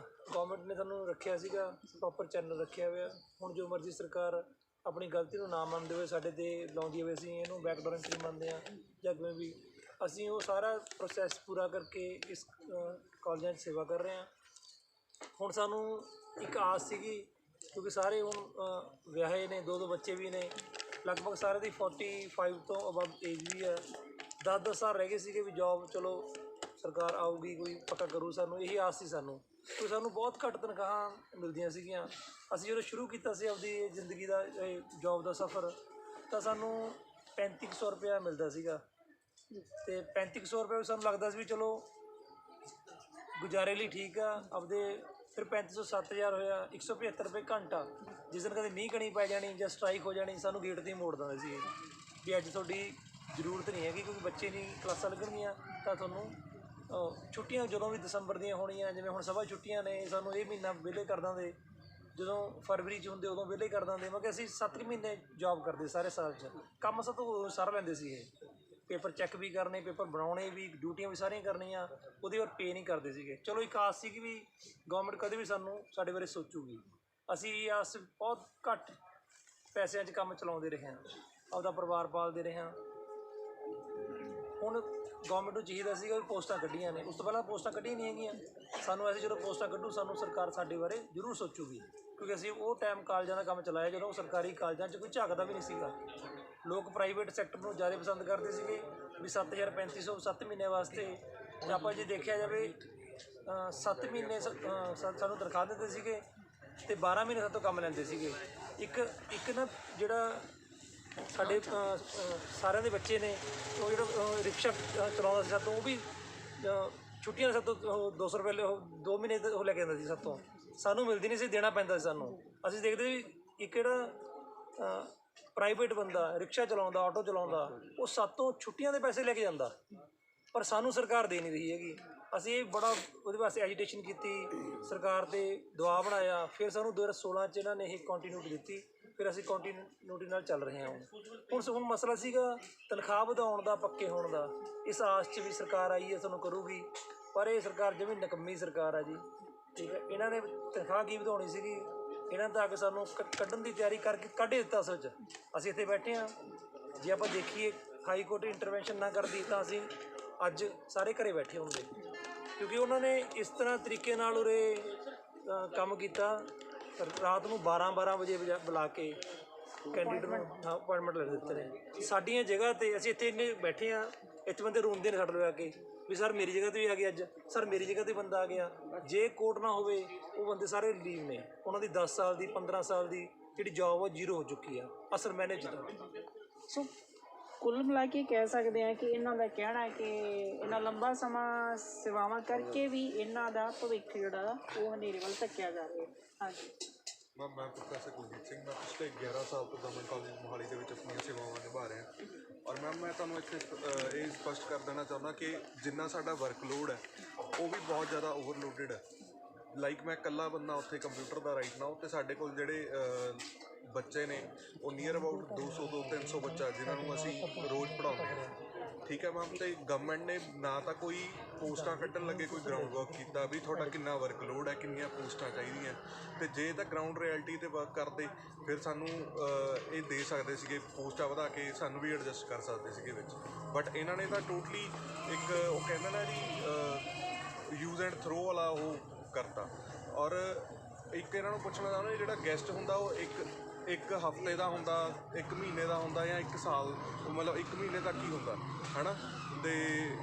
ਗੌਰਮੈਂਟ ਨੇ ਸਾਨੂੰ ਰੱਖਿਆ ਸੀਗਾ, ਪ੍ਰੋਪਰ ਚੈਨਲ ਰੱਖਿਆ ਹੋਇਆ, ਹੁਣ ਜੋ ਮਰਜ਼ੀ ਸਰਕਾਰ ਆਪਣੀ ਗਲਤੀ ਨੂੰ ਨਾ ਮੰਨਦੇ ਹੋਏ ਸਾਡੇ 'ਤੇ ਲਾਉਂਦੀ ਹੋਵੇ, ਅਸੀਂ ਇਹਨੂੰ ਬੈਕਡੋਰ ਐਂਟਰੀ ਮੰਨਦੇ ਹਾਂ ਜਾਂ ਕਿਵੇਂ ਵੀ, ਅਸੀਂ ਉਹ ਸਾਰਾ ਪ੍ਰੋਸੈਸ ਪੂਰਾ ਕਰਕੇ ਇਸ ਕਾਲਜਾਂ 'ਚ ਸੇਵਾ ਕਰ ਰਹੇ ਹਾਂ। ਹੁਣ ਸਾਨੂੰ ਇੱਕ ਆਸ ਸੀਗੀ ਕਿਉਂਕਿ ਸਾਰੇ ਹੁਣ ਵਿਆਹੇ ਨੇ, 2-2 ਬੱਚੇ ਵੀ ਨੇ, ਲਗਭਗ ਸਾਰੇ ਦੀ 45 ਤੋਂ ਅਬਵ ਏਜ ਵੀ ਹੈ। 10-10 ਸਾਲ ਰਹਿ ਗਏ ਸੀਗੇ ਵੀ ਜੋਬ ਚਲੋ ਸਰਕਾਰ ਆਊਗੀ, ਕੋਈ ਪੱਕਾ ਕਰੂ, ਸਾਨੂੰ ਇਹੀ ਆਸ ਸੀ ਸਾਨੂੰ, ਕਿਉਂਕਿ ਸਾਨੂੰ ਬਹੁਤ ਘੱਟ ਤਨਖਾਹਾਂ ਮਿਲਦੀਆਂ ਸੀਗੀਆਂ। ਅਸੀਂ ਜਦੋਂ ਸ਼ੁਰੂ ਕੀਤਾ ਸੀ ਆਪਦੀ ਜ਼ਿੰਦਗੀ ਦਾ ਜੋਬ ਦਾ ਸਫ਼ਰ, ਤਾਂ ਸਾਨੂੰ 3500 ਰੁਪਇਆ ਮਿਲਦਾ ਸੀਗਾ, ਅਤੇ 3500 ਰੁਪਏ ਸਾਨੂੰ ਲੱਗਦਾ ਸੀ ਵੀ ਚਲੋ ਗੁਜ਼ਾਰੇ ਲਈ ਠੀਕ ਆ ਆਪਦੇ। ਫਿਰ 3500 7000 ਹੋਇਆ, 175 ਰੁਪਏ ਘੰਟਾ। ਜਿਸ ਦਿਨ ਕਦੇ ਮੀਂਹ ਕਣੀ ਪੈ ਜਾਣੀ ਜਾਂ ਸਟ੍ਰਾਈਕ ਹੋ ਜਾਣੀ, ਸਾਨੂੰ ਗੇਟ 'ਤੇ ਹੀ ਮੋੜ ਦਿੰਦੇ ਸੀ ਵੀ ਅੱਜ ਤੁਹਾਡੀ ਜ਼ਰੂਰਤ ਨਹੀਂ ਹੈਗੀ ਕਿਉਂਕਿ ਬੱਚੇ ਨਹੀਂ ਕਲਾਸਾਂ ਲੱਗਣਗੀਆਂ, ਤਾਂ ਤੁਹਾਨੂੰ ਛੁੱਟੀਆਂ ਜਦੋਂ ਵੀ ਦਸੰਬਰ ਦੀਆਂ ਹੋਣੀਆਂ, ਜਿਵੇਂ ਹੁਣ ਸਭਾ ਛੁੱਟੀਆਂ ਨੇ, ਸਾਨੂੰ ਇਹ ਮਹੀਨਾ ਵਿਹਲੇ ਕਰ ਦਿੰਦੇ। ਜਦੋਂ ਫਰਵਰੀ 'ਚ ਹੁੰਦੇ ਉਦੋਂ ਵਿਹਲੇ ਕਰ ਦਿੰਦੇ। ਮਤਲਬ ਅਸੀਂ 7 ਮਹੀਨੇ ਜੋਬ ਕਰਦੇ ਸਾਰੇ ਸਾਲ 'ਚ, ਕੰਮ ਸਾਤੋਂ ਸਾਰ ਲੈਂਦੇ ਸੀ ਇਹ। ਪੇਪਰ ਚੈੱਕ ਵੀ ਕਰਨੇ, ਪੇਪਰ ਬਣਾਉਣੇ ਵੀ, ਡਿਊਟੀਆਂ ਵੀ ਸਾਰੀਆਂ ਕਰਨੀਆਂ, ਉਹਦੇ ਬਾਅਦ ਪੇ ਨਹੀਂ ਕਰਦੇ ਸੀਗੇ। ਚਲੋ ਇੱਕ ਆਸ ਸੀ ਕਿ ਵੀ ਗੌਰਮੈਂਟ ਕਦੇ ਵੀ ਸਾਨੂੰ ਸਾਡੇ ਬਾਰੇ ਸੋਚੂਗੀ। ਅਸੀਂ ਇਹ ਆਸ ਬਹੁਤ ਘੱਟ ਪੈਸਿਆਂ 'ਚ ਕੰਮ ਚਲਾਉਂਦੇ ਰਹੇ ਹਾਂ, ਆਪਦਾ ਪਰਿਵਾਰ ਪਾਲਦੇ ਰਹੇ ਹਾਂ। ਹੁਣ ਗੌਰਮੈਂਟ ਨੂੰ ਚਾਹੀਦਾ ਸੀਗਾ ਵੀ ਪੋਸਟਾਂ ਕੱਢੀਆਂ ਨੇ, ਉਸ ਤੋਂ ਪਹਿਲਾਂ ਪੋਸਟਾਂ ਕੱਢੀਆਂ ਨਹੀਂ ਹੈਗੀਆਂ। ਸਾਨੂੰ ਐਸੇ ਜਦੋਂ ਪੋਸਟਾਂ ਕੱਢੂ ਸਾਨੂੰ ਸਰਕਾਰ ਸਾਡੇ ਬਾਰੇ ਜ਼ਰੂਰ ਸੋਚੂਗੀ, ਕਿਉਂਕਿ ਅਸੀਂ ਉਹ ਟਾਈਮ ਕਾਲਜਾਂ ਦਾ ਕੰਮ ਚਲਾਇਆ ਜਦੋਂ ਸਰਕਾਰੀ ਕਾਲਜਾਂ 'ਚ ਕੋਈ ਝਾਕਦਾ ਵੀ ਨਹੀਂ ਸੀਗਾ। ਲੋਕ ਪ੍ਰਾਈਵੇਟ ਸੈਕਟਰ ਨੂੰ ਜ਼ਿਆਦਾ ਪਸੰਦ ਕਰਦੇ ਸੀਗੇ ਵੀ 7350 7 ਮਹੀਨੇ ਵਾਸਤੇ। ਆਪਾਂ ਜੇ ਦੇਖਿਆ ਜਾਵੇ 7 ਮਹੀਨੇ ਸਾਨੂੰ ਤਨਖਾਹ ਦਿੰਦੇ ਸੀਗੇ ਅਤੇ 12 ਮਹੀਨੇ ਸਾਡੇ ਤੋਂ ਕੰਮ ਲੈਂਦੇ ਸੀਗੇ। ਇੱਕ ਨਾ ਜਿਹੜਾ ਸਾਡੇ ਸਾਰਿਆਂ ਦੇ ਬੱਚੇ ਨੇ, ਉਹ ਜਿਹੜਾ ਰਿਕਸ਼ਾ ਚਲਾਉਂਦਾ ਸੀ ਸਾਤੋਂ, ਉਹ ਵੀ ਛੁੱਟੀਆਂ ਦੇ ਸਾਤੋਂ 200 ਰੁਪਏ 2 ਮਹੀਨੇ ਉਹ ਲੈ ਕੇ ਆਉਂਦਾ ਸੀ ਸਾਤੋਂ, ਸਾਨੂੰ ਮਿਲਦੀ ਨਹੀਂ ਸੀ, ਦੇਣਾ ਪੈਂਦਾ ਸੀ ਸਾਨੂੰ। ਅਸੀਂ ਦੇਖਦੇ ਵੀ ਇੱਕ ਜਿਹੜਾ ਪ੍ਰਾਈਵੇਟ ਬੰਦਾ ਰਿਕਸ਼ਾ ਚਲਾਉਂਦਾ, ਆਟੋ ਚਲਾਉਂਦਾ, ਉਹ ਸਾਤੋਂ ਛੁੱਟੀਆਂ ਦੇ ਪੈਸੇ ਲੈ ਕੇ ਜਾਂਦਾ, ਪਰ ਸਾਨੂੰ ਸਰਕਾਰ ਦੇ ਨਹੀਂ ਰਹੀ ਹੈਗੀ। ਅਸੀਂ ਇਹ ਬੜਾ ਉਹਦੇ ਵਾਸਤੇ ਐਜੀਟੇਸ਼ਨ ਕੀਤੀ, ਸਰਕਾਰ 'ਤੇ ਦਬਾਅ ਬਣਾਇਆ। ਫਿਰ ਸਾਨੂੰ 2016 'ਚ ਇਹਨਾਂ ਨੇ ਇਹ ਕੰਟੀਨਿਊਟੀ ਦਿੱਤੀ, ਫਿਰ ਅਸੀਂ ਕੰਟੀਨਿਊਟੀ ਨਾਲ ਚੱਲ ਰਹੇ ਹਾਂ। ਹੁਣ ਮਸਲਾ ਸੀਗਾ ਤਨਖਾਹ ਵਧਾਉਣ ਦਾ, ਪੱਕੇ ਹੋਣ ਦਾ। ਇਸ ਆਸ 'ਚ ਵੀ ਸਰਕਾਰ ਆਈ ਹੈ ਸਾਨੂੰ ਕਰੂਗੀ, ਪਰ ਇਹ ਸਰਕਾਰ ਜਿਵੇਂ ਨਿਕੰਮੀ ਸਰਕਾਰ ਆ ਜੀ, ਠੀਕ ਹੈ। ਇਹਨਾਂ ਨੇ ਤਨਖਾਹ ਕੀ ਵਧਾਉਣੀ ਸੀਗੀ, ਇਹਨਾਂ ਨੇ ਤਾਂ ਆ ਕੇ ਸਾਨੂੰ ਕੱਢਣ ਦੀ ਤਿਆਰੀ ਕਰਕੇ ਕੱਢ ਹੀ ਦਿੱਤਾ। ਅਸਲ 'ਚ ਅਸੀਂ ਇੱਥੇ ਬੈਠੇ ਹਾਂ, ਜੇ ਆਪਾਂ ਦੇਖੀਏ ਹਾਈ ਕੋਰਟ ਇੰਟਰਵੈਂਸ਼ਨ ਨਾ ਕਰਦੀ ਤਾਂ ਅਸੀਂ ਅੱਜ ਸਾਰੇ ਘਰੇ ਬੈਠੇ ਹੁੰਦੇ, ਕਿਉਂਕਿ ਉਹਨਾਂ ਨੇ ਇਸ ਤਰ੍ਹਾਂ ਤਰੀਕੇ ਨਾਲ ਉਰੇ ਕੰਮ ਕੀਤਾ। ਰਾਤ ਨੂੰ 12 ਵਜੇ ਬੁਲਾ ਕੇ ਕੈਂਡੀਡੇਟ ਨੂੰ ਅਪਾਇੰਟਮੈਂਟ ਲੈ ਦਿੱਤੇ ਨੇ ਸਾਡੀਆਂ ਜਗ੍ਹਾ 'ਤੇ। ਅਸੀਂ ਇੱਥੇ ਇੰਨੇ ਬੈਠੇ ਹਾਂ, ਇੱਥੇ ਬੰਦੇ ਰੋਂਦੇ ਨੇ ਸਾਡੇ ਲਗਾ ਕੇ ਵੀ ਸਰ ਮੇਰੀ ਜਗ੍ਹਾ 'ਤੇ ਵੀ ਆ ਗਿਆ, ਅੱਜ ਸਰ ਮੇਰੀ ਜਗ੍ਹਾ 'ਤੇ ਬੰਦਾ ਆ ਗਿਆ। ਜੇ ਕੋਰਟ ਨਾ ਹੋਵੇ ਉਹ ਬੰਦੇ ਸਾਰੇ ਲੀਵ ਨੇ, ਉਹਨਾਂ ਦੀ 10 ਸਾਲ ਦੀ 15 ਸਾਲ ਦੀ ਜਿਹੜੀ ਜੋਬ ਉਹ ਜ਼ੀਰੋ ਹੋ ਚੁੱਕੀ ਆ ਅਸਲ ਮੈਨੇਜ ਦਾ। ਸੋ ਕੁੱਲ ਮਿਲਾ ਕੇ ਕਹਿ ਸਕਦੇ ਹਾਂ ਕਿ ਇਹਨਾਂ ਦਾ ਕਹਿਣਾ ਹੈ ਕਿ ਇਹਨਾਂ ਲੰਬਾ ਸਮਾਂ ਸੇਵਾਵਾਂ ਕਰਕੇ ਵੀ ਇਹਨਾਂ ਦਾ ਭਵਿੱਖ ਜਿਹੜਾ ਉਹ ਹਨੇਰੇ ਵੱਲ ਧੱਕਿਆ ਜਾ ਰਿਹਾ ਹੈ। ਹਾਂਜੀ ਮੈਂ ਪ੍ਰੋਫੈਸਰ ਕੁਲਜੀਤ ਸਿੰਘ, ਮੈਂ ਪਿਛਲੇ 11 ਸਾਲ ਤੋਂ ਗਵਰਨਮੈਂਟ ਕਾਲਜ ਮੋਹਾਲੀ ਦੇ ਵਿੱਚ ਆਪਣੀਆਂ ਸੇਵਾਵਾਂ ਨਿਭਾ ਰਿਹਾ। ਔਰ ਮੈਮ ਮੈਂ ਤੁਹਾਨੂੰ ਇੱਥੇ ਇਹ ਸਪਸ਼ਟ ਕਰ ਦੇਣਾ ਚਾਹੁੰਦਾ ਕਿ ਜਿੰਨਾ ਸਾਡਾ ਵਰਕਲੋਡ ਹੈ ਉਹ ਵੀ ਬਹੁਤ ਜ਼ਿਆਦਾ ਓਵਰਲੋਡਡ ਹੈ। ਲਾਈਕ ਮੈਂ ਇਕੱਲਾ ਬੰਦਾ ਉੱਥੇ ਕੰਪਿਊਟਰ ਦਾ ਰਾਈਟ ਨਾਓ, ਅਤੇ ਸਾਡੇ ਕੋਲ ਜਿਹੜੇ ਬੱਚੇ ਨੇ ਉਹ ਨੀਅਰ ਅਬਾਊਟ 200 ਤੋਂ 300 ਬੱਚਾ ਜਿਨ੍ਹਾਂ ਨੂੰ ਅਸੀਂ ਰੋਜ਼ ਪੜ੍ਹਾਉਂਦੇ ਹਾਂ। ਠੀਕ ਹੈ ਮੈਮ, ਅਤੇ ਗਵਰਨਮੈਂਟ ਨੇ ਨਾ ਤਾਂ ਕੋਈ ਪੋਸਟਾਂ ਕੱਢਣ ਲੱਗੇ ਕੋਈ ਗਰਾਊਂਡ ਵਰਕ ਕੀਤਾ ਵੀ ਤੁਹਾਡਾ ਕਿੰਨਾ ਵਰਕਲੋਡ ਹੈ, ਕਿੰਨੀਆਂ ਪੋਸਟਾਂ ਚਾਹੀਦੀਆਂ, ਅਤੇ ਜੇ ਤਾਂ ਗਰਾਊਂਡ ਰਿਐਲਿਟੀ 'ਤੇ ਵਰਕ ਕਰਦੇ ਫਿਰ ਸਾਨੂੰ ਇਹ ਦੇ ਸਕਦੇ ਸੀਗੇ ਪੋਸਟਾਂ ਵਧਾ ਕੇ, ਸਾਨੂੰ ਵੀ ਐਡਜਸਟ ਕਰ ਸਕਦੇ ਸੀਗੇ ਵਿੱਚ। ਬਟ ਇਹਨਾਂ ਨੇ ਤਾਂ ਟੋਟਲੀ ਇੱਕ ਉਹ ਕਹਿੰਦੇ ਨਾ ਜੀ ਯੂਜ਼ ਐਂਡ ਥਰੋ ਵਾਲਾ ਉਹ ਕਰਤਾ। ਔਰ ਇੱਕ ਇਹਨਾਂ ਨੂੰ ਪੁੱਛਣਾ ਚਾਹੁੰਦਾ, ਜਿਹੜਾ ਗੈਸਟ ਹੁੰਦਾ ਉਹ ਇੱਕ ਹਫ਼ਤੇ ਦਾ ਹੁੰਦਾ, 1 ਮਹੀਨੇ ਦਾ ਹੁੰਦਾ, ਜਾਂ 1 ਸਾਲ, ਮਤਲਬ 1 ਮਹੀਨੇ ਤੱਕ ਹੀ ਹੁੰਦਾ ਹੈ ਨਾ। ਅਤੇ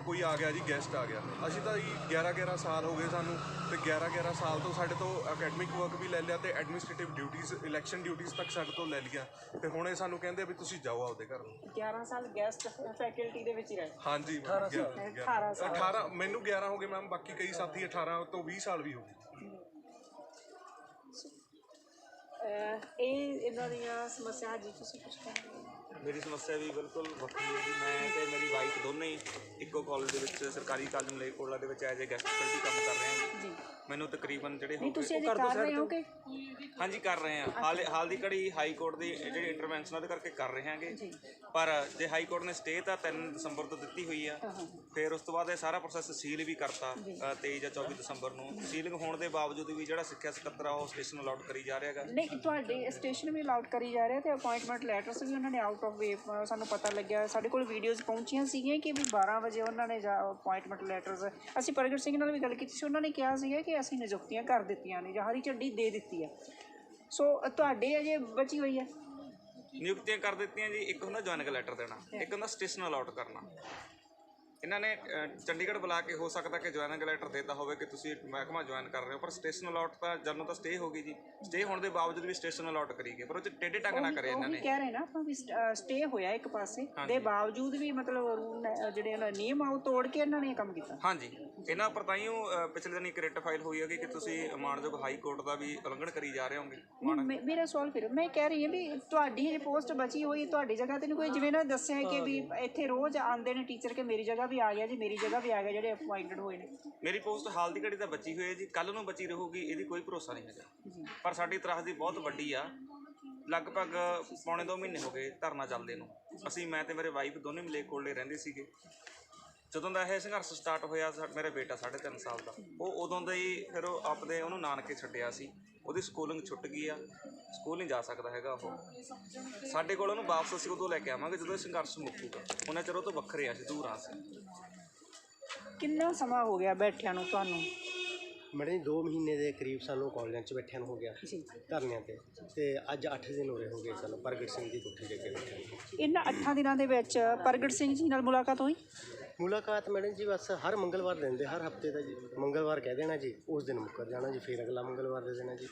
ਕੋਈ ਆ ਗਿਆ ਜੀ, ਗੈਸਟ ਆ ਗਿਆ, ਅਸੀਂ ਤਾਂ ਜੀ 11 ਸਾਲ ਹੋ ਗਏ ਸਾਨੂੰ, ਅਤੇ 11 ਸਾਲ ਤੋਂ ਸਾਡੇ ਤੋਂ ਅਕੈਡਮਿਕ ਵਰਕ ਵੀ ਲੈ ਲਿਆ ਅਤੇ ਐਡਮਿਨਿਸਟ੍ਰੇਟਿਵ ਡਿਊਟੀਜ਼, ਇਲੈਕਸ਼ਨ ਡਿਊਟੀਜ਼ ਤੱਕ ਸਾਡੇ ਤੋਂ ਲੈ ਲਈਆਂ, ਅਤੇ ਹੁਣ ਇਹ ਸਾਨੂੰ ਕਹਿੰਦੇ ਵੀ ਤੁਸੀਂ ਜਾਓ ਆਪਦੇ ਘਰ ਨੂੰ। 11 ਸਾਲ ਗੈਸਟ ਫੈਕਲਟੀ ਦੇ ਵਿੱਚ ਹੀ ਰਹੇ। ਹਾਂਜੀ 18 ਮੈਨੂੰ 11 ਹੋ ਗਏ ਮੈਮ, ਬਾਕੀ ਕਈ ਸਾਥੀ 18 ਤੋਂ 20 ਸਾਲ ਵੀ ਹੋ ਗਏ। ਇਹ ਇਹਨਾਂ ਦੀਆਂ ਸਮੱਸਿਆ ਜੀ ਤੁਸੀਂ ਕੁਝ ਕਹਿੰਦੇ? ਮੇਰੀ ਸਮੱਸਿਆ ਵੀ ਬਿਲਕੁਲ ਵੱਖਰੀ ਹੈ ਜੀ। ਮੈਂ ਅਤੇ ਮੇਰੀ ਵਾਈਫ ਦੋਨੇ ਹੀ ਇੱਕੋ ਕਾਲਜ ਦੇ ਵਿੱਚ, ਸਰਕਾਰੀ ਕਾਲਜ ਮਲੇਰਕੋਟਲਾ ਦੇ ਵਿੱਚ ਐਜ਼ ਏ ਗੈਸਟ ਫੈਕਲਟੀ ਕੰਮ ਕਰ ਰਹੇ ਹਾਂ ਜੀ। ਮੈਨੂੰ ਤਕਰੀਬਨ ਜਿਹੜੇ ਹੋ ਤੁਸੀਂ ਕਰ ਰਹੇ ਹੋ ਕਿ? ਹਾਂਜੀ ਕਰ ਰਹੇ ਹਾਂ। ਹਾਲ ਦੀ ਘੜੀ ਹਾਈ ਕੋਰਟ ਦੀ ਜਿਹੜੀ ਇੰਟਰਵੈਂਸ਼ਨ ਉਹਦੇ ਕਰਕੇ ਕਰ ਰਹੇ ਹਾਂਗੇ, ਪਰ ਜੇ ਹਾਈ ਕੋਰਟ ਨੇ ਸਟੇ ਤਾਂ 3 ਦਸੰਬਰ ਤੋਂ ਦਿੱਤੀ ਹੋਈ ਆ, ਫਿਰ ਉਸ ਤੋਂ ਬਾਅਦ ਇਹ ਸਾਰਾ ਪ੍ਰੋਸੈਸ ਸੀਲ ਵੀ ਕਰਤਾ 23 ਜਾਂ 24 ਦਸੰਬਰ ਨੂੰ। ਸੀਲਿੰਗ ਹੋਣ ਦੇ ਬਾਵਜੂਦ ਵੀ ਜਿਹੜਾ ਸਿੱਖਿਆ ਸਕੱਤਰ ਆ ਉਹ ਸਟੇਸ਼ਨ ਅਲਾਉਡ ਕਰੀ ਜਾ ਰਿਹਾ ਹੈਗਾ। ਨਹੀਂ, ਤੁਹਾਡੇ ਸਟੇਸ਼ਨ ਵੀ ਅਲਾਉਡ ਕਰੀ ਜਾ ਰਿਹਾ, ਅਤੇ ਅਪਾਇੰਟਮੈਂਟ ਲੈਟਰਸ ਵੀ ਉਹਨਾਂ ਨੇ ਆਊਟ ਆਫ ਵੇ ਸਾਨੂੰ ਪਤਾ ਲੱਗਿਆ, ਸਾਡੇ ਕੋਲ ਵੀਡੀਓਜ਼ ਪਹੁੰਚੀਆਂ ਸੀਗੀਆਂ ਕਿ ਵੀ 12 ਵਜੇ ਉਹਨਾਂ ਨੇ ਅਪਾਇੰਟਮੈਂਟ ਲੈਟਰਸ, ਅਸੀਂ ਪ੍ਰਗਟ ਸਿੰਘ ਨਾਲ ਵੀ ਗੱਲ ਕੀਤੀ ਸੀ, ਉਹਨਾਂ ਨੇ ਕਿਹਾ ਸੀਗਾ ਕਿ ਅਸੀਂ ਨਿਯੁਕਤੀਆਂ ਕਰ ਦਿੱਤੀਆਂ ਨੇ ਜਾਂ ਹਰੀ ਝੰਡੀ ਦੇ ਦਿੱਤੀ ਹੈ। ਸੋ ਤੁਹਾਡੇ ਅਜੇ ਬਚੀ ਹੋਈ ਹੈ? ਨਿਯੁਕਤੀਆਂ ਕਰ ਦਿੱਤੀਆਂ ਜੀ। ਇੱਕ ਹੁੰਦਾ ਜੁਆਇਨਿੰਗ ਲੈਟਰ ਦੇਣਾ, ਇੱਕ ਹੁੰਦਾ ਸਟੇਸ਼ਨ ਅਲਾਉਟ ਕਰਨਾ। ਇਹਨਾਂ ਨੇ ਚੰਡੀਗੜ੍ਹ ਬੁਲਾ ਕੇ, ਹੋ ਸਕਦਾ ਕਿ ਜੁਆਇਨਿੰਗ ਲੈਟਰ ਦੇਤਾ ਹੋਵੇ ਕਿ ਤੁਸੀਂ ਮਹਿਕਮਾ ਜੁਆਇਨ ਕਰ ਰਹੇ ਹੋ, ਪਰ ਸਟੇਸ਼ਨ ਅਲਾਉਟ ਤਾਂ ਜਦੋਂ ਤਾਂ ਸਟੇ ਹੋ ਗਈ ਜੀ, ਸਟੇ ਹੋਣ ਦੇ ਬਾਵਜੂਦ ਵੀ ਸਟੇਸ਼ਨ ਅਲਾਉਟ ਕਰੀ ਗਏ, ਪਰ ਉਹ 'ਚ ਟੇਢੇ ਢੰਗ ਨਾ ਕਰੇ ਇਹਨਾਂ ਨੇ। ਕਹਿ ਰਹੇ ਨਾ ਆਪਾਂ ਵੀ ਸਟੇ ਹੋਇਆ ਇੱਕ ਪਾਸੇ ਦੇ ਬਾਵਜੂਦ ਵੀ ਮਤਲਬ ਰੂਲ ਜਿਹੜੇ ਨਿਯਮ ਆ ਉਹ ਤੋੜ ਕੇ ਇਹਨਾਂ ਨੇ ਇਹ ਕੰਮ ਕੀਤਾ। ਹਾਂਜੀ, ਇਹਨਾਂ ਉੱਪਰ ਤਾਂ ਹੀ ਉਹ ਪਿਛਲੇ ਦਿਨ ਇੱਕ ਰਿਟ ਫਾਈਲ ਹੋਈ ਹੈਗੀ ਕਿ ਤੁਸੀਂ ਮਾਣਯੋਗ ਹਾਈ ਕੋਰਟ ਦਾ ਵੀ ਉਲੰਘਣ ਕਰੀ ਜਾ ਰਹੇ ਹੋਗੇ। ਮੇਰਾ ਸਵਾਲ ਫਿਰ ਮੈਂ ਕਹਿ ਰਹੀ ਹਾਂ ਵੀ ਤੁਹਾਡੀ ਇਹ ਪੋਸਟ ਬਚੀ ਹੋਈ, ਤੁਹਾਡੀ ਜਗ੍ਹਾ ਤੇ ਨਹੀਂ ਕੋਈ, ਜਿਵੇਂ ਨਾ ਦੱਸਿਆ ਕਿ ਵੀ ਇੱਥੇ ਰੋਜ਼ ਆਉਂਦੇ ਨੇ ਟੀਚਰ ਕਿ ਮੇਰੀ ਜਗ੍ਹਾ ਵੀ ਆ ਗਿਆ ਜੀ, ਮੇਰੀ ਜਗ੍ਹਾ ਵੀ ਆ ਗਿਆ ਜਿਹੜੇ ਅਪਾਇੰਟਡ ਹੋਏ ਨੇ। ਮੇਰੀ ਪੋਸਟ ਹਾਲ ਦੀ ਘੜੀ ਤਾਂ ਬਚੀ ਹੋਈ ਹੈ ਜੀ, ਕੱਲ੍ਹ ਨੂੰ ਬਚੀ ਰਹੂਗੀ ਇਹਦੀ ਕੋਈ ਭਰੋਸਾ ਨਹੀਂ ਹੈਗਾ, ਪਰ ਸਾਡੀ ਤਰਾਸਦੀ ਬਹੁਤ ਵੱਡੀ ਆ। ਲਗਭਗ ਪੌਣੇ 2 ਮਹੀਨੇ ਹੋ ਗਏ ਧਰਨਾ ਚੱਲਦੇ ਨੂੰ। ਮੈਂ ਤੇ ਮੇਰੇ ਵਾਈਫ ਦੋਨੇ ਮਲੇਰਕੋਟਲੇ ਰਹਿੰਦੇ ਸੀਗੇ। ਜਦੋਂ ਦਾ ਇਹ ਸੰਘਰਸ਼ ਸਟਾਰਟ ਹੋਇਆ, ਮੇਰਾ ਬੇਟਾ 3.5 ਸਾਲ ਦਾ, ਉਹ ਉਦੋਂ ਦਾ ਹੀ ਫਿਰ ਉਹ ਉਹਨੂੰ ਨਾਨਕੇ ਛੱਡਿਆ ਸੀ, ਉਹਦੀ ਸਕੂਲਿੰਗ ਛੁੱਟ ਗਈ ਆ, ਸਕੂਲ ਨਹੀਂ ਜਾ ਸਕਦਾ ਹੈਗਾ ਉਹ। ਸਾਡੇ ਕੋਲ ਉਹਨੂੰ ਵਾਪਸ ਅਸੀਂ ਉਦੋਂ ਲੈ ਕੇ ਆਵਾਂਗੇ ਜਦੋਂ ਇਹ ਸੰਘਰਸ਼ ਮੁੱਕੂਗਾ, ਉਹਨਾਂ ਚਿਰ ਉਹ ਤੋਂ ਵੱਖਰੇ ਆ, ਅਸੀਂ ਦੂਰ ਆ। ਕਿੰਨਾ ਸਮਾਂ ਹੋ ਗਿਆ ਬੈਠਿਆਂ ਨੂੰ ਤੁਹਾਨੂੰ? ਮੈਡਮ ਜੀ 2 ਮਹੀਨੇ ਦੇ ਕਰੀਬ ਸਾਨੂੰ ਕਾਲਜਾਂ 'ਚ ਬੈਠਿਆਂ ਨੂੰ ਹੋ ਗਿਆ ਧਰਨਿਆਂ 'ਤੇ, ਅਤੇ ਅੱਜ 8 ਦਿਨ ਹੋ ਗਏ ਸਾਨੂੰ ਪ੍ਰਗਟ ਸਿੰਘ ਦੀ ਕੋਠੀ ਦੇ ਅੱਗੇ ਬੈਠੇ। ਇਹਨਾਂ 8 ਦਿਨਾਂ ਦੇ ਵਿੱਚ ਪ੍ਰਗਟ ਸਿੰਘ ਜੀ ਨਾਲ ਮੁਲਾਕਾਤ ਹੋਈ? ਮੁਲਾਕਾਤ ਮੈਡਮ ਜੀ ਬਸ ਹਰ ਮੰਗਲਵਾਰ ਦਿੰਦੇ, ਹਰ ਹਫਤੇ ਦਾ ਜੀ ਮੰਗਲਵਾਰ ਕਹਿ ਦੇਣਾ ਜੀ, ਉਸ ਦਿਨ ਮੁੱਕਰ ਜਾਣਾ ਜੀ, ਫਿਰ ਅਗਲਾ ਮੰਗਲਵਾਰ ਦੇ ਦੇਣਾ ਜੀ।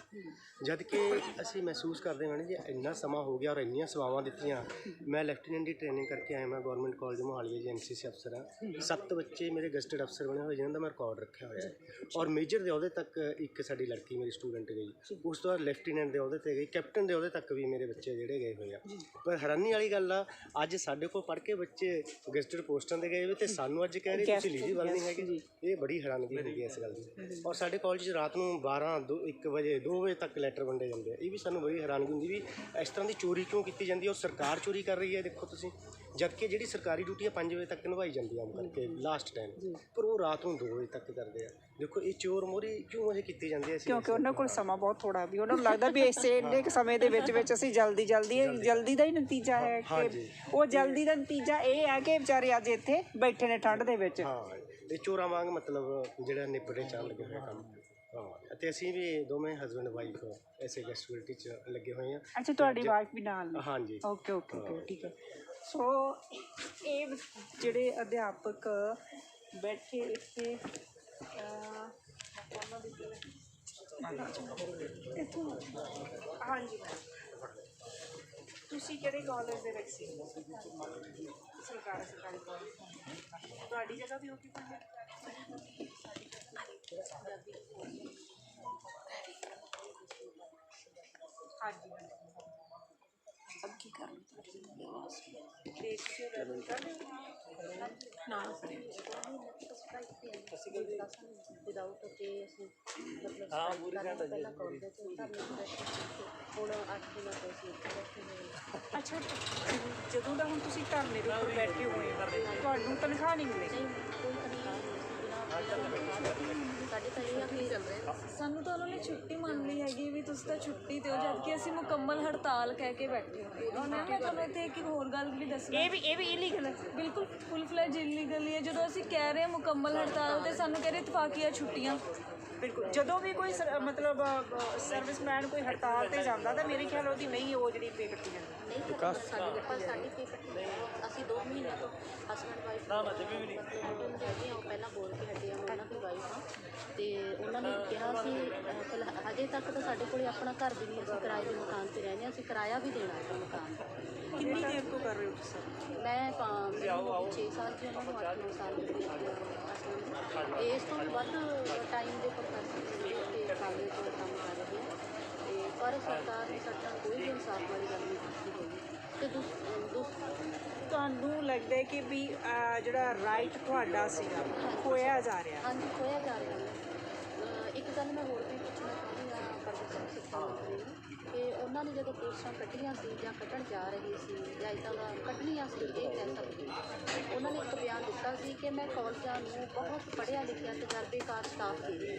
ਜਦ ਕਿ ਅਸੀਂ ਮਹਿਸੂਸ ਕਰਦੇ ਮੈਡਮ ਜੀ ਇੰਨਾ ਸਮਾਂ ਹੋ ਗਿਆ ਔਰ ਇੰਨੀਆਂ ਸੇਵਾਵਾਂ ਦਿੱਤੀਆਂ। ਮੈਂ ਲੈਫਟੀਨੈਂਟ ਦੀ ਟ੍ਰੇਨਿੰਗ ਕਰਕੇ ਆਇਆ, ਮੈਂ ਗਵਰਨਮੈਂਟ ਕਾਲਜ ਮੋਹਾਲੀ ਜੀ NCC ਅਫਸਰ ਹਾਂ। 7 ਬੱਚੇ ਮੇਰੇ ਗਸਟਡ ਅਫਸਰ ਬਣੇ ਹੋਏ ਜਿਨ੍ਹਾਂ ਦਾ ਮੈਂ ਰਿਕਾਰਡ ਰੱਖਿਆ ਹੋਇਆ ਹੈ, ਔਰ ਮੇਜਰ ਦੇ ਅਹੁਦੇ ਤੱਕ ਇੱਕ ਸਾਡੀ ਲੜਕੀ ਮੇਰੀ ਸਟੂਡੈਂਟ ਗਈ, ਉਸ ਤੋਂ ਬਾਅਦ ਲੈਫਟੀਨੈਂਟ ਦੇ ਅਹੁਦੇ 'ਤੇ ਗਈ, ਕੈਪਟਨ ਦੇ ਅਹੁਦੇ ਤੱਕ ਵੀ ਮੇਰੇ ਬੱਚੇ ਜਿਹੜੇ ਗਏ ਹੋਏ ਆ। ਪਰ ਹੈਰਾਨੀ ਵਾਲੀ ਗੱਲ ਆ, ਅੱਜ ਸਾਡੇ ਕੋਲ ਪੜ੍ਹ ਕੇ ਬੱਚੇ ਗਸਟਡ ਪੋਸਟਾਂ 'ਤੇ ਗਏ ਹੋਏ ਅਤੇ ਸਾਨੂੰ ਅੱਜ ਕਹਿ ਰਹੇ ਤੁਸੀਂ ਐਲੀਜੀਬਲ ਨਹੀਂ ਹੈਗੇ। ਇਹ ਬੜੀ ਹੈਰਾਨਗੀ ਹੋ ਗਈ ਇਸ ਗੱਲ ਦੀ। ਔਰ ਸਾਡੇ ਕਾਲਜ 'ਚ ਰਾਤ ਨੂੰ 1 ਵਜੇ 2 ਵਜੇ ਤੱਕ ਲੈਟਰ ਵੰਡੇ ਜਾਂਦੇ ਆ। ਇਹ ਵੀ ਸਾਨੂੰ ਬੜੀ ਹੈਰਾਨਗੀ ਹੁੰਦੀ ਵੀ ਇਸ ਤਰ੍ਹਾਂ ਦੀ ਚੋਰੀ ਕਿਉਂ ਕੀਤੀ ਜਾਂਦੀ ਹੈ, ਔਰ ਸਰਕਾਰ ਚੋਰੀ ਕਰ ਰਹੀ ਹੈ। ਦੇਖੋ ਤੁਸੀਂ ਜਦਕਿ ਜਿਹੜੀ ਸਰਕਾਰੀ ਡਿਊਟੀ ਆ 5 ਵਜੇ ਤੱਕ ਨਿਭਾਈ ਜਾਂਦੀ ਆਮ ਕਰਕੇ ਲਾਸਟ ਟਾਈਮ, ਪਰ ਉਹ ਰਾਤ ਨੂੰ 2 ਵਜੇ ਤੱਕ ਕਰਦੇ ਆ। ਦੇਖੋ ਇਹ ਚੋਰ ਮੋਰੀ ਕਿਉਂ ਇਹ ਕੀਤੀ ਜਾਂਦੀ ਹੈ? ਕਿਉਂਕਿ ਉਹਨਾਂ ਕੋਲ ਸਮਾਂ ਬਹੁਤ ਥੋੜਾ ਵੀ ਉਹਨਾਂ ਨੂੰ ਲੱਗਦਾ ਵੀ ਇਸੇ ਇੰਨੇ ਕੁ ਸਮੇਂ ਦੇ ਵਿੱਚ ਅਸੀਂ ਜਲਦੀ ਦਾ ਹੀ ਨਤੀਜਾ ਹੈ ਕਿ ਉਹ ਜਲਦੀ ਦਾ ਨਤੀਜਾ ਇਹ ਹੈ ਕਿ ਵਿਚਾਰੇ ਅੱਜ ਇੱਥੇ ਬੈਠੇ ਨੇ ਠੰਡ ਦੇ ਵਿੱਚ। ਹਾਂ, ਇਹ ਚੋਰਾਂ ਵਾਂਗ ਮਤਲਬ ਜਿਹੜਾ ਨਿਬੜੇ ਚੱਲ ਲੱਗੇ ਹੋਏ ਕੰਮ। ਹਾਂ, ਅਤੇ ਅਸੀਂ ਵੀ ਦੋਵੇਂ ਹਸਬੈਂਡ ਵਾਈਫ ਐਸੇ ਗੈਸਟਿਬਿਲਿਟੀ 'ਚ ਲੱਗੇ ਹੋਏ ਹਾਂ। ਅੱਛਾ, ਤੁਹਾਡੀ ਵਾਈਫ ਵੀ ਨਾਲ ਨੇ? ਹਾਂਜੀ। ਓਕੇ, ਠੀਕ ਹੈ। ਸੋ ਇਹ ਜਿਹੜੇ ਅਧਿਆਪਕ ਬੈਠੇ ਇੱਥੇ ਉਹਨਾਂ ਦੀ ਇੱਥੋਂ, ਹਾਂਜੀ, ਤੁਸੀਂ ਕਿਹੜੇ ਕਾਲਜ ਦੇ ਵਿੱਚ ਸੀ? ਸਰਕਾਰੀ ਕਾਲਜ। ਤੁਹਾਡੀ ਜਗ੍ਹਾ ਵੀ ਹੋਗੀ ਪੜ੍ਹਨ? ਹਾਂਜੀ, अब की कर ਅੱਛਾ, ਜਦੋਂ ਦਾ ਹੁਣ ਤੁਸੀਂ ਧਰਨੇ ਦੇ ਉੱਪਰ ਬੈਠੇ ਹੋਏ ਤੁਹਾਨੂੰ ਤਨਖਾਹ ਨਹੀਂ ਮਿਲੇਗੀ? ਸਾਡੇ ਤਾਂ ਇਹ ਆ ਕਿ ਸਾਨੂੰ ਤਾਂ ਉਹਨਾਂ ਨੇ ਛੁੱਟੀ ਮੰਨ ਲਈ ਹੈਗੀ ਵੀ ਤੁਸੀਂ ਤਾਂ ਛੁੱਟੀ 'ਤੇ ਹੋ, ਜਦ ਕਿ ਅਸੀਂ ਮੁਕੰਮਲ ਹੜਤਾਲ ਕਹਿ ਕੇ ਬੈਠੇ ਹੋਏ ਹਾਂ। ਮੈਂ ਤੁਹਾਨੂੰ ਇੱਥੇ ਇੱਕ ਹੋਰ ਗੱਲ ਵੀ ਦੱਸਣਾ, ਇਹ ਵੀ ਇਲੀਗਲ ਹੈ, ਬਿਲਕੁਲ ਫੁੱਲ ਫਲੈਜ ਇਲੀਗਲ ਹੀ ਹੈ। ਜਦੋਂ ਅਸੀਂ ਕਹਿ ਰਹੇ ਹਾਂ ਮੁਕੰਮਲ ਹੜਤਾਲ ਤੇ ਸਾਨੂੰ ਕਹਿ ਰਹੇ ਇਤਫਾਕੀਆ ਛੁੱਟੀਆਂ। ਬਿਲਕੁਲ, ਜਦੋਂ ਵੀ ਕੋਈ ਮਤਲਬ ਸਰਵਿਸਮੈਨ ਕੋਈ ਹੜਤਾਲ ਤੇ ਜਾਂਦਾ ਤਾਂ ਮੇਰੇ ਖਿਆਲ ਉਹਦੀ ਨਹੀਂ ਉਹ ਜਿਹੜੀ ਪੇ ਕੱਟੀ ਜਾਂਦੀ। ਸਾਡੀ ਪੇ ਕੱਟੀ ਅਸੀਂ 2 ਮਹੀਨੇ ਤੋਂ ਹਸਬੈਂਡ ਵਾਈਫ ਹੈਗੇ ਆ, ਉਹ ਪਹਿਲਾਂ ਬੋਲ ਕੇ ਹਟੇ ਆ, ਉਹਨਾਂ ਦੀ ਵਾਈਫ ਆ, ਅਤੇ ਉਹਨਾਂ ਨੇ ਕਿਹਾ ਸੀ ਹਜੇ ਤੱਕ ਤਾਂ ਸਾਡੇ ਕੋਲ ਆਪਣਾ ਘਰ ਵੀ ਨਹੀਂ, ਅਸੀਂ ਕਿਰਾਏ ਦੇ ਮਕਾਨ 'ਤੇ ਰਹਿੰਦੇ ਹਾਂ, ਅਸੀਂ ਕਿਰਾਇਆ ਵੀ ਦੇਣਾ ਹੈ ਮਕਾਨ ਦਾ। ਕਿੰਨੀ ਦੇਰ ਤੋਂ ਕਰ ਰਹੇ ਹੋ ਤੁਸੀਂ? ਮੈਂ 6 ਸਾਲ ਜੀ, ਉਹਨਾਂ ਨੂੰ 8-9 ਸਾਲ ਹੋ ਗਏ। ਇਸ ਤੋਂ ਵੀ ਵੱਧ ਟਾਈਮ ਦੇ ਉੱਪਰ ਕਰ ਸਕਦੇ ਅਤੇ ਕਾਲਜ ਤੋਂ ਕੰਮ ਕਰ ਰਹੇ ਹਾਂ, ਅਤੇ ਪਰ ਸਰਕਾਰ ਨੇ ਸਾਡਾ ਕੋਈ ਵੀ ਇਨਸਾਫ ਵਾਲੀ ਗੱਲ ਨਹੀਂ ਕੀਤੀ ਹੋਈ। ਅਤੇ ਤੁਹਾਨੂੰ ਲੱਗਦਾ ਹੈ ਕਿ ਵੀ ਜਿਹੜਾ ਰਾਈਟ ਤੁਹਾਡਾ ਸੀਗਾ ਖੋਇਆ ਜਾ ਰਿਹਾ? ਹਾਂਜੀ, ਖੋਇਆ ਜਾ ਰਿਹਾ। ਇੱਕ ਗੱਲ ਮੈਂ ਹੋਰ ਵੀ ਪੁੱਛਣਾ ਚਾਹੁੰਦੀ ਹਾਂ ਪ੍ਰੋਫੈਸਰ ਸਿੱਖਿਆ ਮੰਤਰੀ ਨੂੰ, ਕਿ ਉਹਨਾਂ ਨੇ ਜਦੋਂ ਪੋਸਟਾਂ ਕੱਢੀਆਂ ਸੀ ਜਾਂ ਕੱਢਣ ਜਾ ਰਹੇ ਸੀ ਜਾਂ ਇੱਦਾਂ ਦਾ ਕੱਢਣੀਆਂ ਸੀ, ਇਹ ਕਹਿ ਸਕਦੇ, ਉਹਨਾਂ ਨੇ ਇੱਕ ਬਿਆਨ ਦਿੱਤਾ ਸੀ ਕਿ ਮੈਂ ਕਾਲਜਾਂ ਨੂੰ ਬਹੁਤ ਪੜ੍ਹਿਆ ਲਿਖਿਆ ਤਜਰਬੇਕਾਰ ਸਟਾਫ ਦੇ ਰਹੀ।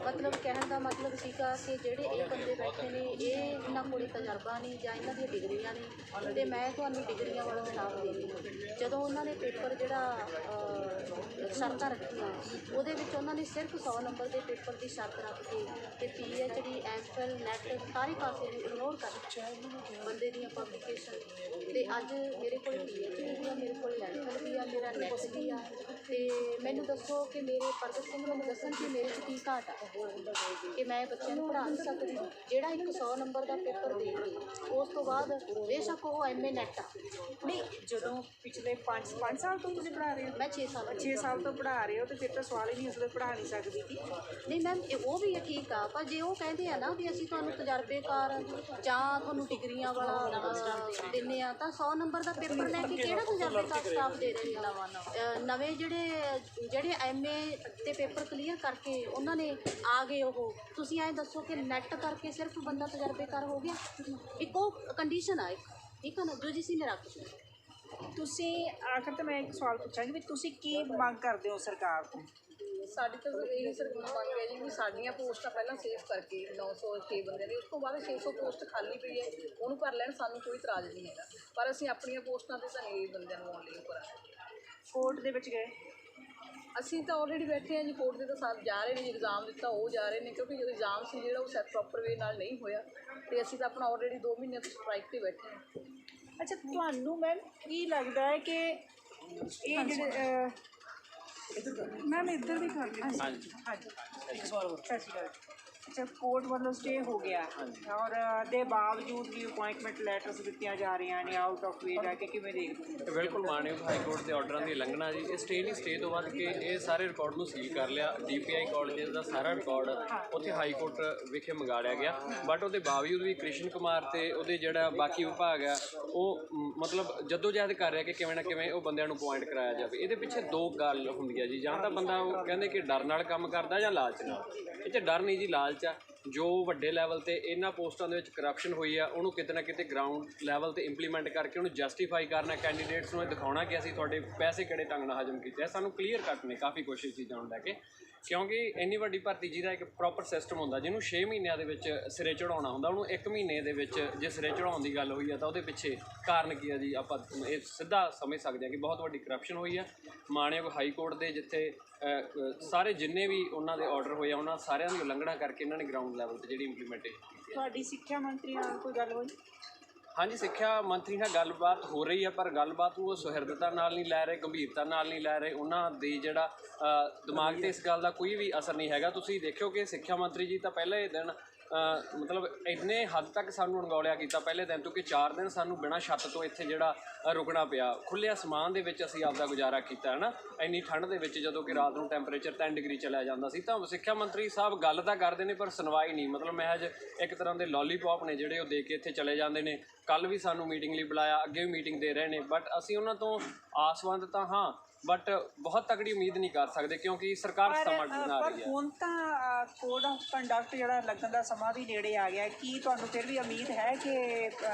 ਮਤਲਬ ਕਹਿਣ ਦਾ ਮਤਲਬ ਸੀਗਾ ਕਿ ਜਿਹੜੇ ਇਹ ਬੰਦੇ ਬੈਠੇ ਨੇ ਇਹ ਇਹਨਾਂ ਕੋਲ ਤਜਰਬਾ ਨਹੀਂ ਜਾਂ ਇਹਨਾਂ ਦੀਆਂ ਡਿਗਰੀਆਂ ਨਹੀਂ, ਅਤੇ ਮੈਂ ਤੁਹਾਨੂੰ ਡਿਗਰੀਆਂ ਵਾਲਾ ਸਟਾਫ ਦੇ ਰਹੀ। ਜਦੋਂ ਉਹਨਾਂ ਨੇ ਪੇਪਰ ਜਿਹੜਾ ਸ਼ਰਤਾਂ ਰੱਖੀਆਂ, ਉਹਦੇ ਵਿੱਚ ਉਹਨਾਂ ਨੇ ਸਿਰਫ 100 ਨੰਬਰ ਦੇ ਪੇਪਰ ਦੀ ਸ਼ਰਤ ਰੱਖ ਕੇ ਤੇ PhD, ਐਮਫਿਲ, ਨੈਟ ਸਾਰੇ ਪਾਸੇ ਨੂੰ ਇਗਨੋਰ ਕਰ ਦਿੱਤਾ ਬੰਦੇ ਦੀਆਂ ਪਬਲੀਕੇਸ਼ਨ। ਅਤੇ ਅੱਜ ਮੇਰੇ ਕੋਲ PhD ਵੀ ਆ, ਮੇਰੇ ਕੋਲ ਐਮਫਿਲ ਵੀ ਆ, ਮੇਰਾ ਨੈਟ ਵੀ ਆ, ਅਤੇ ਮੈਨੂੰ ਦੱਸੋ ਕਿ ਮੇਰੇ ਪ੍ਰਗਟ ਸਿੰਘ ਮੈਨੂੰ ਦੱਸਣ ਕਿ ਮੇਰੇ 'ਚ ਕੀ ਘਾਟ ਆ ਕਿ ਮੈਂ ਬੱਚਿਆਂ ਨੂੰ ਪੜ੍ਹਾ ਨਹੀਂ ਸਕਦੀ। ਜਿਹੜਾ ਇੱਕ 100 ਨੰਬਰ ਦਾ ਪੇਪਰ ਦੇ ਕੇ ਉਸ ਤੋਂ ਬਾਅਦ ਬੇਸ਼ੱਕ ਉਹ MA ਨੈਟ ਆ। ਨਹੀਂ, ਜਦੋਂ ਪਿਛਲੇ 5 ਸਾਲ ਤੋਂ ਤੁਸੀਂ ਪੜ੍ਹਾ ਰਹੇ ਹੋ? ਮੈਂ 6 ਸਾਲ ਤੋਂ ਪੜ੍ਹਾ ਰਹੇ ਹੋ, ਅਤੇ ਫਿਰ ਤਾਂ ਸਵਾਲ ਹੀ ਨਹੀਂ ਉਸ ਵੇਲੇ ਪੜ੍ਹਾ ਨਹੀਂ ਸਕਦੀ ਸੀ। ਨਹੀਂ ਮੈਮ, ਉਹ ਵੀ ਠੀਕ ਆ, ਪਰ ਜੇ ਉਹ ਕਹਿੰਦੇ ਆ ਨਾ ਵੀ ਅਸੀਂ ਤੁਹਾਨੂੰ ਤਜਰਬੇਕਾਰ ਜਾਂ ਤੁਹਾਨੂੰ ਡਿਗਰੀਆਂ ਵਾਲਾ ਦਿੰਦੇ ਆ, ਤਾਂ 100 ਨੰਬਰ ਦਾ ਪੇਪਰ ਲੈ ਕੇ ਕਿਹੜਾ ਤਜਰਬੇਕਾਰ ਸਟਾਫ ਦੇ ਰਹੇ ਆ? ਨਵੇਂ ਜਿਹੜੇ MA ਦੇ ਪੇਪਰ ਕਲੀਅਰ ਕਰਕੇ ਉਹਨਾਂ ਨੇ ਆ ਗਏ, ਉਹ ਤੁਸੀਂ ਐਂ ਦੱਸੋ ਕਿ ਨੈਟ ਕਰਕੇ ਸਿਰਫ ਬੰਦਾ ਤਜਰਬੇਕਾਰ ਹੋ ਗਿਆ? ਇੱਕ ਉਹ ਕੰਡੀਸ਼ਨ ਆ, ਠੀਕ ਆ ਨਾ, ਜੋ ਜਿਸੀ ਨੇ ਰੱਖ ਤੁਸੀਂ ਆਖਰ ਤੇ ਮੈਂ ਇੱਕ ਸਵਾਲ ਪੁੱਛਾਂਗੀ ਵੀ ਤੁਸੀਂ ਕੀ ਮੰਗ ਕਰਦੇ ਹੋ ਸਰਕਾਰ ਤੋਂ? ਸਾਡੀ ਤਾਂ ਇਹ ਸਰਕਾਰ ਮੰਗ ਹੈ ਜੀ ਵੀ ਸਾਡੀਆਂ ਪੋਸਟਾਂ ਪਹਿਲਾਂ ਸੇਵ ਕਰਕੇ 906 ਬੰਦੇ ਨੇ, ਉਸ ਤੋਂ ਬਾਅਦ 600 ਪੋਸਟ ਖਾਲੀ ਪਈ ਹੈ, ਉਹਨੂੰ ਭਰ ਲੈਣ, ਸਾਨੂੰ ਕੋਈ ਇਤਰਾਜ਼ ਨਹੀਂ ਹੈਗਾ, ਪਰ ਅਸੀਂ ਆਪਣੀਆਂ ਪੋਸਟਾਂ 'ਤੇ ਤਾਂ ਨਹੀਂ ਬੰਦਿਆਂ ਨੂੰ ਆਉਣ ਲਈ ਕਰਾਂਗੇ। ਕੋਰਟ ਦੇ ਵਿੱਚ ਗਏ? ਅਸੀਂ ਤਾਂ ਆਲਰੇਡੀ ਬੈਠੇ ਹਾਂ ਜੀ, ਕੋਰਟ ਦੇ ਤਾਂ ਸਾਰੇ ਜਾ ਰਹੇ ਨੇ, ਐਗਜ਼ਾਮ ਦਿੱਤਾ ਉਹ ਜਾ ਰਹੇ ਨੇ, ਕਿਉਂਕਿ ਜਦੋਂ ਐਗਜ਼ਾਮ ਸੀ ਜਿਹੜਾ ਉਹ ਸੈਟ ਪ੍ਰੋਪਰ ਵੇ ਨਾਲ ਨਹੀਂ ਹੋਇਆ, ਅਤੇ ਅਸੀਂ ਤਾਂ ਆਪਣਾ ਆਲਰੇਡੀ 2 ਮਹੀਨੇ ਤੋਂ ਸਟ੍ਰਾਈਕ 'ਤੇ ਬੈਠੇ ਹਾਂ। ਅੱਛਾ, ਤੁਹਾਨੂੰ ਮੈਮ ਕੀ ਲੱਗਦਾ ਹੈ ਕਿ ਇਹ ਜਿਹੜੇ ਮੈਮ ਇੱਧਰ ਵੀ ਕਰ ਲਿਆ? ਹਾਂਜੀ, ਇੱਕ ਸਵਾਲ ਹੋਰ। ਸਤਿ ਸ਼੍ਰੀ ਅਕਾਲ। ਅੱਛਾ, ਕੋਰਟ ਵੱਲੋਂ ਸਟੇ ਹੋ ਗਿਆ ਔਰ ਦੇ ਬਾਵਜੂਦ ਵੀ ਅਪੁਆਇੰਟਮੈਂਟ ਲੈਟਰਸ ਦਿੱਤੀਆਂ ਜਾ ਰਹੀਆਂ ਨੇ ਆਊਟ ਆਫ ਵੇ ਜਾ ਕੇ, ਕਿਵੇਂ ਦੇਖਦੇ? ਬਿਲਕੁਲ ਮਾਨਯੋਗ ਹਾਈ ਕੋਰਟ ਦੇ ਆਰਡਰਾਂ ਦੀ ਉਲੰਘਣਾ ਜੀ। ਇਹ ਸਟੇ ਨਹੀਂ, ਸਟੇ ਤੋਂ ਵੱਧ ਕੇ ਇਹ ਸਾਰੇ ਰਿਕਾਰਡ ਨੂੰ ਸੀਲ ਕਰ ਲਿਆ। DPI ਕਾਲਜ ਦਾ ਸਾਰਾ ਰਿਕਾਰਡ ਉੱਥੇ ਹਾਈ ਕੋਰਟ ਵਿਖੇ ਮੰਗਾ ਲਿਆ ਗਿਆ, ਬਟ ਉਹਦੇ ਬਾਵਜੂਦ ਵੀ ਕ੍ਰਿਸ਼ਨ ਕੁਮਾਰ ਤੇ ਉਹਦੇ ਜਿਹੜਾ ਬਾਕੀ ਵਿਭਾਗ ਆ ਉਹ ਮਤਲਬ ਜਦੋਜਹਿਦ ਕਰ ਰਿਹਾ ਕਿ ਕਿਵੇਂ ਨਾ ਕਿਵੇਂ ਉਹ ਬੰਦਿਆਂ ਨੂੰ ਅਪੁਆਇੰਟ ਕਰਾਇਆ ਜਾਵੇ। ਇਹਦੇ ਪਿੱਛੇ 2 ਗੱਲ ਹੁੰਦੀ ਆ ਜੀ, ਜਾਂ ਤਾਂ ਬੰਦਾ ਉਹ ਕਹਿੰਦੇ ਕਿ ਡਰ ਨਾਲ ਕੰਮ ਕਰਦਾ ਜਾਂ ਲਾਲਚ ਨਾਲ। ਇਹ 'ਚ ਡਰ ਨਹੀਂ ਜੀ, ਲਾਲਚ ਆ। ਜੋ ਵੱਡੇ ਲੈਵਲ ਤੇ ਇਹਨਾਂ ਪੋਸਟਾਂ ਦੇ ਵਿੱਚ ਕਰਪਸ਼ਨ ਹੋਈ ਆ ਉਹਨੂੰ ਕਿਤੇ ਨਾ ਕਿਤੇ ਗਰਾਊਂਡ ਲੈਵਲ ਤੇ ਇੰਪਲੀਮੈਂਟ ਕਰਕੇ ਉਹਨੂੰ ਜਸਟੀਫਾਈ ਕਰਨਾ, ਕੈਂਡੀਡੇਟਸ ਨੂੰ ਇਹ ਦਿਖਾਉਣਾ ਕਿ ਅਸੀਂ ਤੁਹਾਡੇ ਪੈਸੇ ਕਿਹੜੇ ਢੰਗ ਨਾਲ ਹਜਮ ਕੀਤੇ ਆ। ਸਾਨੂੰ ਕਲੀਅਰ ਕੱਟ ਨੇ ਕਾਫੀ ਕੋਸ਼ਿਸ਼ ਚੀਜ਼ਾਂ ਨੂੰ ਲੈ ਕੇ, ਕਿਉਂਕਿ ਇੰਨੀ ਵੱਡੀ ਭਰਤੀ ਜਿਹਦਾ ਇੱਕ ਪ੍ਰੋਪਰ ਸਿਸਟਮ ਹੁੰਦਾ, ਜਿਹਨੂੰ 6 ਮਹੀਨਿਆਂ ਦੇ ਵਿੱਚ ਸਿਰੇ ਚੜਾਉਣਾ ਹੁੰਦਾ, ਉਹਨੂੰ 1 ਮਹੀਨੇ ਦੇ ਵਿੱਚ ਜੇ ਸਿਰੇ ਚੜਾਉਣ ਦੀ ਗੱਲ ਹੋਈ ਆ ਤਾਂ ਉਹਦੇ ਪਿੱਛੇ ਕਾਰਨ ਕੀ ਆ ਜੀ? ਆਪਾਂ ਇਹ ਸਿੱਧਾ ਸਮਝ ਸਕਦੇ ਹਾਂ ਕਿ ਬਹੁਤ ਵੱਡੀ ਕਰਪਸ਼ਨ ਹੋਈ ਆ। ਮਾਣਯੋਗ ਹਾਈ ਕੋਰਟ ਦੇ ਜਿੱਥੇ ਸਾਰੇ ਜਿੰਨੇ ਵੀ ਉਹਨਾਂ ਦੇ ਆਰਡਰ ਹੋਏ ਆ ਉਹਨਾਂ ਸਾਰਿਆਂ ਦੀ ਉਲੰਘਣਾ ਕਰਕੇ ਇਹਨਾਂ ਨੇ ਗਰਾਊਂਡ ਲੈਵਲ ਤੇ ਜਿਹੜੀ ਇੰਪਲੀਮੈਂਟੇਸ਼ਨ ਕੀਤੀ ਹੈ। ਤੁਹਾਡੀ ਸਿੱਖਿਆ ਮੰਤਰੀ ਨਾਲ ਕੋਈ ਗੱਲ ਹੋਈ? ਹਾਂਜੀ, ਸਿੱਖਿਆ ਮੰਤਰੀ ਨਾਲ ਗੱਲਬਾਤ ਹੋ ਰਹੀ ਹੈ, ਪਰ ਗੱਲਬਾਤ ਨੂੰ ਉਹ ਸੁਹਿਰਦਤਾ ਨਾਲ ਨਹੀਂ ਲੈ ਰਹੇ, ਗੰਭੀਰਤਾ ਨਾਲ ਨਹੀਂ ਲੈ ਰਹੇ। ਉਹਨਾਂ ਦੀ ਜਿਹੜਾ ਦਿਮਾਗ 'ਤੇ ਇਸ ਗੱਲ ਦਾ ਕੋਈ ਵੀ ਅਸਰ ਨਹੀਂ ਹੈਗਾ। ਤੁਸੀਂ ਦੇਖਿਓ ਕਿ ਸਿੱਖਿਆ ਮੰਤਰੀ ਜੀ ਤਾਂ ਪਹਿਲੇ ਦਿਨ ਮਤਲਬ ਇੰਨੇ ਹੱਦ ਤੱਕ ਸਾਨੂੰ ਅਣਗੌਲਿਆ ਕੀਤਾ ਪਹਿਲੇ ਦਿਨ ਤੋਂ ਕਿ 4 ਦਿਨ ਸਾਨੂੰ ਬਿਨਾਂ ਛੱਤ ਤੋਂ ਇੱਥੇ ਜਿਹੜਾ ਰੁਕਣਾ ਪਿਆ। ਖੁੱਲ੍ਹੇ ਅਸਮਾਨ ਦੇ ਵਿੱਚ ਅਸੀਂ ਆਪਦਾ ਗੁਜ਼ਾਰਾ ਕੀਤਾ ਹੈ ਨਾ, ਇੰਨੀ ਠੰਡ ਦੇ ਵਿੱਚ, ਜਦੋਂ ਕਿ ਰਾਤ ਨੂੰ ਟੈਂਪਰੇਚਰ 3 ਡਿਗਰੀ ਚਲਿਆ ਜਾਂਦਾ ਸੀ। ਤਾਂ ਸਿੱਖਿਆ ਮੰਤਰੀ ਸਾਹਿਬ ਗੱਲ ਤਾਂ ਕਰਦੇ ਨੇ ਪਰ ਸੁਣਵਾਈ ਨਹੀਂ। ਮਤਲਬ ਮਹਿਜ ਇੱਕ ਤਰ੍ਹਾਂ ਦੇ ਲੋਲੀਪੌਪ ਨੇ ਜਿਹੜੇ ਉਹ ਦੇ ਕੇ ਇੱਥੇ ਚਲੇ ਜਾਂਦੇ ਨੇ। ਕੱਲ੍ਹ ਵੀ ਸਾਨੂੰ ਮੀਟਿੰਗ ਲਈ ਬੁਲਾਇਆ, ਅੱਗੇ ਵੀ ਮੀਟਿੰਗ ਦੇ ਰਹੇ ਨੇ, ਬਟ ਅਸੀਂ ਉਹਨਾਂ ਤੋਂ ਆਸਵੰਦ ਤਾਂ ਹਾਂ, ਬਟ ਬਹੁਤ ਤਕੜੀ ਉਮੀਦ ਨਹੀਂ ਕਰ ਸਕਦੇ ਕਿਉਂਕਿ ਸਰਕਾਰ ਸਮਾਂ ਬਣਾ ਰਹੀ ਹੈ। ਹੁਣ ਤਾਂ ਕੋਡ ਆਫ ਕੰਡਕਟ ਜਿਹੜਾ ਲੱਗਣ ਦਾ ਸਮਾਂ ਵੀ ਨੇੜੇ ਆ ਗਿਆ। ਕੀ ਤੁਹਾਨੂੰ ਫਿਰ ਵੀ ਉਮੀਦ ਹੈ ਕਿ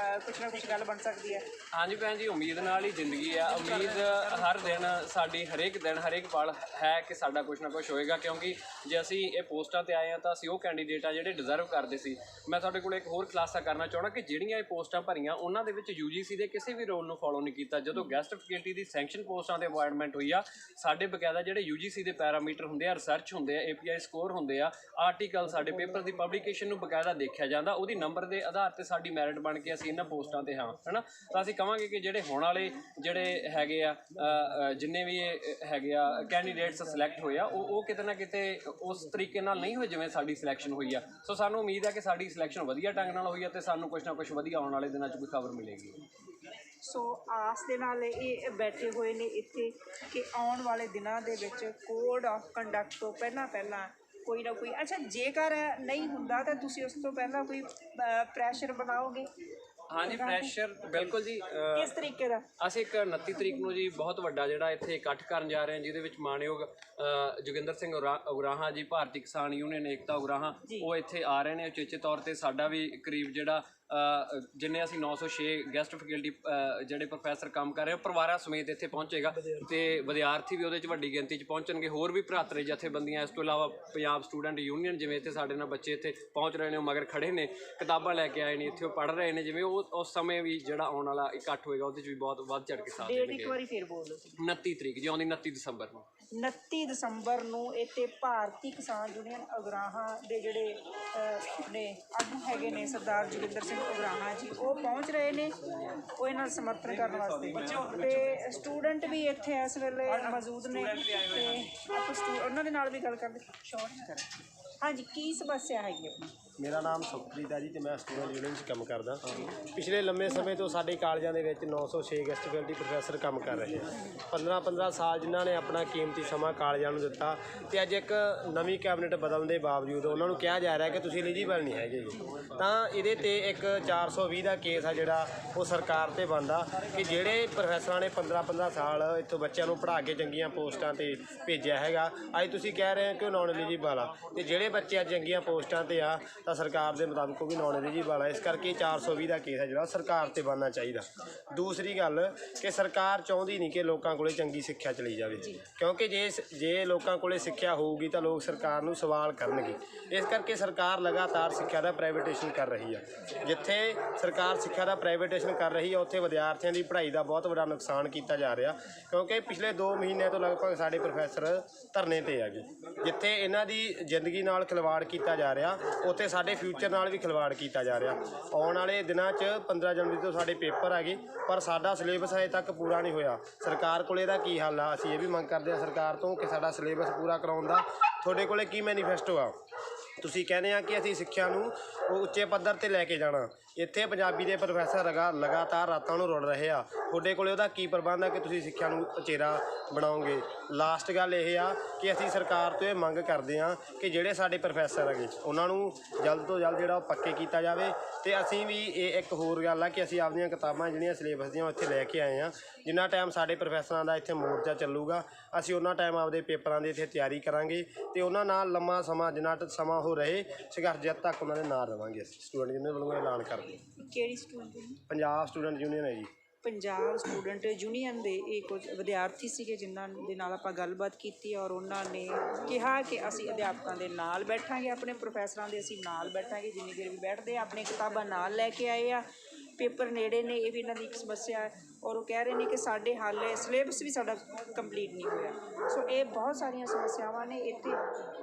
ਕੁਛ ਨਾ ਕੁਛ ਗੱਲ ਬਣ ਸਕਦੀ ਹੈ? ਹਾਂਜੀ ਭੈਣ ਜੀ, ਉਮੀਦ ਨਾਲ ਹੀ ਜ਼ਿੰਦਗੀ ਆ। ਉਮੀਦ ਹਰ ਦਿਨ ਸਾਡੀ, ਹਰੇਕ ਦਿਨ, ਹਰੇਕ ਪਲ ਹੈ ਕਿ ਸਾਡਾ ਕੁਛ ਨਾ ਕੁਛ ਹੋਏਗਾ, ਕਿਉਂਕਿ ਜੇ ਅਸੀਂ ਇਹ ਪੋਸਟਾਂ 'ਤੇ ਆਏ ਹਾਂ ਤਾਂ ਅਸੀਂ ਉਹ ਕੈਂਡੀਡੇਟ ਆ ਜਿਹੜੇ ਡਿਜ਼ਰਵ ਕਰਦੇ ਸੀ। ਮੈਂ ਤੁਹਾਡੇ ਕੋਲ ਇੱਕ ਹੋਰ ਖੁਲਾਸਾ ਕਰਨਾ ਚਾਹੁੰਦਾ ਕਿ ਜਿਹੜੀਆਂ ਇਹ ਪੋਸਟਾਂ ਭਰੀਆਂ ਉਹਨਾਂ ਦੇ ਵਿੱਚ UGC ਦੇ ਕਿਸੇ ਵੀ ਰੋਲ ਨੂੰ ਫੋਲੋ ਨਹੀਂ ਕੀਤਾ। ਜਦੋਂ ਗੈਸਟ ਫੈਕਲਟੀ ਦੀ ਸੈਂਕਸ਼ਨ ਪੋਸਟਾਂ 'ਤੇ ਅਪਾਇੰਟਮੈਂਟ ਹੋਈ ਆ, ਸਾਡੇ ਬਕਾਇਦਾ ਜਿਹੜੇ UGC ਦੇ ਪੈਰਾਮੀਟਰ ਹੁੰਦੇ ਆ, ਰਿਸਰਚ ਹੁੰਦੇ ਆ, API ਸਕੋਰ ਹੁੰਦੇ ਆ, ਆਰਟੀਕਲ, ਸਾਡੇ ਪੇਪਰ ਦੀ ਪਬਲੀਕੇਸ਼ਨ ਨੂੰ ਬਕਾਇਦਾ ਦੇਖਿਆ ਜਾਂਦਾ। ਉਹਦੀ ਨੰਬਰ ਦੇ ਆਧਾਰ 'ਤੇ ਸਾਡੀ ਮੈਰਿਟ ਬਣ ਕੇ ਅਸੀਂ ਇਹਨਾਂ ਪੋਸਟਾਂ 'ਤੇ ਹਾਂ, ਹੈ ਨਾ। ਤਾਂ ਅਸੀਂ ਕਹਾਂਗੇ ਕਿ ਜਿਹੜੇ ਹੋਣ ਵਾਲੇ ਜਿਹੜੇ ਹੈਗੇ ਆ ਜਿੰਨੇ ਵੀ ਇਹ ਹੈਗੇ ਆ ਕੈਂਡੀਡੇਟਸ ਸਿਲੈਕਟ ਹੋਏ ਆ, ਉਹ ਕਿਤੇ ਨਾ ਕਿਤੇ ਉਸ ਤਰੀਕੇ ਨਾਲ ਨਹੀਂ ਹੋਏ ਜਿਵੇਂ ਸਾਡੀ ਸਿਲੈਕਸ਼ਨ ਹੋਈ ਆ। ਸੋ ਸਾਨੂੰ ਉਮੀਦ ਹੈ ਕਿ ਸਾਡੀ ਸਿਲੈਕਸ਼ਨ ਵਧੀਆ ਢੰਗ ਨਾਲ ਹੋਈ ਆ ਅਤੇ ਸਾਨੂੰ ਕੁਛ ਨਾ ਕੁਛ ਵਧੀਆ ਆਉਣ ਵਾਲੇ ਦਿਨਾਂ 'ਚ ਕੋਈ ਖਬਰ ਮਿਲੇਗੀ। ਸੋ ਆਸ ਦੇ ਨਾਲ ਇਹ ਬੈਠੇ ਹੋਏ ਨੇ ਇੱਥੇ ਕਿ ਆਉਣ ਵਾਲੇ ਦਿਨਾਂ ਦੇ ਵਿੱਚ ਕੋਡ ਆਫ ਕੰਡਕਟ ਤੋਂ ਪਹਿਲਾਂ ਕੋਈ ਨਾ ਕੋਈ, ਅੱਛਾ ਜੇਕਰ ਨਹੀਂ ਹੁੰਦਾ ਤਾਂ ਤੁਸੀਂ ਉਸ ਤੋਂ ਪਹਿਲਾਂ ਕੋਈ ਪ੍ਰੈਸ਼ਰ ਬਣਾਓਗੇ? ਹਾਂਜੀ, ਪ੍ਰੈਸ਼ਰ ਬਿਲਕੁਲ ਜੀ। ਕਿਸ ਤਰੀਕੇ ਦਾ? ਅਸੀਂ ਇੱਕ 29 ਤਰੀਕ ਨੂੰ ਜੀ ਬਹੁਤ ਵੱਡਾ ਜਿਹੜਾ ਇੱਥੇ ਇਕੱਠ ਕਰਨ ਜਾ ਰਹੇ ਹਾਂ, ਜਿਹਦੇ ਵਿੱਚ ਮਾਣਯੋਗ ਜੋਗਿੰਦਰ ਸਿੰਘ ਉਗਰਾਹਾਂ ਜੀ, ਭਾਰਤੀ ਕਿਸਾਨ ਯੂਨੀਅਨ ਏਕਤਾ ਉਗਰਾਹਾਂ, ਉਹ ਇੱਥੇ ਆ ਰਹੇ ਨੇ ਉਚੇਚੇ ਤੌਰ 'ਤੇ। ਸਾਡਾ ਵੀ ਕਰੀਬ ਜਿਹੜਾ ਜਿੰਨੇ ਅਸੀਂ 906 ਗੈਸਟ ਫੈਕਲਟੀ ਜਿਹੜੇ ਪ੍ਰੋਫੈਸਰ ਕੰਮ ਕਰ ਰਹੇ, ਉਹ ਪਰਿਵਾਰਾਂ ਸਮੇਤ ਇੱਥੇ ਪਹੁੰਚੇਗਾ ਅਤੇ ਵਿਦਿਆਰਥੀ ਵੀ ਉਹਦੇ 'ਚ ਵੱਡੀ ਗਿਣਤੀ 'ਚ ਪਹੁੰਚਣਗੇ। ਹੋਰ ਵੀ ਭਰਾਤਰੇ ਜਥੇਬੰਦੀਆਂ, ਇਸ ਤੋਂ ਇਲਾਵਾ ਪੰਜਾਬ ਸਟੂਡੈਂਟ ਯੂਨੀਅਨ, ਜਿਵੇਂ ਇੱਥੇ ਸਾਡੇ ਨਾਲ ਬੱਚੇ ਇੱਥੇ ਪਹੁੰਚ ਰਹੇ ਨੇ, ਉਹ ਮਗਰ ਖੜੇ ਨੇ, ਕਿਤਾਬਾਂ ਲੈ ਕੇ ਆਏ ਨੇ, ਇੱਥੇ ਉਹ ਪੜ੍ਹ ਰਹੇ ਨੇ। ਜਿਵੇਂ ਉਹ ਉਸ ਸਮੇਂ ਵੀ ਜਿਹੜਾ ਆਉਣ ਵਾਲਾ ਇਕੱਠ ਹੋਏਗਾ ਉਹਦੇ 'ਚ ਵੀ ਬਹੁਤ ਵੱਧ ਚੜ੍ਹ ਕੇ ਸਾਥ ਦੇਣਗੇ। ਇੱਕ ਵਾਰੀ ਫਿਰ ਬੋਲ ਦਿਓ। 29 ਤਰੀਕ ਜੀ, ਆਉਂਦੀ 29 ਦਸੰਬਰ ਨੂੰ। 29 ਦਸੰਬਰ ਨੂੰ ਇੱਥੇ ਭਾਰਤੀ ਕਿਸਾਨ ਯੂਨੀਅਨ ਉਗਰਾਹਾਂ ਦੇ ਜਿਹੜੇ ਨੇ ਆਗੂ ਹੈਗੇ ਨੇ, ਸਰਦਾਰ ਜੋਗਿੰਦਰ ਸਿੰਘ ਉਗਰਾਹਾਂ ਜੀ, ਉਹ ਪਹੁੰਚ ਰਹੇ ਨੇ, ਉਹ ਇਹਨਾਂ ਦਾ ਸਮਰਥਨ ਕਰਨ ਵਾਸਤੇ। ਤੇ ਸਟੂਡੈਂਟ ਵੀ ਇੱਥੇ ਇਸ ਵੇਲੇ ਮੌਜੂਦ ਨੇ ਤੇ ਆਪਾਂ ਉਹਨਾਂ ਦੇ ਨਾਲ ਵੀ ਗੱਲ ਕਰਦੇ। ਸ਼ੋਰਟ ਕਰਾਂ। ਹਾਂਜੀ, ਕੀ ਸਮੱਸਿਆ ਹੈਗੀ ਆਪਣੀ? ਮੇਰਾ ਨਾਮ ਸੁਖਪ੍ਰੀਤ ਹੈ ਜੀ, ਅਤੇ ਮੈਂ ਸਟੂਡੈਂਟ ਯੂਨੀਅਨ 'ਚ ਕੰਮ ਕਰਦਾ। ਪਿਛਲੇ ਲੰਮੇ ਸਮੇਂ ਤੋਂ ਸਾਡੇ ਕਾਲਜਾਂ ਦੇ ਵਿੱਚ 906 ਗੈਸਟ ਫੈਕਲਟੀ ਪ੍ਰੋਫੈਸਰ ਕੰਮ ਕਰ ਰਹੇ ਆ। 15-15 ਸਾਲ ਜਿਨ੍ਹਾਂ ਨੇ ਆਪਣਾ ਕੀਮਤੀ ਸਮਾਂ ਕਾਲਜਾਂ ਨੂੰ ਦਿੱਤਾ, ਅਤੇ ਅੱਜ ਇੱਕ ਨਵੀਂ ਕੈਬਨਿਟ ਬਦਲਣ ਦੇ ਬਾਵਜੂਦ ਉਹਨਾਂ ਨੂੰ ਕਿਹਾ ਜਾ ਰਿਹਾ ਕਿ ਤੁਸੀਂ ਐਲੀਜੀਬਲ ਨਹੀਂ ਹੈਗੇ ਜੀ। ਤਾਂ ਇਹਦੇ 'ਤੇ ਇੱਕ 420 ਦਾ ਕੇਸ ਆ ਜਿਹੜਾ ਉਹ ਸਰਕਾਰ 'ਤੇ ਬਣਦਾ ਕਿ ਜਿਹੜੇ ਪ੍ਰੋਫੈਸਰਾਂ ਨੇ 15-15 ਸਾਲ ਇੱਥੋਂ ਬੱਚਿਆਂ ਨੂੰ ਪੜ੍ਹਾ ਕੇ ਚੰਗੀਆਂ ਪੋਸਟਾਂ 'ਤੇ ਭੇਜਿਆ ਹੈਗਾ, ਅੱਜ ਤੁਸੀਂ ਕਹਿ ਰਹੇ ਹੋ ਕਿ ਉਹ ਨੌਨ ਐਲੀਜੀਬਲ ਆ, ਅਤੇ ਜਿਹੜੇ ਬੱਚੇ ਅੱਜ ਚੰਗੀਆਂ ਪੋਸਟਾਂ 'ਤੇ ਆ ਤਾਂ ਸਰਕਾਰ ਦੇ ਮੁਤਾਬਕ ਉਹ ਵੀ ਨੌਨ ਐਲੀਜੀਬਲ ਆ। ਇਸ ਕਰਕੇ 420 ਦਾ ਕੇਸ ਹੈ ਜਿਹੜਾ ਸਰਕਾਰ 'ਤੇ ਬਣਨਾ ਚਾਹੀਦਾ। ਦੂਸਰੀ ਗੱਲ ਕਿ ਸਰਕਾਰ ਚਾਹੁੰਦੀ ਨਹੀਂ ਕਿ ਲੋਕਾਂ ਕੋਲੇ ਚੰਗੀ ਸਿੱਖਿਆ ਚਲੀ ਜਾਵੇ, ਕਿਉਂਕਿ ਜੇ ਲੋਕਾਂ ਕੋਲੇ ਸਿੱਖਿਆ ਹੋਊਗੀ ਤਾਂ ਲੋਕ ਸਰਕਾਰ ਨੂੰ ਸਵਾਲ ਕਰਨਗੇ। ਇਸ ਕਰਕੇ ਸਰਕਾਰ ਲਗਾਤਾਰ ਸਿੱਖਿਆ ਦਾ ਪ੍ਰਾਈਵੇਟੇਸ਼ਨ ਕਰ ਰਹੀ ਆ। ਜਿੱਥੇ ਸਰਕਾਰ ਸਿੱਖਿਆ ਦਾ ਪ੍ਰਾਈਵੇਟੇਸ਼ਨ ਕਰ ਰਹੀ ਆ, ਉੱਥੇ ਵਿਦਿਆਰਥੀਆਂ ਦੀ ਪੜ੍ਹਾਈ ਦਾ ਬਹੁਤ ਵੱਡਾ ਨੁਕਸਾਨ ਕੀਤਾ ਜਾ ਰਿਹਾ, ਕਿਉਂਕਿ ਪਿਛਲੇ 2 ਮਹੀਨਿਆਂ ਤੋਂ ਲਗਭਗ ਸਾਡੇ ਪ੍ਰੋਫੈਸਰ ਧਰਨੇ 'ਤੇ ਹੈਗੇ। ਜਿੱਥੇ ਇਹਨਾਂ ਦੀ ਜ਼ਿੰਦਗੀ ਨਾਲ ਖਿਲਵਾੜ ਕੀਤਾ ਜਾ ਰਿਹਾ, ਉੱਥੇ ਸਾਡੇ ਫਿਊਚਰ ਨਾਲ ਵੀ ਖਿਲਵਾੜ ਕੀਤਾ ਜਾ ਰਿਹਾ। ਆਉਣ ਵਾਲੇ ਦਿਨਾਂ 'ਚ 15 ਜਨਵਰੀ ਤੋਂ ਸਾਡੇ ਪੇਪਰ ਹੈਗੇ, ਪਰ ਸਾਡਾ ਸਿਲੇਬਸ ਅਜੇ ਤੱਕ ਪੂਰਾ ਨਹੀਂ ਹੋਇਆ। ਸਰਕਾਰ ਕੋਲ ਇਹਦਾ ਕੀ ਹੱਲ ਆ? ਅਸੀਂ ਇਹ ਵੀ ਮੰਗ ਕਰਦੇ ਹਾਂ ਸਰਕਾਰ ਤੋਂ ਕਿ ਸਾਡਾ ਸਿਲੇਬਸ ਪੂਰਾ ਕਰਾਉਣ ਦਾ ਤੁਹਾਡੇ ਕੋਲੇ ਕੀ ਮੈਨੀਫੈਸਟੋ ਆ? ਤੁਸੀਂ ਕਹਿੰਦੇ ਆ ਕਿ ਅਸੀਂ ਸਿੱਖਿਆ ਨੂੰ ਉੱਚੇ ਪੱਧਰ 'ਤੇ ਲੈ ਕੇ ਜਾਣਾ, ਇੱਥੇ ਪੰਜਾਬੀ ਦੇ ਪ੍ਰੋਫੈਸਰ ਲਗਾਤਾਰ ਰਾਤਾਂ ਨੂੰ ਰੁੜ ਰਹੇ ਆ। ਤੁਹਾਡੇ ਕੋਲੇ ਉਹਦਾ ਕੀ ਪ੍ਰਬੰਧ ਆ ਕਿ ਤੁਸੀਂ ਸਿੱਖਿਆ ਨੂੰ ਉਚੇਰਾ ਬਣਾਓਗੇ? ਲਾਸਟ ਗੱਲ ਇਹ ਆ ਕਿ ਅਸੀਂ ਸਰਕਾਰ ਤੋਂ ਇਹ ਮੰਗ ਕਰਦੇ ਹਾਂ ਕਿ ਜਿਹੜੇ ਸਾਡੇ ਪ੍ਰੋਫੈਸਰ ਹੈਗੇ ਉਹਨਾਂ ਨੂੰ ਜਲਦ ਤੋਂ ਜਲਦ ਜਿਹੜਾ ਉਹ ਪੱਕੇ ਕੀਤਾ ਜਾਵੇ। ਅਤੇ ਅਸੀਂ ਵੀ ਇਹ ਇੱਕ ਹੋਰ ਗੱਲ ਆ ਕਿ ਅਸੀਂ ਆਪਦੀਆਂ ਕਿਤਾਬਾਂ ਜਿਹੜੀਆਂ ਸਿਲੇਬਸ ਦੀਆਂ ਉਹ ਇੱਥੇ ਲੈ ਕੇ ਆਏ ਹਾਂ। ਜਿੰਨਾ ਟਾਈਮ ਸਾਡੇ ਪ੍ਰੋਫੈਸਰਾਂ ਦਾ ਇੱਥੇ ਮੋਰਚਾ ਚੱਲੂਗਾ ਅਸੀਂ ਉਹਨਾਂ ਟਾਈਮ ਆਪਦੇ ਪੇਪਰਾਂ ਦੀ ਇੱਥੇ ਤਿਆਰੀ ਕਰਾਂਗੇ ਅਤੇ ਉਹਨਾਂ ਨਾਲ ਲੰਮਾ ਸਮਾਂ ਜਿੰਨਾ ਸਮਾਂ ਉਹ ਰਹੇ ਸੰਘਰਸ਼ ਜਿੱਤ ਤੱਕ ਉਹਨਾਂ ਦੇ ਨਾਲ ਰਵਾਂਗੇ। ਅਸੀਂ ਸਟੂਡੈਂਟ ਯੂਨੀਅਨ ਵੱਲੋਂ ਐਲਾਨ ਕਰਦੇ ਹਾਂ। ਕਿਹੜੀ student union? Punjab student union ਹੈ ਜੀ। ਪੰਜਾਬ ਸਟੂਡੈਂਟ ਯੂਨੀਅਨ ਦੇ ਇਹ ਕੁਝ ਵਿਦਿਆਰਥੀ ਸੀਗੇ ਜਿਨ੍ਹਾਂ ਦੇ ਨਾਲ ਆਪਾਂ ਗੱਲਬਾਤ ਕੀਤੀ ਔਰ ਉਹਨਾਂ ਨੇ ਕਿਹਾ ਕਿ ਅਸੀਂ ਅਧਿਆਪਕਾਂ ਦੇ ਨਾਲ ਬੈਠਾਂਗੇ, ਆਪਣੇ ਪ੍ਰੋਫੈਸਰਾਂ ਦੇ ਅਸੀਂ ਨਾਲ ਬੈਠਾਂਗੇ ਜਿੰਨੀ ਦੇਰ ਵੀ ਬੈਠਦੇ ਆ। ਆਪਣੀ ਕਿਤਾਬਾਂ ਨਾਲ ਲੈ ਕੇ ਆਏ ਆ। ਪੇਪਰ ਨੇੜੇ ਨੇ, ਇਹ ਵੀ ਇਹਨਾਂ ਦੀ ਇੱਕ ਸਮੱਸਿਆ ਹੈ ਔਰ ਉਹ ਕਹਿ ਰਹੇ ਨੇ ਕਿ ਸਾਡੇ ਹਾਲੇ ਸਿਲੇਬਸ ਵੀ ਸਾਡਾ ਕੰਪਲੀਟ ਨਹੀਂ ਹੋਇਆ। ਸੋ ਇਹ ਬਹੁਤ ਸਾਰੀਆਂ ਸਮੱਸਿਆਵਾਂ ਨੇ ਇੱਥੇ,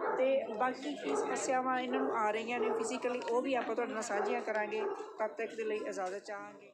ਅਤੇ ਬਾਕੀ ਕੀ ਸਮੱਸਿਆਵਾਂ ਇਹਨਾਂ ਨੂੰ ਆ ਰਹੀਆਂ ਨੇ ਫਿਜ਼ੀਕਲੀ ਉਹ ਵੀ ਆਪਾਂ ਤੁਹਾਡੇ ਨਾਲ ਸਾਂਝੀਆਂ ਕਰਾਂਗੇ। ਤਦ ਤੱਕ ਦੇ ਲਈ ਇਜਾਜ਼ਤ ਚਾਹਾਂਗੇ।